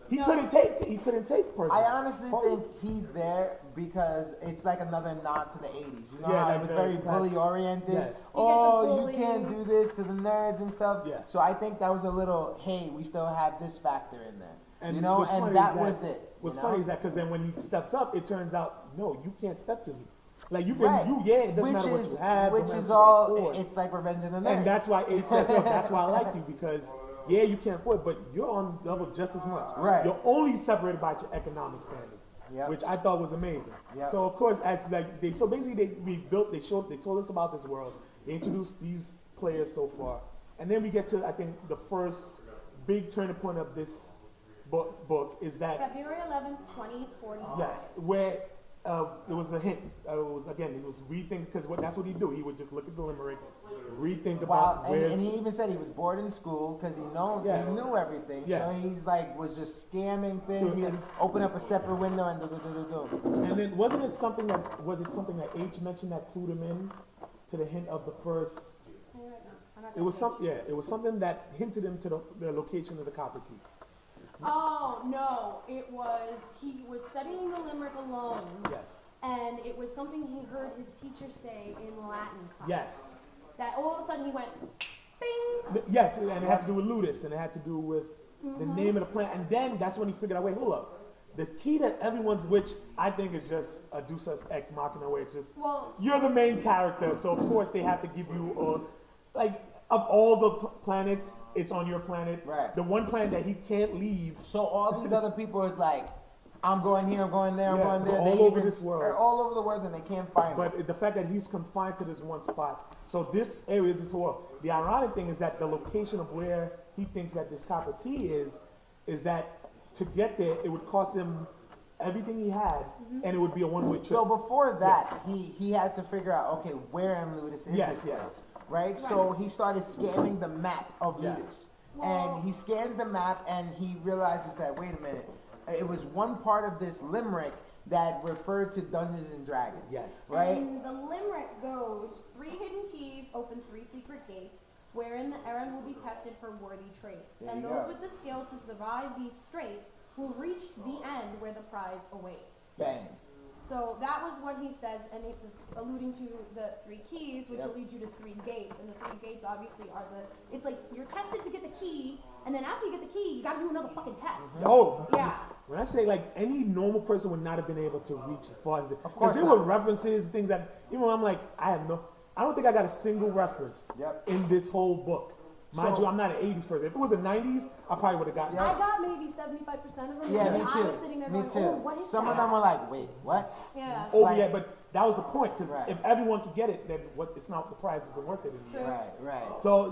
A: He
C: No.
A: couldn't take person.
B: I honestly think he's there because it's like another nod to the 80s. You know
A: Yeah,
B: how
A: like
B: it was
A: the
B: very
A: classic-
B: bully oriented?
A: Yes.
B: Oh,
C: You
B: you
C: get the
B: can't
C: bullying.
B: do this to the nerds and stuff.
A: Yeah.
B: So I think that was a little, hey, we still have this factor in there.
A: And
B: you know,
A: what's funny
B: and
A: is
B: that was it.
A: What's
B: you know?
A: funny is that because then when he steps up, it turns out, no, you can't step to me. Like you can,
B: Right.
A: it doesn't matter what you have.
B: Which
A: no matter
B: is
A: what you
B: all,
A: can afford.
B: it's like Revenge of the Nerds.
A: And that's why it says, look, that's why I like you, because yeah, you can't afford, but you're on level just as much.
B: Right.
A: You're only separated by your economic standards,
B: Yep.
A: which I thought was amazing.
B: Yep.
A: So of course, as like they told us about this world. They introduced these players so far, and then we get to I think the first big turning point of this book is that
C: February 11th, 2040.
A: yes, where there was a hint. It was rethink because that's what he'd do. He would just look at the limerick, rethink
B: Wow,
A: about where's
B: and he even said he was bored in school because he knew everything.
A: Yeah.
B: So he's like was just scamming things. He'd
A: And-
B: open up a separate window and do.
A: And then wasn't it something that H mentioned that clued him in to the hint of the first? It was something that hinted him to the location of the copper key.
C: Oh no, he was studying the limerick alone,
A: Yes.
C: and it was something he heard his teacher say in Latin class.
A: Yes.
C: That all of a sudden he went, bing.
A: Yes, and it had to do with ludus, and it had to do with the
C: Mm-hmm.
A: name of the plant. And then that's when he figured out, wait, hold up. The key that everyone's, which I think is just a Deus Ex Machina, where it's just,
C: Well,
A: you're the main character, so of course they have to give you, of all the planets, it's on your planet.
B: Right.
A: The one planet that he can't leave.
B: So all these other people are like, I'm going here, I'm going there, I'm
A: Yeah,
B: going there.
A: all
B: They
A: over
B: even
A: this world.
B: They're all over the world and they can't find him.
A: But the fact that he's confined to this one spot, so this area is his world. The ironic thing is that the location of where he thinks that this copper key is that to get there, it would cost him everything he had, and it would be a one-way trip.
B: So before that, he had to figure out, okay, where in Ludus is
A: Yes,
B: this
A: yes.
B: place, right? So he started scanning the map of
A: Yeah.
B: Ludus.
C: Well-
B: And he scans the map and he realizes that, wait a minute, it was one part of this limerick that referred to Dungeons and Dragons.
A: Yes.
B: Right?
C: And the limerick goes, 3 hidden keys open 3 secret gates, wherein the errand will be tested for worthy traits.
B: There
C: And
B: you
C: those
B: go.
C: with the skill to survive these straits will reach the end where the prize awaits.
B: Bang.
C: So that was what he says, and it's just alluding to the 3 keys, which
B: Yep.
C: will lead you to 3 gates. And the 3 gates obviously are it's like you're tested to get the key, and then after you get the key, you gotta do another fucking test.
A: Oh,
C: Yeah.
A: when I say like any normal person would not have been able to reach as far as the.
B: Of course
A: there
B: not.
A: were references, things that even when I'm like, I don't think I got a single reference
B: Yep.
A: in this whole book. Mind
B: So-
A: you, I'm not an 80s person. If it was a 90s, I probably would have gotten
B: Yeah.
C: I got maybe 75% of them.
B: Yeah,
C: and
B: me
C: I
B: too.
C: was sitting there
B: Me
C: going,
B: too.
C: oh, what is
B: Some
C: that?
B: of them were like, wait, what?
C: Yeah.
A: Oh
B: Like-
A: yeah, but that was the point because
B: Right.
A: if everyone could get it, then it's not the prize isn't worth it anymore.
C: True.
B: Right.
A: So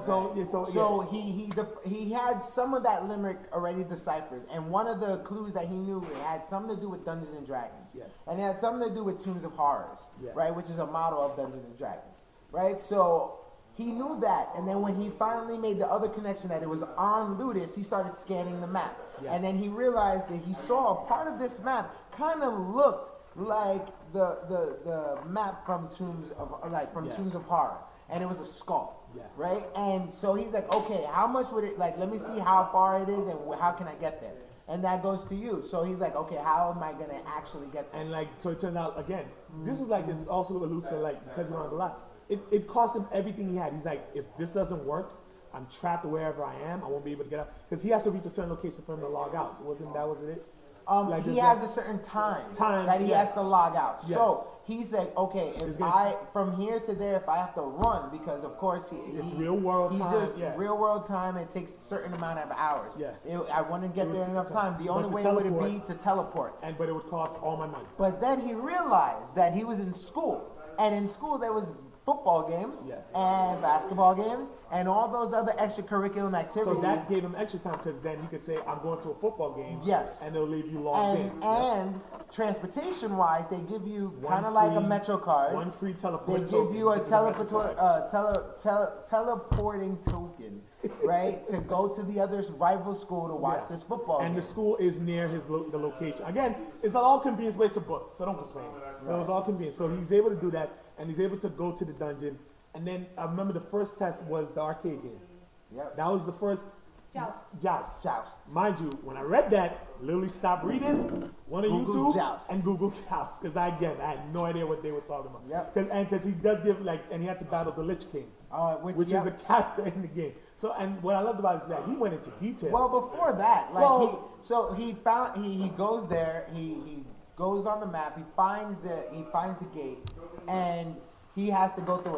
B: he had some of that limerick already deciphered, and one of the clues that he knew it had something to do with Dungeons and Dragons.
A: Yes.
B: And it had something to do with Tombs of Horrors,
A: Yeah.
B: right, which is a model of Dungeons and Dragons, right? So he knew that, and then when he finally made the other connection that it was on Ludus, he started scanning the map,
A: Yeah.
B: and then he realized that he saw a part of this map kind of looked like the map from Tombs of Horror, and it was a skull,
A: Yeah.
B: right? And so he's like, okay, how much would it, like, let me see how far it is and how can I get there? and that goes to you. So he's like, okay, how am I gonna actually get there?
A: And like, so it turned out again. This is like, it's also elusive, like because you don't have a lot. It cost him everything he had. He's like, if this doesn't work, I'm trapped wherever I am. I won't be able to get out because he has to reach a certain location for him to log out. Wasn't it? Like
B: He has a certain time that he has to log out.
A: Yes.
B: So he said, okay, from here to there, if I have to run, because of course
A: it's real world time.
B: He's just real world time. It takes a certain amount of hours.
A: Yeah.
B: I want to get there in enough time. The only way would it be to teleport.
A: But it would cost all my money.
B: But then he realized that he was in school, and in school there was football games and basketball games and all those other extracurricular activities.
A: So that gave him extra time because then he could say, I'm going to a football game.
B: Yes.
A: And they'll leave you logged in.
B: And transportation-wise, they give you kind of like a Metro card.
A: One free teleport
B: They give you a teleporting token, right, to go to the other rival school to watch this football game.
A: And the school is near the location. Again, it's all convenience, but it's a book, so don't complain. It was all convenient. So he's able to do that, and he's able to go to the dungeon. And then I remember the first test was the arcade game.
B: Yep.
A: That was the first
B: Joust.
A: Mind you, when I read that, literally stopped reading, went on
B: Google
A: YouTube
B: Joust.
A: and Google Joust because I had no idea what they were talking about.
B: Yep.
A: Because he does give and he had to battle the Lich King, which is a character in the game. So and what I loved about it is that he went into detail.
B: Well, before that, he goes there, he goes on the map, he finds the gate, and he has to go through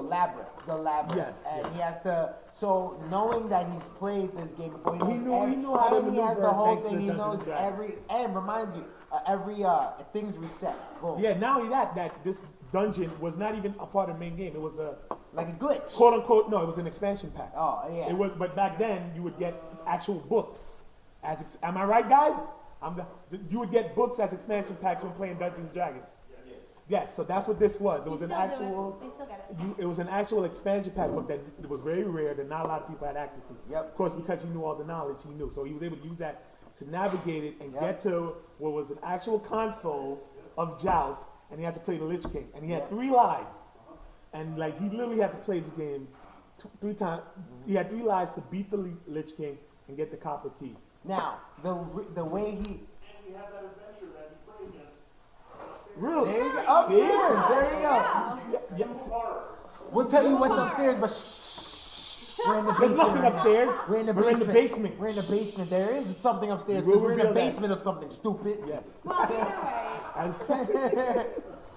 B: the labyrinth.
A: Yes.
B: And he has to. So knowing that he's played this game before,
A: he knew how to
B: he has the
A: maneuver
B: whole
A: thanks to
B: thing. He knows
A: Dungeons and
B: every. And remind you, every thing's reset. Boom.
A: Yeah. Not only that this dungeon was not even a part of the main game. It was
B: like a glitch.
A: Quote unquote. No, it was an expansion pack.
B: Oh yeah.
A: It was, but back then you would get actual books. Am I right, guys? You would get books as expansion packs when playing Dungeons and Dragons. Yes, so that's what this was. It was an actual.
C: They still get it.
A: It was an actual expansion pack book that it was very rare that not a lot of people had access to.
B: Yep.
A: Of course, because he knew all the knowledge, he knew. So he was able to use that to navigate it and get to what was an actual console of Joust, and he had to play the Lich King, and he had 3 lives, and like he literally had to play this game 3 times. He had 3 lives to beat the Lich King and get the copper key.
B: Now the way he.
D: And we have that adventure that he played against.
A: Really?
B: There you go. Upstairs. There you go.
A: Yes.
B: We'll tell you what's upstairs, but shh. We're in the
A: There's
B: basement.
A: nothing
B: right now.
A: upstairs.
B: We're in the
A: We're in
B: basement.
A: the basement.
B: We're in the basement. There is something upstairs
A: We'll
B: because we're in the
A: reveal that.
B: basement of something stupid.
A: Yes.
C: Well, either way,
A: As-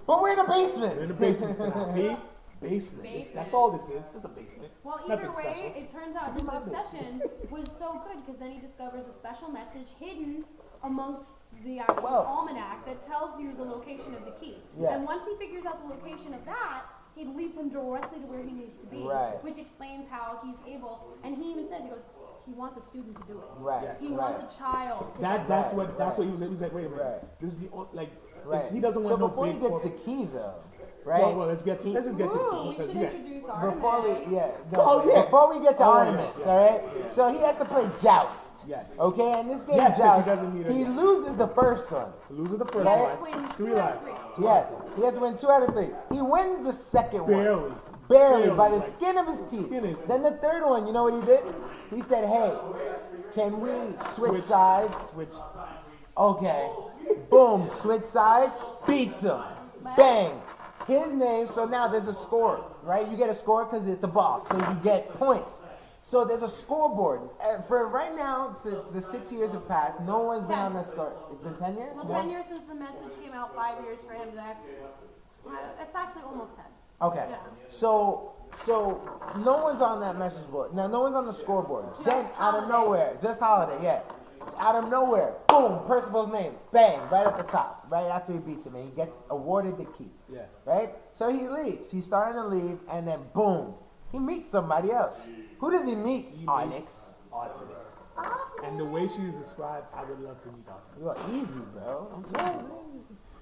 B: But we're in the basement.
A: We're in the basement for now. See? Basement. That's all this is. Just a basement.
C: well, either
A: Nothing
C: way,
A: special.
C: it turns out his obsession was so good because then he discovers a special message hidden amongst the actual almanac that tells you the location of the key.
B: Yeah.
C: And once he figures out the location of that, it leads him directly to where he needs to be,
B: Right.
C: which explains how he's able. And he even says, he goes, he wants a student to do it.
B: Right.
C: He wants a child to
A: That's
C: do it.
A: what he was. He was like, wait a minute.
B: Right.
A: This is the only,
B: Right.
A: he doesn't want
B: so
A: no
B: before
A: big
B: he gets the key though, right?
A: Well, let's just get to
C: Ooh,
A: the
C: we
A: key.
C: should
A: Yeah.
C: introduce Artemis.
B: Before we before we get to
A: Oh,
B: Artemis,
A: yes,
B: all right? So he has to play Joust.
A: Yes.
B: Okay, and this game
A: Yes, 'cause
B: Joust,
A: he doesn't need
B: he
A: it.
B: loses the first one.
A: Loses the first
C: He has
A: life.
C: to win
A: 3
C: 2 out
A: lives.
C: of 3.
B: Yes, he has to win 2 out of 3. He wins the second
A: Barely.
B: one. Barely, by the
A: like,
B: skin of his teeth.
A: skin of his
B: Then the third one, you know what he did? He said, hey, can we switch sides?
A: Switch.
B: Okay. Boom, switch sides, beats him. Bang. His name, so now there's a score, right? You get a score because it's a boss, so you get points. So there's a scoreboard. For right now, since the 6 years have passed, no one's been
C: 10.
B: on that score. It's been 10 years?
C: Well,
B: More?
C: 10 years since the message came out, 5 years for him. It's actually almost 10.
B: Okay.
C: Yeah.
B: So no one's on that message board. Now no one's on the scoreboard. Then out of
C: Holiday.
B: nowhere, just Holiday, yeah. Out of nowhere, boom, Percival's name, bang, right at the top, right after he beats him, and he gets awarded the key.
A: Yeah.
B: Right? So he leaves. He's starting to leave, and then boom, he meets somebody else. Who does he meet? Onyx.
A: Artemis. And the way she's described, I would love to meet Artemis.
B: You're easy, bro. I'm sorry.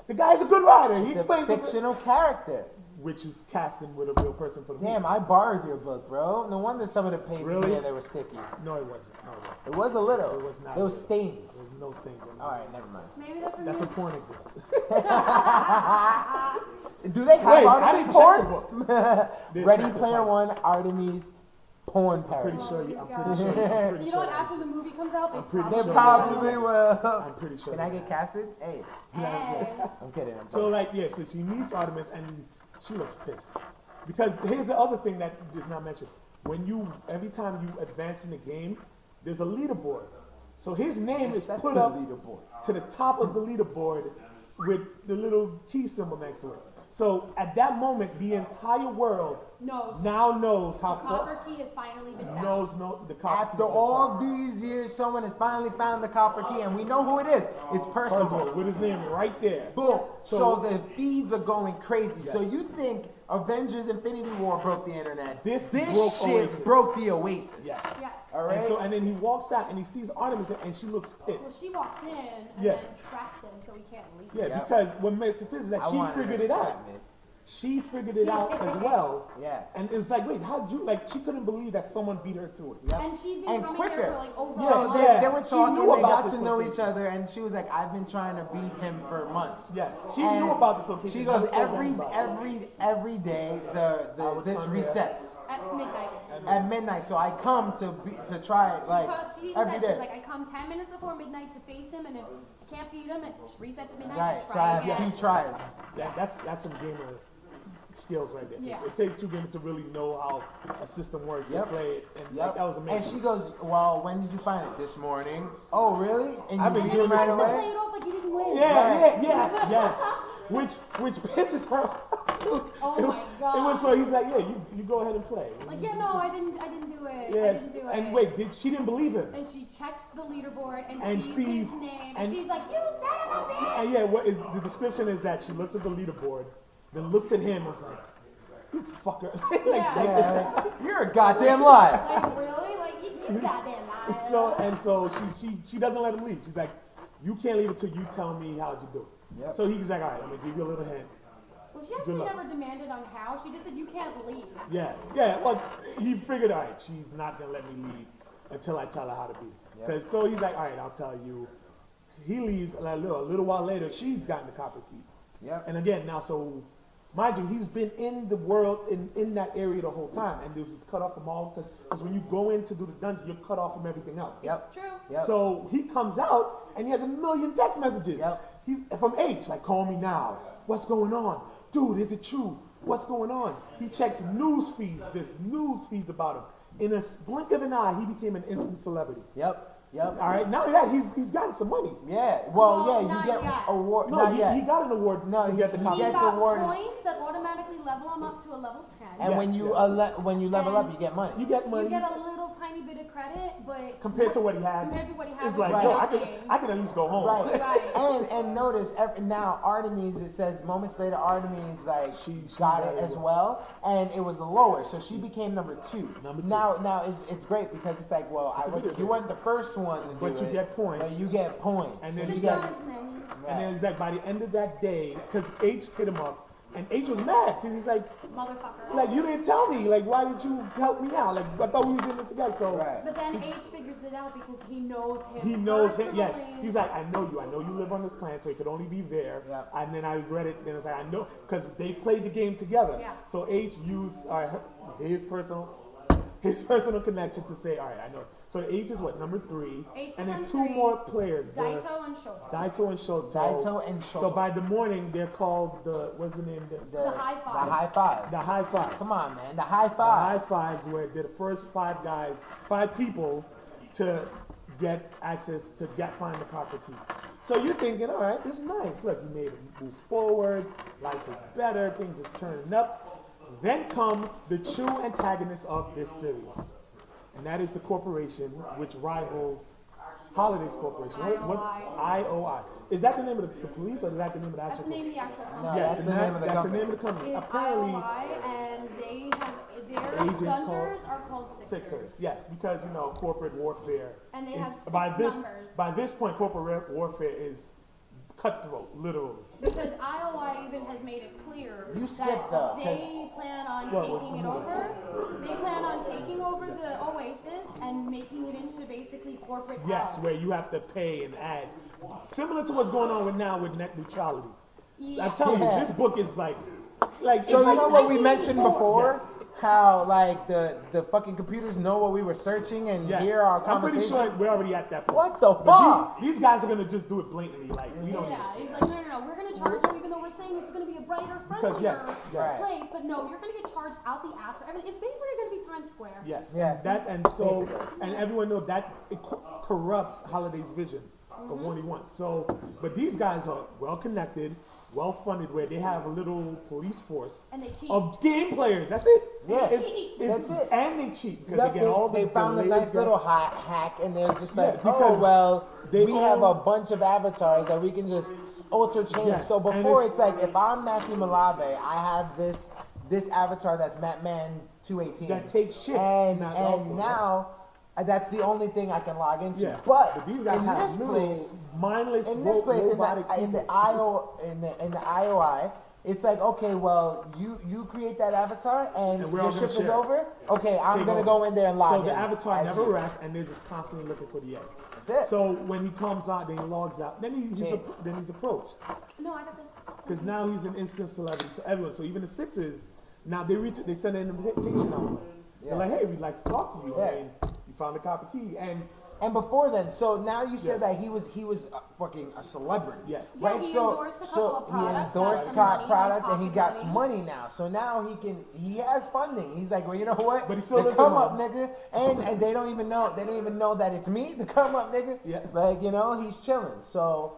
A: The guy's a good writer. He
B: He's a
A: explained
B: fictional character.
A: which is casting with a real person for the
B: Damn, I borrowed your book, bro. No wonder some of the pages
A: Really?
B: there, they were sticky.
A: movie. No, it wasn't. No, it wasn't.
B: It was a little.
A: It was not.
B: There was stains.
A: There's no stains on it.
B: All right, never mind.
C: Maybe they're from
A: That's
C: you.
A: where porn exists.
B: Do they have
A: Wait, I
B: Artemis
A: didn't check the
B: porn?
A: book. There's
B: Ready
A: not the
B: Player
A: porn.
B: One, Artemis, porn
A: Pretty
B: parody.
A: sure.
C: Oh,
A: I'm pretty sure. I'm pretty
C: You know what?
A: sure.
C: After the movie comes out,
A: I'm pretty
B: They
A: sure.
B: probably will.
A: I'm pretty sure.
B: Can I get casted? Hey. No,
C: Hey.
B: I'm kidding. I'm
A: So
B: kidding.
A: like, yeah, so she meets Artemis and she looks pissed. Because here's the other thing that is not mentioned. Every time you advance in the game, there's a leaderboard. So his name is
B: That's
A: put
B: the
A: up
B: leaderboard.
A: to the top of the leaderboard with the little key symbol next to it. So at that moment, the entire world now knows how
C: Copper key has finally been found.
A: the copper
B: After all these years, someone has finally found the copper key, and we know who it is. It's Percival.
A: with his name right there.
B: Boom. So
A: So-
B: the feeds are going crazy. So you think Avengers Infinity War broke the internet?
A: This
B: shit
A: broke Oasis.
B: broke the Oasis.
A: Yes.
C: Yes.
B: All
A: And
B: right.
A: and then he walks out and he sees Artemis and she looks
C: Well,
A: pissed.
C: she walks in and
A: Yeah.
C: then tracks him so he can't leave.
A: Yeah,
B: Yep.
A: because what makes it pissed is that
B: I
A: she
B: wanted
A: figured
B: her
A: it
B: to
A: out.
B: trap me.
A: She figured it out as well.
B: Yeah.
A: And it's like, wait, how'd you, like, she couldn't believe that someone beat her to it.
B: Yep.
C: And she'd been
B: And
C: coming
B: quicker.
C: here for like over a
B: So
C: month.
B: they were
A: She
B: talking,
A: knew
B: they
A: about
B: got
A: this
B: to know
A: location.
B: each other, and she was like, I've been trying to beat him for months.
A: Yes, she
B: And
A: knew about this location.
B: She goes,
A: Never told anybody.
B: every day, this
A: come here.
B: resets
C: At midnight.
B: at midnight. So I come to try it, like,
C: She
B: every
C: said, she's
B: day.
C: like, I come 10 minutes before midnight to face him, and if I can't beat him, it resets at midnight.
B: Right,
C: I
B: so I
C: try
B: have
C: again.
B: 2 tries.
A: That's some gamer skills right there.
C: Yeah.
A: It takes 2 gamers to really know how a system works
B: Yep.
A: and play it. And like,
B: Yep.
A: that was
B: And
A: amazing.
B: she goes, well, when did you find it? This morning. Oh, really? And
A: I've
B: you
A: been
B: beat
A: doing
B: him right
A: this
C: Play
B: away?
C: it off like he didn't win.
A: Yes. Which pisses her.
C: Oh
A: It-
C: my God.
A: It was so he's like, yeah, you go ahead and play.
C: Like, yeah, no, I didn't do it.
A: Yes.
C: I didn't do it.
A: And wait, she didn't believe him.
C: And she checks the leaderboard and,
A: And
C: sees
A: sees-
C: his name,
A: and-
C: and she's like, "You son of a bitch!"
A: And yeah, what is the description is that she looks at the leaderboard, then looks at him and is like, you fucker. Like,
C: Yeah.
B: Yeah, like, you're a goddamn lie.
C: Like, really? Like, you goddamn liar.
A: So she doesn't let him leave. She's like, you can't leave until you tell me how'd you do it.
B: Yep.
A: So he's like, all right, I'm gonna give you a little hint.
C: Well, she actually
A: luck.
C: never demanded on how. She just said, "You can't leave."
A: Yeah. Well, he figured, all right, she's not gonna let me leave until I tell her how to beat it.
B: Yep.
A: So he's like, all right, I'll tell you. He leaves, and a little while later, she's gotten the copper key.
B: Yep.
A: And again, now, so mind you, he's been in the world, in that area the whole time, and this is cut off from all, because when you go in to do the dungeon, you're cut off from everything else.
B: Yep.
C: It's true.
B: Yep.
A: So he comes out, and he has a million text messages.
B: Yep.
A: He's from H, like, call me now. What's going on? Dude, is it true? What's going on? He checks news feeds. There's news feeds about him. In a blink of an eye, he became an instant celebrity.
B: Yep. Yep.
A: All right, not only that, he's gotten some money.
B: Yeah. Well,
C: No,
B: yeah, you
C: not
B: get
C: yet.
B: award.
A: No,
B: not
A: he,
B: yet.
A: he got an award
B: No,
A: to
B: he-
A: get the
B: he
A: copy.
C: He
B: gets
C: got
B: awarded.
C: points that automatically level him up to a level 10.
B: And
A: Yes,
B: when you
A: yes.
B: when you level up, you get money.
A: You get money
C: You get a little tiny bit of credit, but
A: compared to what he had.
C: compared to what he had,
A: It's
C: it's
A: like, yo,
C: nothing.
A: I can at least go home.
B: Right.
C: Right.
B: And notice now Artemis, it says moments later Artemis like
A: She
B: got
A: got
B: it
A: it
B: as
A: well.
B: well, and it was lower, so she became number 2.
A: Number 2.
B: Now it's great because it's like, well,
A: It's a video
B: you
A: game.
B: weren't the first one to do
A: But you
B: it,
A: get points.
B: but you get points,
A: And
B: so
A: then
B: you
A: you
C: Just
B: get
C: so it's nanny.
A: And then it's like by the end of that day, because H hit him up, and H was mad because he's
C: Motherfucker.
A: like, you didn't tell me. Like, why didn't you help me out? Like, I thought we was in this together. So
B: right.
C: But then H figures it out because he knows him.
A: he knows him. Yes,
C: personally.
A: he's like, I know you. I know you live on this planet, so it could only be there.
B: Yeah.
A: And then I read it. Then it's like, I know, because they played the game together.
C: Yeah.
A: So H used his personal connection to say, all right, I know. So H is what, number 3,
C: H
A: and then
C: becomes
A: 2
C: 3,
A: more players.
C: Daito and Shoto.
A: Daito and Shoto.
B: Daito and
A: So
B: Shoto.
A: by the morning, they're called what's the name?
C: The high five.
B: The high five.
A: The high five.
B: Come on, man. The high
A: The
B: five.
A: high fives where they're the first 5 people to get access to find the copper key. So you're thinking, all right, this is nice. Look, you made it move forward. Life is better. Things are turning up. Then come the true antagonist of this series, and that is the corporation which rivals Holiday's Corporation. What IOI? Is that the name of the police, or is that the name of the
C: That's
A: actual?
C: the name of the actual
B: No,
C: company.
A: Yes,
B: that's
A: and
B: the name of the
A: that's the
B: company.
A: name of the company.
C: It's
A: Apparently,
C: IOI, and they have their
A: Agents
C: Avengers are called
A: Sixers. Yes, because corporate warfare.
C: And they
A: is,
C: have 6
A: this
C: numbers.
A: by this point, corporate warfare is cutthroat, literally.
C: Because IOI even has made it clear
B: You
C: that
B: skipped though,
C: they plan on
A: Well,
C: taking it over. They plan on taking over the Oasis and making it into basically corporate
A: Yes,
C: hell.
A: where you have to pay and ads, similar to what's going on now with net neutrality.
C: Yeah.
A: I'm telling
B: Yeah.
A: you, this book is like
B: So you know what we mentioned
C: 1984.
B: before? how like the fucking computers know what we were searching and
A: Yes.
B: hear our
A: I'm pretty
B: conversation.
A: sure we're already at that point.
B: What the
A: But
B: fuck?
A: these guys are gonna just do it blatantly. Like we don't.
C: Yeah, he's like, no, we're gonna charge you even though we're saying it's gonna be a brighter,
A: Because,
C: friendlier
A: yes.
C: place. But no, you're gonna get charged out the ass for everything. It's basically gonna be Times Square.
A: Yes.
B: Yeah.
A: And that and so
B: Basically.
A: and everyone knows that it corrupts Holiday's vision of what he wants. So, but these guys are well connected, well funded, where they have a little police force
C: And they cheat.
A: of game players. That's it.
B: Yes.
A: It's,
B: That's it.
A: And they cheat because
B: Yep,
A: they get all
B: they
A: the
B: found a
A: latest
B: nice
A: guns.
B: little hack, and they're just
A: Yeah,
B: like, oh
A: because
B: well,
A: they
B: we have a
A: own-
B: bunch of avatars that we can just ultra change.
A: Yes,
B: So
A: and
B: before
A: it's-
B: it's like, if I'm Matthew Malave, I have this avatar that's Matman 218
A: That takes shit.
B: and
A: Not
B: and
A: also,
B: now that's the only thing I can log into.
A: Yeah.
B: But
A: these guys
B: in
A: have
B: this
A: little
B: place,
A: mindless
B: in
A: robotic
B: the
A: people.
B: IOI, it's like, okay, well, you create that avatar and
A: And we're
B: your
A: all gonna
B: shift is
A: share.
B: over. Okay, I'm
A: Take
B: gonna
A: over.
B: go in there and log
A: So
B: in.
A: the avatar
B: as
A: never
B: you.
A: rests, and they're just constantly looking for the egg.
B: That's it.
A: So when he comes out, then he logs out. Then he's approached
C: No, I got this.
A: because now he's an instant celebrity. So everyone, so even the Sixers, now they send an invitation out.
B: Yeah.
A: They're like, hey, we'd like to talk to you.
B: Yeah.
A: I mean, you found the copper key, and
B: And before then, so now you said
A: Yeah.
B: that he was fucking a celebrity.
A: yes,
C: Yeah,
B: Right,
C: he
B: so
C: endorsed a couple of products,
B: he endorsed
C: got some
B: cop
C: money,
B: product,
C: nice
B: and he
C: pocket
B: got
C: money.
B: money now. So now he has funding. He's like, well, you know what?
A: But he still
B: the
A: lives
B: come
A: at
B: up,
A: home.
B: nigga, and they don't even know that it's me. The come up, nigga.
A: Yeah.
B: Like he's chilling. So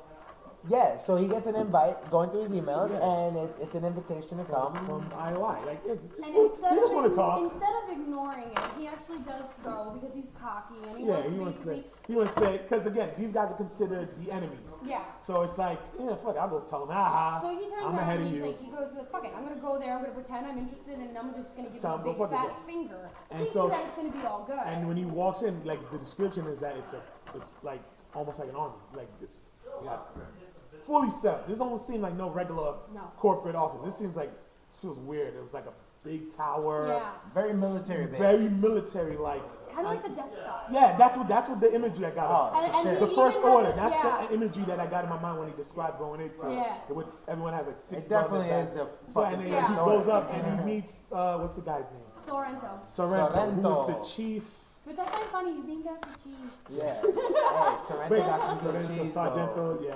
B: yeah, so he gets an invite going through his emails,
A: Yeah.
B: and it's an invitation to come.
A: from IOI. Like, yeah,
C: And
A: you
C: instead
A: just want to
C: of
A: talk.
C: instead of ignoring it, he actually does go because he's cocky and he
A: Yeah,
C: wants
A: he
C: to
A: wants to
C: basically.
A: say, he wants to say, because again, these guys are considered the enemies.
C: Yeah.
A: So it's like, yeah, fuck it, I'll go tell them, aha,
C: So he turns
A: I'm
C: around
A: ahead
C: and
A: of
C: he's
A: you.
C: like, he goes, fuck it, I'm gonna go there, I'm gonna pretend I'm interested, and I'm just gonna give
A: Tell
C: him a
A: him,
C: big
A: go fuck
C: fat
A: yourself.
C: finger,
A: And
C: thinking
A: so-
C: that it's gonna be all good.
A: And when he walks in, like the description is that it's like almost like an army. Like it's fully set up. This don't seem like no regular
C: No.
A: corporate office. This seems like this feels weird. It was like a big tower,
C: Yeah,
B: Very military based.
A: very military like.
C: kind of like the Death Star.
A: Yeah, that's what the imagery I got.
B: Oh,
C: And-
B: for
C: and
B: sure.
A: The
C: he
A: first
C: even had
A: order.
C: the-
A: That's
C: yeah.
A: the imagery that I got in my mind when he described going into.
C: Yeah.
A: Everyone has like six.
B: It definitely
A: brothers
B: is
A: that-
B: the
A: So
B: fucking
A: and then
C: Yeah.
A: he
B: first
A: goes
B: order.
A: up and he meets what's the guy's name?
C: Sorrento.
A: Sorrento,
B: Sorrento.
A: who's the chief.
C: Which I find funny, he's named after cheese.
B: Yeah. Hey, Sorrento got some good
A: Sorrento,
B: cheese, though.
A: Sargento, yeah.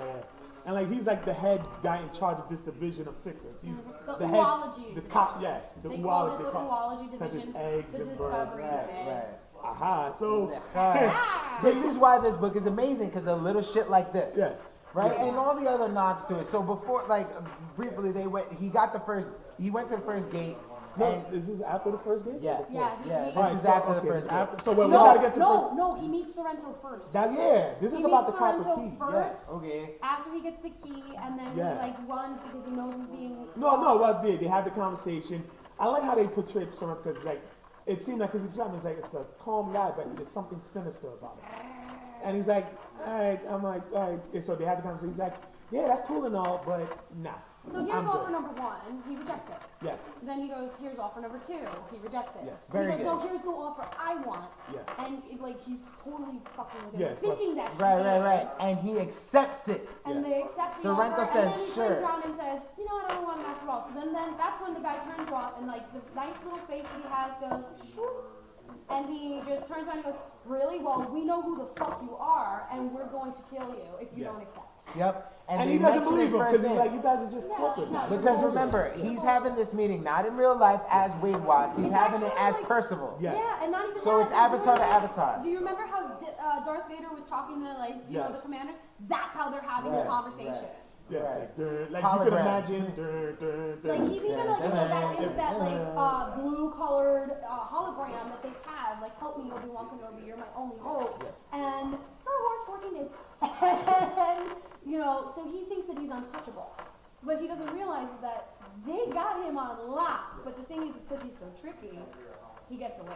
A: And like he's like the head guy in charge of this division of Sixers. He's
C: The
A: head,
C: oology
A: the top,
C: division.
A: yes, the
C: They called
A: oology.
C: it the oology
A: because it's
C: division,
A: eggs
C: the
A: and birds.
C: discovery
B: Right,
C: of eggs.
A: Aha, so
C: Ah!
B: This is why this book is amazing, because of little shit like this.
A: yes,
B: Right,
A: Yeah.
B: and all the other nods to it. So before, like briefly, he went to the first gate,
A: No,
B: and
A: is this after the first game?
B: yeah,
C: Yeah,
B: yeah,
C: he-
B: this
A: Alright,
B: is
A: so,
B: after the
A: okay,
B: first gate.
A: after- so, well, we
C: No,
A: gotta get to
C: no, he meets Sorrento first.
A: That, yeah, this
C: He
A: is about the
C: meets
A: copper
C: Sorrento
A: key.
C: first.
A: Yes.
B: Okay.
C: After he gets the key, and then
A: Yeah.
C: he like runs because he knows he's being.
A: No, well, they have the conversation. I like how they portray Sorrento because like it seemed like because he's trying, it's like it's a calm guy, but there's something sinister about it. And he's like, all right, I'm like, all right. And so they have the conversation. He's like, yeah, that's cool and all, but nah.
C: So here's
A: I'm
C: offer
A: good.
C: number one. He rejects it.
A: Yes.
C: Then he goes, here's offer number two. He rejects it.
A: Yes.
B: Very
C: he's like, no,
B: good.
C: here's the offer I want.
A: Yeah.
C: And like he's totally fucking with him,
A: Yeah,
C: thinking that he
B: Right,
C: is.
B: and he accepts it.
C: And
A: Yeah.
C: they accept the
B: Sorrento
C: offer,
B: says,
C: and then he
B: sure.
C: turns around and says, you know what, I don't want it after all. So then that's when the guy turns around and like the nice little face that he has goes, sure. And he just turns around and goes, really? Well, we know who the fuck you are, and we're going to kill you if you
A: Yeah.
C: don't accept.
B: Yep. And,
A: And
B: they
A: he doesn't
B: mention
A: believe
B: his
A: him
B: first
A: because he's
B: name.
A: like, you guys are just
C: Yeah,
A: corporate.
C: like, no,
B: Because
C: you're
B: remember,
C: bullshit.
B: he's having this meeting not in real life as Wade Watts. He's
C: It's
B: having it
C: actually
B: as
C: like-
B: Percival.
A: Yes.
C: Yeah, and not even
B: So
C: that,
B: it's
C: they're
B: avatar
C: doing
B: to
C: it-
B: avatar.
C: Do you remember how Darth Vader was talking to like you know the
A: Yes.
C: commanders? That's how they're having the
B: Right,
C: conversation.
B: right.
A: Yeah,
B: Right.
A: it's like, like you could
B: Holograms.
A: imagine.
C: Like he's even like into that like blue colored hologram that they have. Like, help me, Obi-Wan Kenobi, you're my only hope.
A: Yes.
C: And Star Wars 14 days. And you know, so he thinks that he's untouchable. What he doesn't realize is that they got him on lock. But the thing is because he's so tricky, he gets away.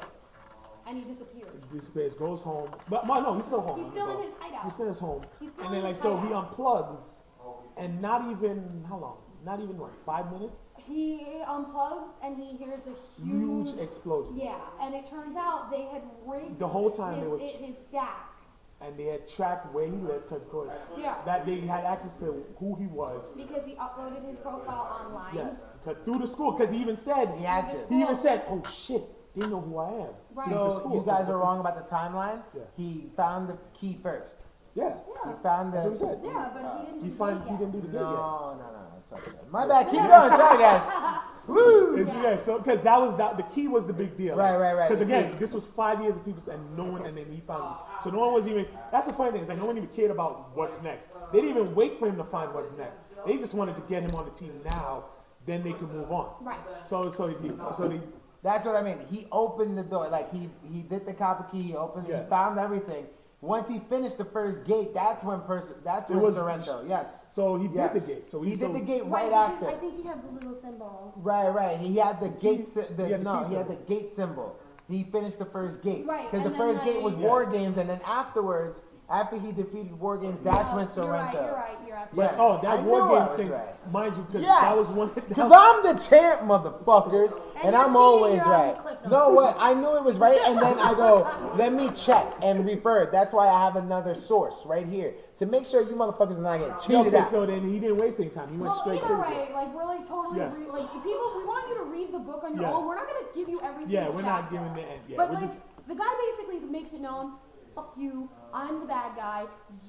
C: And he disappears.
A: This space goes home, but no, he's still home.
C: He's still in his hideout.
A: He's still in his home,
C: He's still
A: and then
C: in
A: like
C: his
A: so he
C: hideout.
A: unplugs, and not even how long? Not even what? 5 minutes?
C: He unplugs and he hears a
A: Huge explosion.
C: Yeah, and it turns out they had rigged
A: The whole time
C: his,
A: they were-
C: his stack.
A: and they had tracked where he lived because, of course,
C: Yeah.
A: that they had access to who he was.
C: Because he uploaded his profile online.
A: Yes, through the school, because he even said,
B: He had to.
A: he even said, "Oh shit, they know who I am."
C: Right.
A: Through the
B: So
A: school.
B: you guys are wrong about the timeline.
A: Yeah.
B: He found the key first.
A: Yeah,
B: He
C: Yeah.
B: found the.
A: that's what he said.
C: Yeah, but he didn't do
A: He
C: the date
A: he
C: yet.
A: didn't do the
B: No,
A: gig yet.
B: no. Sorry. My bad. Keep going. Sorry, guys. Woo.
A: Yeah, so because that was the key was the big deal.
B: Right.
A: Because
B: The
A: again,
B: key.
A: this was 5 years of people and no one, and then he found him. So no one was even. That's the funny thing is like no one even cared about what's next. They didn't even wait for him to find what's next. They just wanted to get him on the team now. Then they could move on.
C: Right.
A: So they
B: That's what I mean. He opened the door. Like he did the copper key. He opened.
A: Yeah.
B: He found everything. Once he finished the first gate, that's when
A: was-
B: Sorrento. Yes.
A: So he did
B: Yes.
A: the gate. So
B: he did the gate
C: Right,
B: right
C: because
B: after.
C: I think he had the little symbol.
B: Right. He had the gate.
A: he had the key
B: He had the
A: symbol.
B: gate symbol. He finished the first gate.
C: Right,
B: Because the
C: and
B: first
C: then
B: gate was
C: they-
B: War Games, and then afterwards, after he defeated War Games, that's
C: No,
B: when Sorrento.
C: You're right. You're absolutely
B: Yes.
A: Oh,
B: I
A: that
B: knew
A: War
B: I
A: Games
B: was
A: thing,
B: right.
A: mind you, because
B: Yes.
A: that was one.
B: Because I'm the champ, motherfuckers,
C: And
B: and
C: you're
B: I'm
C: cheating,
B: always
C: you're on
B: right.
C: the cliff notes.
B: No, what? I knew it was right, and then I go, let me check and refer. That's why I have another source right here to make sure you motherfuckers are not getting cheated
A: Okay,
B: out.
A: so then he didn't waste any time. He went
C: Well,
A: straight to
C: either
A: the
C: way, like we're like totally
A: Yeah.
C: agree. Like people, we want you to read the book on your
A: Yeah.
C: own. We're not gonna give you every
A: Yeah,
C: single
A: we're not
C: chapter.
A: giving the end. Yeah,
C: but
A: we're
C: like
A: just-
C: the guy basically makes it known. Fuck you. I'm the bad guy.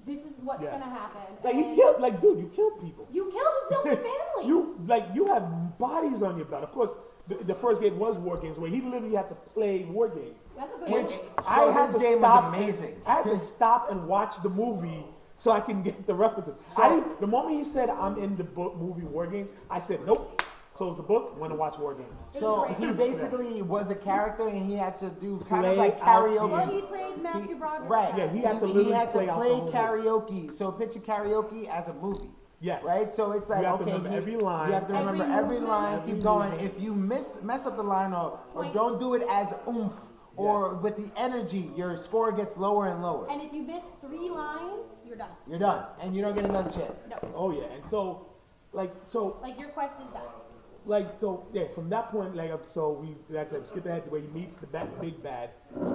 C: This is what's
A: Yeah.
C: gonna happen.
A: Like he
C: And
A: killed, like dude, you killed people.
C: You killed his own family.
A: You have bodies on your belt. Of course, the first game was War Games, where he literally had to play War Games.
C: That's a good
A: Which
C: movie.
A: I
B: So
A: had
B: his
A: to
B: game was
A: stop.
B: amazing.
A: I had to stop and watch the movie so I can get the references. The moment he said I'm in the book movie War Games, I said nope. Close the book. Want to watch War Games.
B: So
C: It's
B: he
C: great.
B: basically was a character, and he had to do kind of
A: Play
B: like
A: out
B: karaoke.
C: Well, he played Matthew Broderick.
B: Right.
A: Yeah, he had to
B: He
A: literally
B: had to
A: play out the
B: play
A: whole movie.
B: karaoke. So picture karaoke as a movie.
A: Yes.
B: Right. So it's like
A: You have to
B: okay,
A: remember every line.
B: You have to
C: Every
B: remember every
C: movement.
B: line.
A: Every
B: Keep going.
A: movement.
B: If you mess up the line or
C: Point.
B: don't do it as oomph or with the energy, your score gets lower and lower.
C: And if you miss 3 lines, you're done.
B: You're done, and you don't get another chance.
C: No.
A: Oh yeah, and so,
C: Like your quest is done.
A: From that point, like I skip ahead to where he meets the big bad,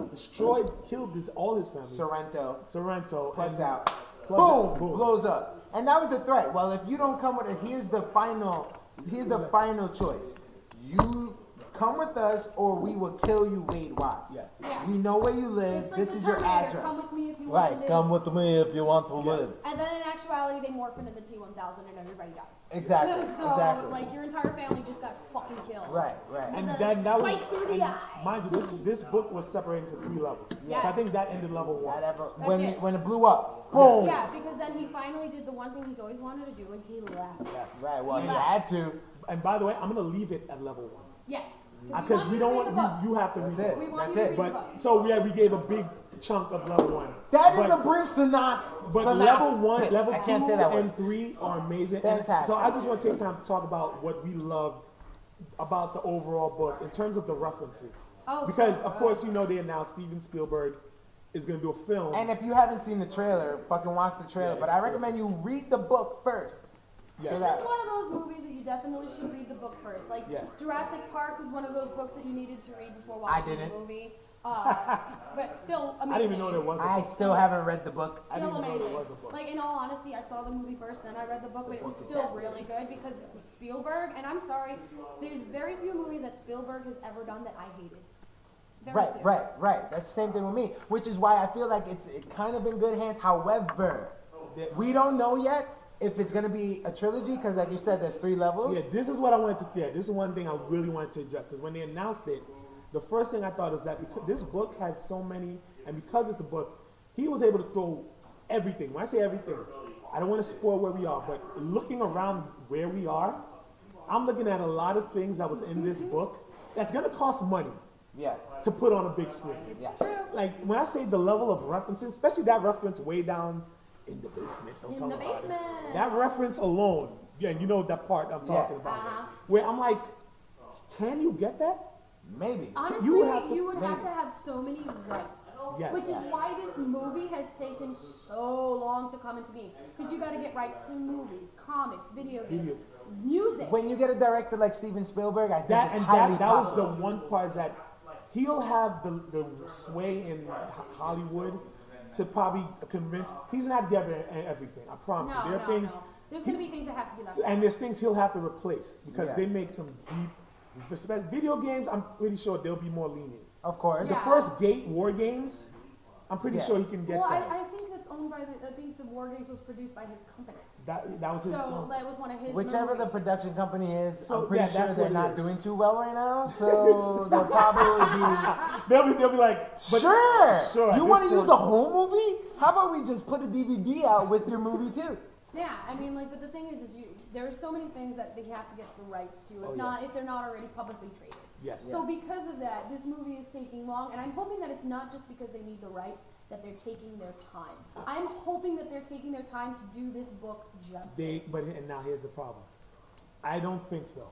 A: destroyed, killed all his family. Sorrento.
B: Plugs
A: and-
B: out.
A: plugs
B: Boom,
A: out,
B: blows up. And that was the threat. Well, if you don't come with it, here's the final choice. You come with us or we will kill you, Wade Watts.
A: Yes.
C: Yeah.
B: We know where you live.
C: It's like
B: This
C: the
B: is your
C: Terminator.
B: address.
C: Come with me if you want to
B: Right,
C: live.
B: come with me if you want to live.
C: And then in actuality, they morph into the T-1000 and everybody dies.
B: Exactly,
C: So,
B: exactly.
C: like, your entire family just got fucking killed.
B: Right.
A: And
C: The
A: then that was,
C: spike through the
A: and
C: eye.
A: mind you, this book was separated into 3 levels.
B: Yes.
A: So I think that ended level 1.
B: When it blew up, boom.
C: Yeah, because then he finally did the one thing he's always wanted to do, and he left.
A: Yes.
B: Right, well, he
C: Left.
B: had to.
A: And by the way, I'm gonna leave it at level 1
C: Yes.
A: because we don't want you have to
B: That's
A: read
B: it.
A: it.
C: We want
B: That's
C: you to
B: it.
C: read the
A: But
C: book.
A: so we gave a big chunk of level 1.
B: That is
A: But-
B: a brief synopsis.
A: But level 1,
B: Yes,
A: level
B: I
A: 2,
B: can't say that word.
A: and 3 are amazing.
B: Fantastic.
A: And so I just want to take time to talk about what we love about the overall book in terms of the references.
C: Oh,
A: Because
C: so
A: of course you know they announced Steven Spielberg is going to do a film.
B: And if you haven't seen the trailer, fucking watch the trailer.
A: Yeah,
B: but I recommend you read the book first.
A: Yes.
B: So
C: This
B: that,
C: is one of those movies that you definitely should read the book first. Like
A: Yeah.
C: Jurassic Park was one of those books that you needed to read before
B: I
C: watching
B: didn't.
C: the movie. But still amazing.
A: I didn't even know there was a
B: I
A: book.
B: still haven't read the book.
A: I
C: Still
A: didn't even know there
C: amazing.
A: was a book.
C: Like in all honesty, I saw the movie first, then I read the book, but it was
B: book is
C: still
B: that
C: really good because it was Spielberg. And I'm sorry, there's very few movies that Spielberg has ever done that I hated. Very
B: Right,
C: few.
B: right. That's the same thing with me, which is why I feel like it kind of in good hands. However, we don't know yet if it's gonna be a trilogy because, like you said, there's 3 levels.
A: Yeah, this is what I wanted to. Yeah, this is one thing I really wanted to address because when they announced it, the first thing I thought is that because this book has so many, and because it's a book, he was able to throw everything. When I say everything, I don't want to spoil where we are, but looking around where we are, I'm looking at a lot of things that was in this book that's gonna cost money
B: Yeah.
A: to put on a big screen.
B: Yeah.
A: Like when I say the level of references, especially that reference way down in the basement. Don't
C: In
A: talk
C: the
A: about
C: basement.
A: it. That reference alone, yeah, you know that part I'm talking about.
C: Uh-huh.
A: Where I'm like, can you get that?
B: Maybe.
C: Honestly,
A: You
C: you
A: would
C: would
A: have
C: have
A: to-
C: to have so many rights.
A: Yes.
C: Which is why this movie has taken so long to come into being. Because you got to get rights to movies, comics, video games, music.
B: When you get a director like Steven Spielberg, I think
A: That
B: it's
A: and
B: highly
A: that was
B: possible.
A: the one part is that he'll have the sway in Hollywood to probably convince. He's not there in everything. I promise you. There are things.
C: No. There's gonna be things that have to be left.
A: And there's things he'll have to replace because
B: Yeah.
A: they make some deep. Video games, I'm pretty sure they'll be more lenient.
B: Of course.
A: The
C: Yeah.
A: first Gate War games, I'm pretty
B: Yeah.
A: sure he can get
C: Well,
A: that.
C: I think that's owned by I think the War Games was produced by his company.
A: That was his.
C: So that was one of his.
B: Whichever the
C: movies.
B: production company is,
A: So,
B: I'm pretty
A: yeah,
B: sure
A: that's
B: they're
A: what it
B: not
A: is.
B: doing too well right now. So they'll probably
A: They'll be like,
B: be sure. You
A: at
B: want to
A: this
B: use the
A: point-
B: whole movie? How about we just put a DVD out with your movie too?
C: Yeah, I mean, like, but the thing is there are so many things that they have to get the rights to, if they're not already publicly traded.
A: Yes.
C: So because of that, this movie is taking long, and I'm hoping that it's not just because they need the rights, that they're taking their time. I'm hoping that they're taking their time to do this book justice.
A: And now here's the problem. I don't think so.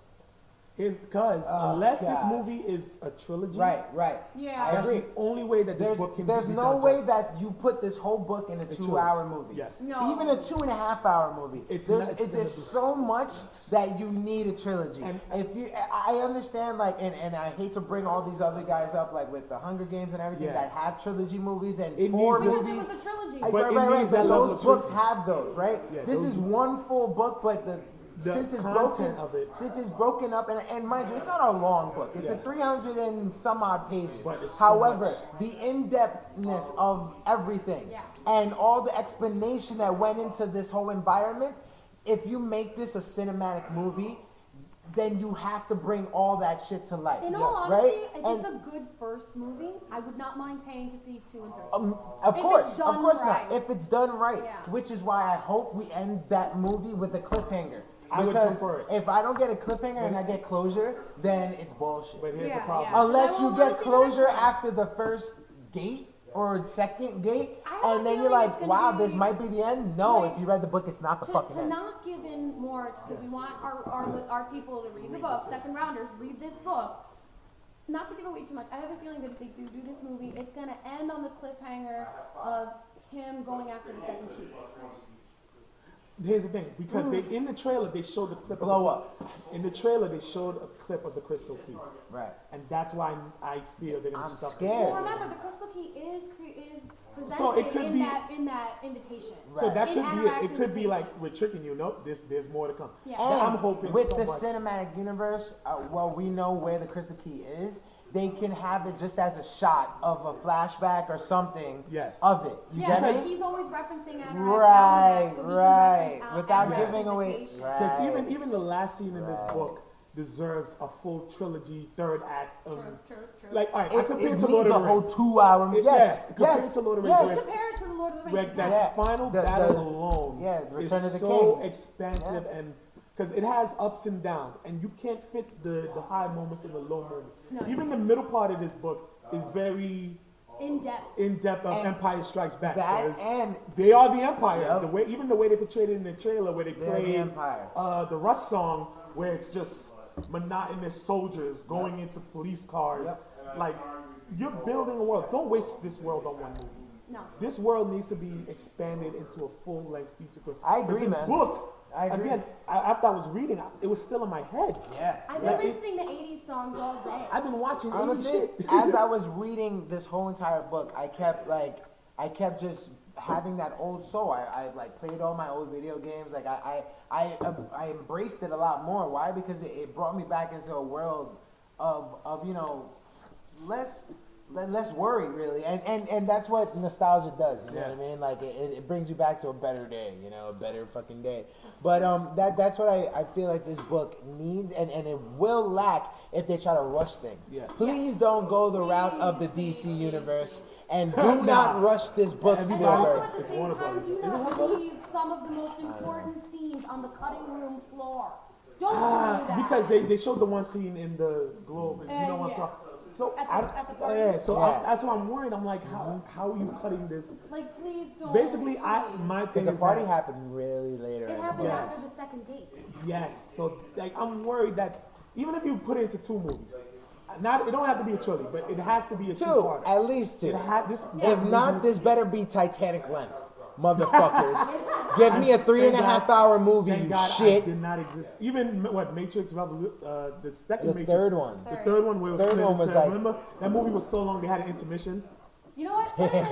A: Here's because unless this
B: God.
A: movie is a trilogy,
B: Right.
C: Yeah.
B: I
A: that's
B: agree.
A: the only way that this book can
B: There's
A: be
B: no
A: done
B: way
A: justice.
B: that you put this whole book in a 2-hour movie.
A: Yes.
C: No.
B: Even a 2.5-hour movie.
A: It's
B: There's
A: not- it's
B: there's so much that you need a trilogy.
A: And-
B: If you, I understand, like, and I hate to bring all these other guys up, like with the Hunger Games and everything,
A: Yeah.
B: that have trilogy movies and
A: It
B: 4
A: needs-
C: Because it
B: movies.
C: was a trilogy.
A: But
B: Right,
A: it
B: right,
A: needs
B: but
A: that level
B: those
A: of
B: books
A: trilogy.
B: have those, right?
A: Yeah,
B: This
A: those-
B: is one full book, but
A: The
B: since it's
A: content
B: broken
A: of it.
B: since it's broken up, and mind you, it's not a long book. It's a
A: Yeah.
B: 300 and some odd pages.
A: But it's so
B: However,
A: much.
B: the in-depthness of everything
C: Yeah.
B: and all the explanation that went into this whole environment, if you make this a cinematic movie, then you have to bring all that shit to life.
C: In all honesty,
B: right?
C: if
B: And-
C: it's a good first movie, I would not mind paying to see 2 and 3.
B: Of
C: If
B: course,
C: it's
B: of
C: done
B: course
C: right.
B: not. If it's done right,
C: Yeah.
B: which is why I hope we end that movie with a cliffhanger.
A: I would
B: Because
A: prefer it.
B: if I don't get a cliffhanger and I get closure, then it's bullshit.
A: But here's
C: Yeah,
A: the problem.
C: yeah.
B: Unless
C: I
B: you
C: won't
B: get
C: wanna see the
B: closure
C: next one.
B: after the first gate or second gate,
C: I have a
B: and then you're
C: feeling
B: like,
C: it's gonna
B: wow,
C: be-
B: this might be the end. No,
C: Like,
B: if you read the book, it's not the fucking
C: To
B: end.
C: not give in more, because we want our people to read the book, second rounders, read this book. Not to give away too much, I have a feeling that if they do this movie, it's going to end on the cliffhanger of him going after the second key.
A: Here's the thing, because they in the trailer they showed the clip.
B: Blow
A: of
B: up.
A: In the trailer they showed a clip of the crystal key,
B: Right.
A: and that's why I feel they're gonna
B: I'm
A: stuff
B: scared.
C: Well, remember, the crystal key is presented
A: So it could
C: in
A: be-
C: that invitation.
A: So that
C: In
A: could be it.
C: Anorak's
A: It could be like
C: invitation.
A: we're tricking you. Nope, there's more to come.
C: Yeah.
A: But
B: And
A: I'm hoping
B: with
A: so
B: the
A: much.
B: cinematic universe, well, we know where the crystal key is. They can have it just as a shot of a flashback or something
A: Yes.
B: of it. You
C: Yeah,
B: get
C: but
B: me?
C: he's always referencing Anorak's
B: Right,
C: Anorak, so he can
B: right.
C: reference
B: Without
C: Anorak's
B: giving away.
C: invitation.
B: Right.
A: Because even the last scene in this
B: Right.
A: book deserves a full trilogy, third act. Of,
C: True.
A: Like, all right, I
B: It,
A: compare
B: it
A: it to Lord
B: needs
A: of
B: a
A: the
B: whole
A: Rings.
B: 2-hour.
A: Yes,
B: Yes,
A: compare it
B: yes,
A: to Lord of the Rings.
B: yes.
C: Compare it to the Lord of the Rings.
A: Like that
B: Yeah.
A: final
B: The-
A: battle
B: the-
A: alone
B: yeah, Return
A: is
B: of the
A: so
B: King.
A: expansive
B: Yeah.
A: and because it has ups and downs and you can't fit the high moments in the low moments.
C: No.
A: Even the middle part of this book is very
C: In depth.
A: in depth of
B: And
A: Empire Strikes Back.
B: That
A: whereas
B: and
A: they are the Empire.
B: Yep.
A: The way even the way they portrayed it in the trailer where they
B: They're
A: play
B: the Empire.
A: The Rush song where it's just monotonous soldiers going into police cars.
B: Yep.
A: Like you're building a world. Don't waste this world on one movie.
C: No.
A: This world needs to be expanded into a full-length feature film.
B: I agree,
A: This
B: man.
A: book,
B: I agree.
A: again, after I was reading, it was still in my head.
B: yeah.
C: I've
A: Like,
C: been listening to 80s songs all day.
A: I've been watching 80
B: Honestly,
A: shit.
B: as I was reading this whole entire book, I kept just having that old soul. I like played all my old video games. Like I embraced it a lot more. Why? Because it brought me back into a world of less worry really, and that's what nostalgia does. You know what I mean? Like it brings you back to a better day. You know, a better fucking day. But that's what I feel like this book needs, and it will lack if they try to rush things.
A: Yeah.
B: Please don't go the route of the DC
C: Please.
B: universe, and do not rush this book,
C: And
A: Everybody-
C: also
B: Spielberg.
C: at the
A: It's
C: same
A: Warner
C: time,
A: Brothers.
C: do
A: Is it
C: not
A: Warner Brothers?
C: leave some of the most important scenes on the cutting room floor. Don't do that.
A: Because they showed the one scene in the Globe, and you know what I'm
C: Yeah.
A: talking. So
C: At the party?
A: yeah, so
B: Yeah.
A: that's why I'm worried. I'm like, how are you cutting this?
C: Like, please don't.
A: Basically,
C: please.
A: my
B: Because
A: thing
B: the
A: is
B: party
A: that,
B: happened really later.
C: It
B: in the
C: happened
B: book.
A: Yes.
C: after the second date.
A: yes. So like, I'm worried that even if you put it into 2 movies, it don't have to be a trilogy, but it has to be a 2-parter.
B: At least 2.
A: It had this.
B: If not, this better be Titanic length, motherfuckers. Give me a 3.5-hour movie,
A: Thank
B: you
A: God
B: shit.
A: I did not exist. Even what Matrix the second
B: The
A: Matrix.
B: third one.
A: The third one where it was
B: Third
A: split
B: one was
A: into-
B: like-
A: remember that movie was so long they had an intermission.
C: You know what? But it's as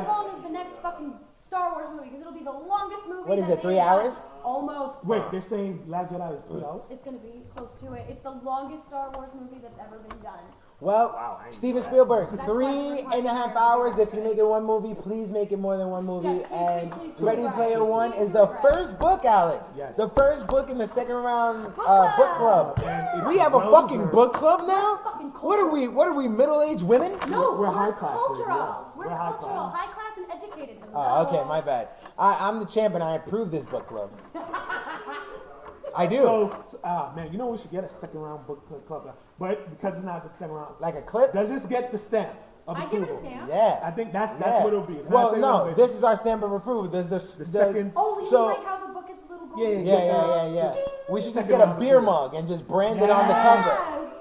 C: long as the next fucking Star Wars movie, because it'll be the longest movie.
B: What is it, 3
C: they've done.
B: hours?
C: Almost.
A: Wait, they're saying Last Jedi is 3 hours?
C: It's gonna be close to it. It's the longest Star Wars movie that's ever been done.
B: Well,
A: Wow, I ain't
B: Steven
A: know that.
B: Spielberg,
C: That's
B: 3.5 hours. If you make it one movie, please make it more than one movie.
C: Yes,
B: And
C: please,
B: Ready
C: please,
B: Player
C: please,
B: One
C: please,
B: is the
C: please.
B: first book, Alex.
A: Yes.
B: The first book in the second round book
C: club.
B: club.
A: And it's
B: We have a
A: well
B: fucking
A: deserved.
B: book club now.
C: Fucking
B: What are we? What are we? Middle-aged women?
C: No,
A: We're high class,
C: cultural.
A: yes.
C: We're
A: We're high
C: cultural,
A: class.
C: high class and educated.
B: Oh, okay, my bad. I'm the champion. I approve this book club. I do.
A: Man, you know we should get a second round book club, but because it's not the second round,
B: Like a clip?
A: does this get the stamp of
C: I give it
A: approval?
C: a stamp.
B: Yeah.
A: I think that's
B: Yeah.
A: what it'll be. It's not a
B: Well,
A: second
B: no,
A: round, but
B: this is our stamp of approval. There's the
A: second-
C: Oh, you
B: So-
C: mean like how the book gets a little gold?
B: Yeah. We should just
A: Second
B: get a
A: round
B: beer
A: approval.
B: mug and just brand it on the cover.
C: Yes.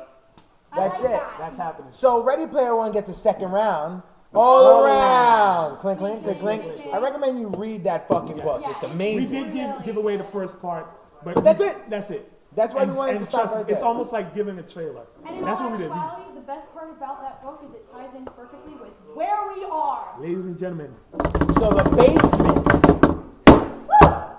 C: I
B: That's
C: like
B: it.
C: that.
A: That's happening.
B: So Ready Player One gets a second round. All around. Clink, clink, clink, clink.
C: Clink, clink.
B: I recommend you read that fucking book.
C: Yeah,
B: It's
C: it's
A: We
B: amazing.
A: did give away the first part, but
B: that's it.
A: That's it.
B: That's why we wanted to stop
A: trust me,
B: right
A: It's
B: there.
A: almost like giving a trailer.
C: And in
A: That's
C: all
A: what we did.
C: actuality, the best part about that book is it ties in perfectly with where we are.
A: Ladies and gentlemen,
B: So the basement,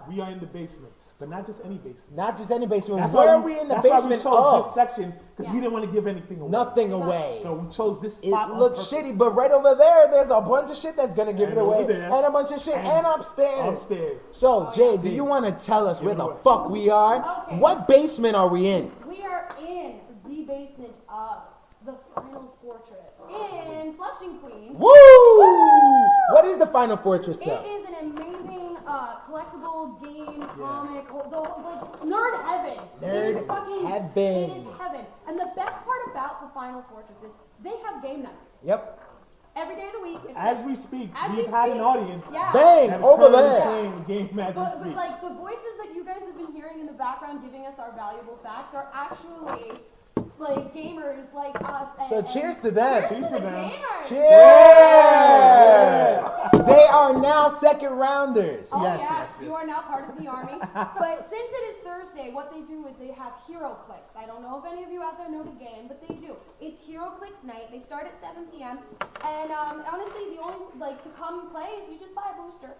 A: we are in the basement, but not just any basement.
B: not just any basement.
A: That's
B: Where
A: why
B: are we in the
A: that's why
B: basement
A: we chose this
B: of?
A: section because we
C: Yeah.
A: didn't want to give anything away.
B: Nothing away.
A: So we chose this
B: It
A: spot. on
B: looks
A: purpose.
B: shitty, but right over there's a bunch of shit that's gonna give
A: And
B: it away,
A: over there.
B: and a bunch of shit, and upstairs.
A: Upstairs.
B: So Jay, do
A: Jay,
B: you want to tell us where
A: it
B: the
A: away.
B: fuck we are?
C: Okay.
B: What basement are we in?
C: We are in the basement of the Final Fortress in Flushing, Queens.
B: Woo! What is the Final Fortress
C: It
B: though?
C: is an amazing collectible game, comic, like nerd heaven. It
B: Nerd
C: is fucking
B: heaven.
C: It is heaven. And the best part about the Final Fortress is they have game nights
B: Yep.
C: every day of the week.
A: As we speak,
C: As
A: we've
C: we
A: had
C: speak.
A: an audience.
C: Yeah.
B: Bang!
A: that is
B: Over
A: currently
B: there.
A: playing the game as we
C: But
A: speak.
C: like the voices that you guys have been hearing in the background giving us our valuable facts are actually like gamers like us.
B: So cheers to them.
C: Cheers to the
A: them.
C: gamers.
B: Cheers! They are now second rounders.
C: Oh
A: Yes,
C: yes,
A: yes, yes.
C: you are now part of the army. But since it is Thursday, what they do is they have hero clicks. I don't know if any of you out there know the game, but they do. It's hero clicks night. They start at 7 p.m. And honestly, the only like to come play is you just buy a booster,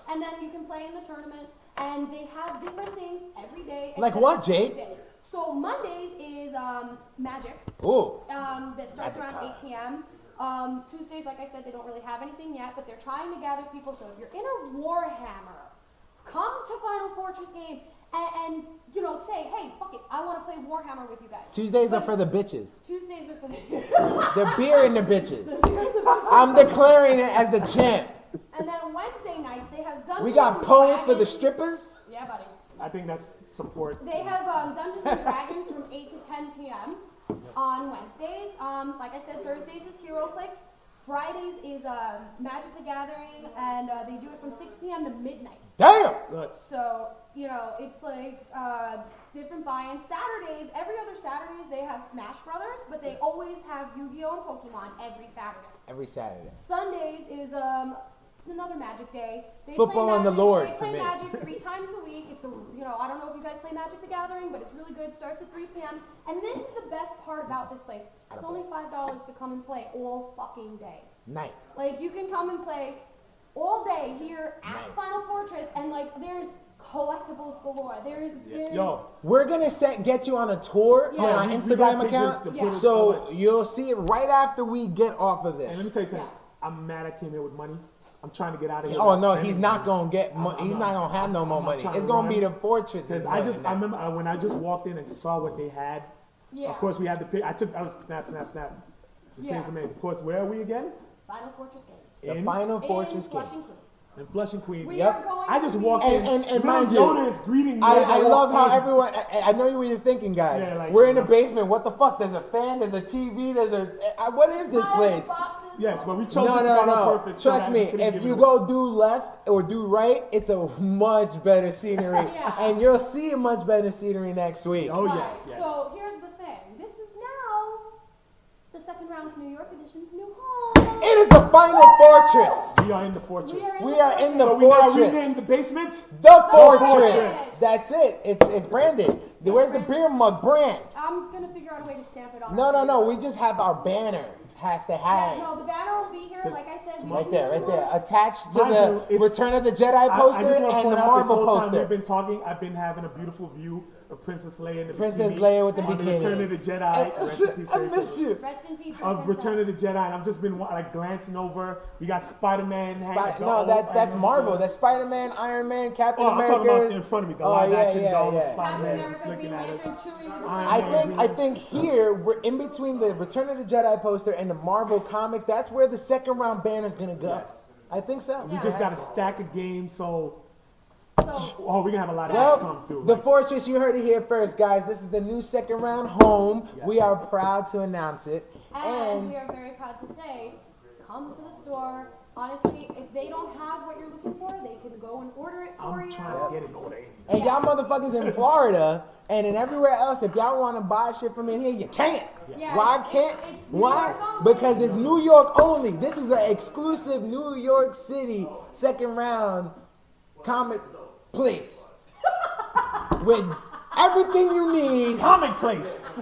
C: and then you can play in the tournament. And they have different things every day.
B: Like
C: except
B: what,
C: for
B: Jade?
C: Tuesday. So Mondays is Magic.
B: Ooh.
C: That starts
B: Magic
C: around 8 p.m. Tuesdays, like I said, they don't really have anything yet, but they're trying to gather people. So if you're in a Warhammer, come to Final Fortress games and you know, say, hey, fuck it, I want to play Warhammer with you guys.
B: Tuesdays are
C: But
B: for the bitches.
C: Tuesdays are for the
B: The beer and the bitches. I'm declaring it as the champ.
C: And then Wednesday nights, they have Dungeons
B: We got
C: and
B: pose for the
C: Dragons.
B: strippers.
C: Yeah, buddy.
A: I think that's support.
C: They have Dungeons and Dragons from 8 to 10 p.m. on Wednesdays. Like I said, Thursdays is Hero Clicks. Fridays is Magic the Gathering, and they do it from 6 p.m. to midnight.
B: Damn.
A: Look,
C: So, you know, it's like different buy-ins. Saturdays, every other Saturdays, they have Smash Brothers, but they always have Yu-Gi-Oh! And Pokemon every Saturday.
B: Every Saturday.
C: Sundays is another Magic Day. They
B: Football
C: play
B: and the
C: Magic-
B: Lord
C: They
B: for
C: play
B: me.
C: Magic 3 times a week. It's I don't know if you guys play Magic the Gathering, but it's really good. Starts at 3 p.m. And this is the best part about this place. It's only $5 to come and play all fucking day.
B: Night.
C: Like you can come and play all day here at
B: Nice.
C: Final Fortress, and like there's collectibles galore. There's
A: yo,
B: We're gonna get you on a tour
C: Yeah.
B: on our
A: we got
B: Instagram
A: pictures
B: account,
A: to
C: Yeah.
A: put it
B: so
A: on.
B: you'll see it right after we get off of
A: And let me
B: this.
A: tell you something.
C: Yeah.
A: I'm mad I came here with money. I'm trying to get out of here.
B: Oh
A: without
B: no,
A: spending
B: he's not
A: money.
B: gonna get.
A: I'm-
B: He's
A: I'm
B: not gonna have no more
A: I'm
B: money.
A: trying
B: It's
A: to
B: gonna be
A: run.
B: the fortress.
A: Because I remember when I just walked in and saw what they had.
C: Yeah.
A: Of course, we had the pic. I was snap. This
C: Yeah.
A: thing's amazing. Of course, where are we again?
C: Final Fortress games.
B: the
A: in-
B: final
C: In
B: fortress game.
C: Flushing, Queens.
A: In Flushing, Queens.
C: We
B: Yep.
C: are going
A: I just
C: to be-
A: walked in.
B: And
A: Little
B: mind you,
A: Yoda is greeting me. as
B: I
A: walk
B: love how
A: in.
B: everyone. I know what you're thinking, guys.
A: Yeah, like-
B: We're in the basement. What the fuck? There's a fan. There's a TV. There's a. What is this
C: Piles of
B: place?
C: boxes.
A: Yes, but we chose
B: No,
A: this
B: no,
A: spot on
B: no.
A: purpose. so
B: Trust
A: that
B: me.
A: we couldn't
B: If
A: give
B: you
A: it
B: go do left or do right, it's a much better scenery,
C: Yeah.
B: and you'll see a much better scenery next week.
A: Oh
C: Right.
A: yes, yes.
C: So here's the thing. This is now the second round's New York edition's new home.
B: It is the final fortress.
A: We are in the fortress.
C: We
B: We are in the
A: So we now
B: fortress.
A: renamed the basement.
B: The fortress.
C: fortress.
B: That's it. It's branded. Where's the beer mug brand?
C: I'm gonna figure out a way to stamp it on.
B: No. We just have our banner has to
C: Yeah,
B: hang.
C: no, the banner will be here, like I said.
B: Right there, attached to
A: Mind
B: the
A: you, it's-
B: Return of the Jedi
A: I
B: poster
A: just want to
B: and
A: point
B: the
A: out this
B: Marvel
A: whole time
B: poster.
A: we've been talking, I've been having a beautiful view of Princess Leia in the
B: Princess
A: bikini
B: Leia with the
A: on
B: bikini.
A: Return of the Jedi. Rest in peace,
B: I
A: Ray
B: miss
A: Fisher.
B: you.
C: Rest in peace.
A: Of Return of the Jedi, and I've just been like glancing over. We got Spider-Man.
B: No, that's Marvel. That's Spider-Man, Iron Man, Captain
A: Oh, I'm
B: America.
A: talking about in front of me, the live action doll of
C: Captain
A: Spider-Man just
C: America,
A: looking
C: Green
A: at us.
C: Lantern, Chewie with the
A: Iron
B: I think here we're in between the Return of the Jedi poster and the Marvel comics. That's where the second round banner is gonna go.
A: Yes.
B: I think so.
A: We just got a stack of games, so
C: So,
A: we're gonna have a lot of that come
B: Well,
A: through.
B: the
A: Like,
B: Fortress, you heard it here first, guys. This is the new second round home.
A: Yes.
B: We are proud to announce it.
C: and we are very proud to say, come to the store. Honestly, if they don't have what you're looking for, they can go and order it for
A: I'm
C: you.
A: trying to get an order in.
B: And y'all motherfuckers in Florida and in everywhere else, if y'all want to buy shit from in here, you can't.
C: Yeah,
B: Why
C: it's-
B: can't?
C: it's New
B: Why?
C: York only.
B: Because it's New York only. This is an exclusive New York City second round comic place with everything you need.
A: Comic place.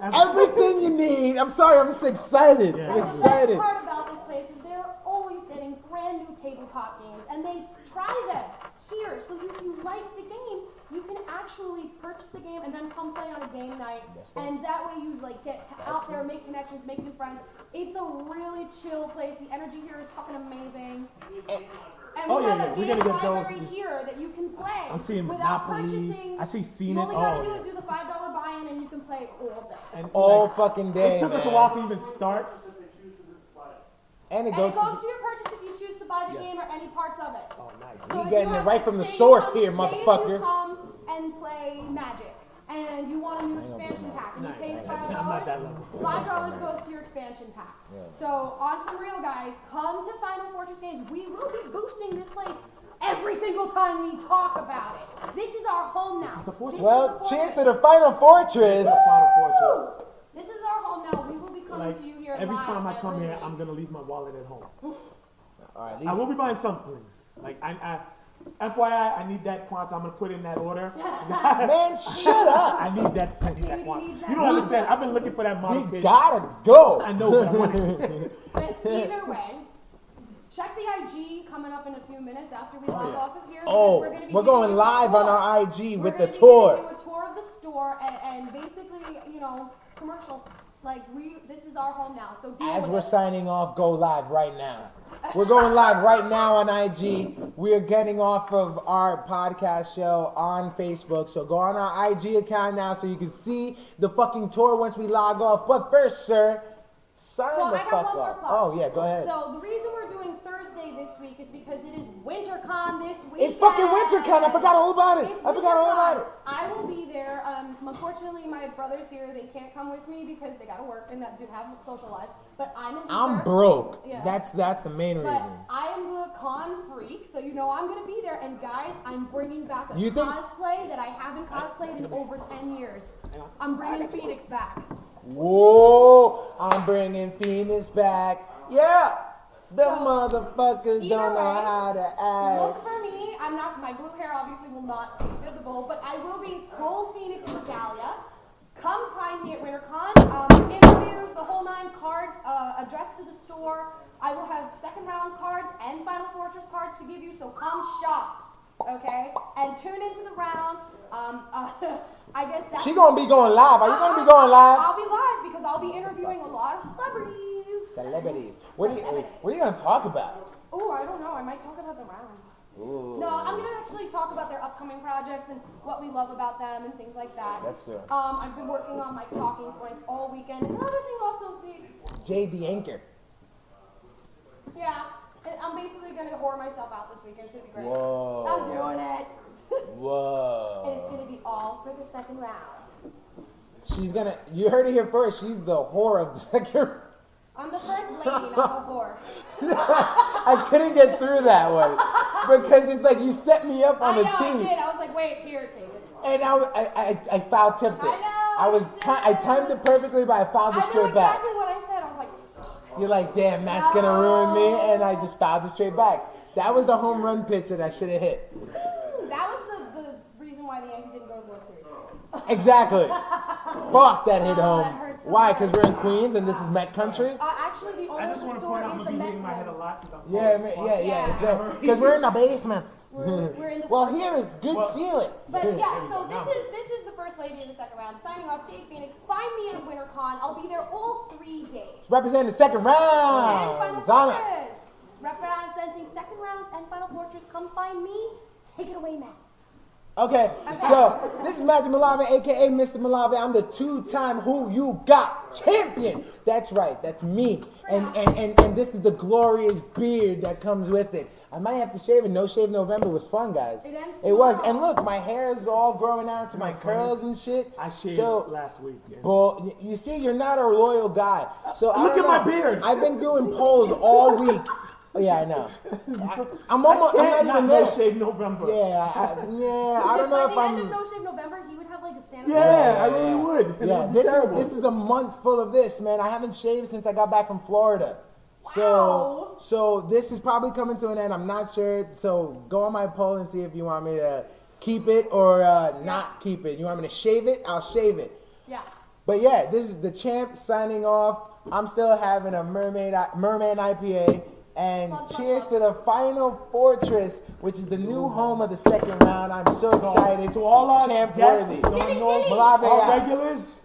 B: Everything you need. I'm sorry, I'm just excited.
A: Yeah.
B: I'm
C: And the
B: excited.
C: best part about this place is they're always getting brand new tabletop games, and they try them here. So if you like the game, you can actually purchase the game and then come play on a game night. And that way you like get out there, make connections, make new friends. It's a really chill place. The energy here is fucking amazing. And
A: Oh,
C: we
A: yeah,
C: have
A: yeah.
C: a
A: We're
C: game
A: gonna get
C: library
A: those.
C: here that you can play.
A: I'm seeing
C: without
A: Monopoly.
C: purchasing.
A: I see Scene
C: All
A: It.
C: you gotta
A: Oh,
C: do
A: yeah.
C: is do the $5 buy-in and you can play all day.
A: And
B: All
A: like,
B: fucking day.
A: it took us a
B: man.
A: while to even start.
B: And it
C: And
B: goes.
C: it goes to your purchase if you choose to buy the
A: Yes.
C: game or any parts of it.
A: Oh, nice.
C: So
B: You
C: if
B: getting
C: you
B: it
C: have,
B: right
C: like,
B: from the
C: say you
B: source
C: come-
B: here,
C: say
B: motherfuckers.
C: If you come and play Magic, and you want a new expansion pack, and you pay the
A: I'm not that level.
C: $5 goes to your expansion pack. So on some real guys, come to Final Fortress Games. We will be boosting this place every single time we talk about it. This is our home now. This is
A: the fortress.
B: Well, cheers to the Final Fortress.
A: Final Fortress.
C: This is our home now. We will be coming
A: Like
C: to you here
A: every
C: live
A: time I come
C: every
A: here,
C: week.
A: I'm gonna leave my wallet at home.
B: All right,
A: I will be buying some things. Like FYI, I need that quantity. I'm gonna put in that order.
B: man, shut up.
A: I need that. I need that
C: Baby
A: quantity.
C: needs that.
A: You don't understand. I've been looking for that model
B: We
A: kit.
B: gotta go.
A: I know, but I want it.
C: But either way, check the IG coming up in a few minutes after we log off of here. because
B: Oh,
C: gonna be
B: we're going
C: giving you
B: live
C: a
B: on
C: tour.
B: our IG
C: We're
B: with
C: gonna
B: the
C: be
B: tour.
C: giving you a tour of the store and basically, commercial. Like this is our home now. So deal
B: As
C: with
B: we're
C: it.
B: signing off, go live right now. We're going live right now on IG. We are getting off of our podcast show on Facebook. So go on our IG account now so you can see the fucking tour once we log off. But first, sir, sign
C: Well,
B: the
C: I got
B: fuck
C: one more
B: off.
C: plug.
B: Oh, yeah, go ahead.
C: So the reason we're doing Thursday this week is because it is WinterCon this week.
B: It's fucking WinterCon. I forgot all about it.
C: It's
B: I forgot all about
C: WinterCon.
B: it.
C: I will be there. Unfortunately, my brother's here. They can't come with me because they gotta work and do have social lives. But I'm in
B: I'm
C: dessert.
B: broke.
C: Yeah.
B: That's the main
C: But
B: reason.
C: I am the con freak, so I'm gonna be there. And guys, I'm bringing back a
B: You think-
C: cosplay that I haven't cosplayed in over 10 years. I'm bringing Phoenix back.
B: Whoa, I'm bringing Phoenix back. Yeah, the
C: So,
B: motherfuckers
C: either
B: don't know
C: way,
B: how to
C: Look
B: act.
C: for me. I'm not. My blue hair obviously will not be visible, but I will be full Phoenix regalia. Come find me at WinterCon. Interviews, the whole 9 cards addressed to the store. I will have second round cards and Final Fortress cards to give you. So come shop, okay? And tune into the rounds. I guess that's.
B: She gonna be going live. Are you gonna be going live?
C: I'll be live because I'll be interviewing a lot of celebrities.
B: Celebrities. What are you gonna talk about?
C: Oh, I don't know. I might talk about the round.
B: Ooh.
C: No, I'm gonna actually talk about their upcoming projects and what we love about them and things like that.
B: That's true.
C: I've been working on my talking points all weekend. And another thing also,
B: JD Anchor.
C: yeah, I'm basically gonna whore myself out this weekend. It's gonna be great.
B: Whoa.
C: I'm doing it. And
B: Whoa.
C: it's gonna be all for the second round.
B: She's gonna. You heard it here first. She's the whore of the second.
C: I'm the first lady, not a whore.
B: I couldn't get through that one because it's like you set me up on
C: I
B: a
C: know, I
B: team.
C: did. I was like, wait, here, take it.
B: And I foul tipped it.
C: I know,
B: I timed it perfectly, but I fouled it
C: I knew
B: straight back.
C: exactly what I said. I was like,
B: You're like, damn, Matt's gonna ruin me, and I just fouled it straight back. That was the home run pitch that I should have hit.
C: that was the reason why the Yankees didn't go to the World Series.
B: Exactly. Fuck, that hit
C: Oh,
B: home.
C: that hurts so
B: Why?
C: bad.
B: Because we're in Queens and this is Met Country?
C: I actually the owner
A: I
C: of
A: just
C: the
A: want to
C: store
A: point out
C: is
A: me
C: a
A: hitting
C: Met
A: my head a
C: fan.
A: lot because I'm
B: Yeah,
A: tall as fuck.
C: Yeah.
B: Because we're in the basement.
C: We're in the
B: Well, here is good ceiling.
C: But
A: There
C: yeah,
A: we
C: so
A: go.
C: this is the first lady in the second round. Signing off, Jade Phoenix. Find me at WinterCon. I'll be there all 3 days.
B: Representing the second
C: And Final
B: round. It's on us.
C: Fortress. Representing second rounds and Final Fortress. Come find me. Take it away, Matt.
B: Okay, so this is Matthew Malave, aka Mr. Malave. I'm the two-time Who You Got champion. That's right, that's me. And this is the glorious beard that comes with it. I might have to shave it. No Shave November was fun, guys.
C: It ends
B: It was.
C: tomorrow.
B: And look, my hair is all growing out to my
A: That's funny.
B: curls and shit.
A: I shaved
B: So,
A: last week. And
B: well, you see, you're not a loyal guy. So I
A: Look
B: don't
A: at my
B: know.
A: beard.
B: I've been doing polls all week. Yeah, I know. I'm almost. I'm not even there.
A: No Shave November.
B: Yeah, I don't know if
C: By the end of
B: I'm.
C: No Shave November, he would have like a stand-up.
A: Yeah, I really would. And it
B: Yeah,
A: would be terrible.
B: this is a month full of this, man. I haven't shaved since I got back from Florida.
C: Wow.
B: So this is probably coming to an end. I'm not sure. So go on my poll and see if you want me to keep it or not keep it. You want me to shave it? I'll shave it.
C: Yeah.
B: But yeah, this is the champ signing off. I'm still having a merman IPA. And cheers to the Final Fortress, which is the new home of the second round. I'm so excited.
A: To all our
B: champ
A: guests,
B: worthy.
C: Dilly.
B: Malave,
A: regulars,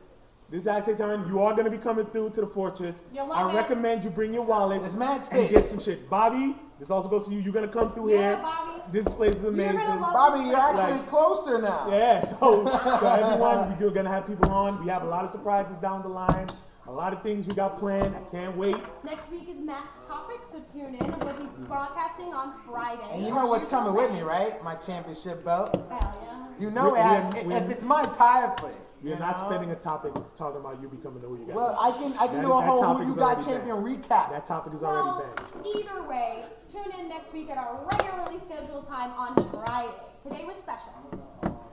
A: this is actually time you are going to be coming through to the Fortress.
C: You'll
A: I
C: love it.
A: recommend you bring your wallets
B: There's mad
A: and
B: space.
A: get some shit. Bobby, this also goes to you. You're going to come through
C: Yeah,
A: here.
C: Bobby.
A: This place is amazing.
C: gonna love
B: Bobby, you're actually
A: Like-
B: closer now.
A: Yeah, so everyone, we're going to have people on. We have a lot of surprises down the line. A lot of things we got planned. I can't wait.
C: Next week is Matt's topic, so tune in. We'll be broadcasting on Friday.
B: And you know what's coming with me, right? My championship belt.
C: Hell yeah.
B: You know it has. If it's my tire play.
A: We're not spending a topic talking about you becoming the Who You Got.
B: Well, I can
A: That-
B: do a
A: that
B: whole
A: topic
B: Who You
A: is
B: Got
A: already
B: champion
A: banned.
B: recap.
A: That topic is
C: Well,
A: already banned.
C: either way, tune in next week at our regularly scheduled time on Friday. Today was special.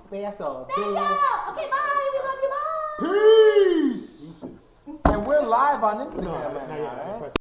B: Special.
C: Special! Okay, bye! We love you, bye!
B: Peace. And we're live on Instagram
A: No,
B: right
A: not
B: now,
A: yet.
B: right?
A: Press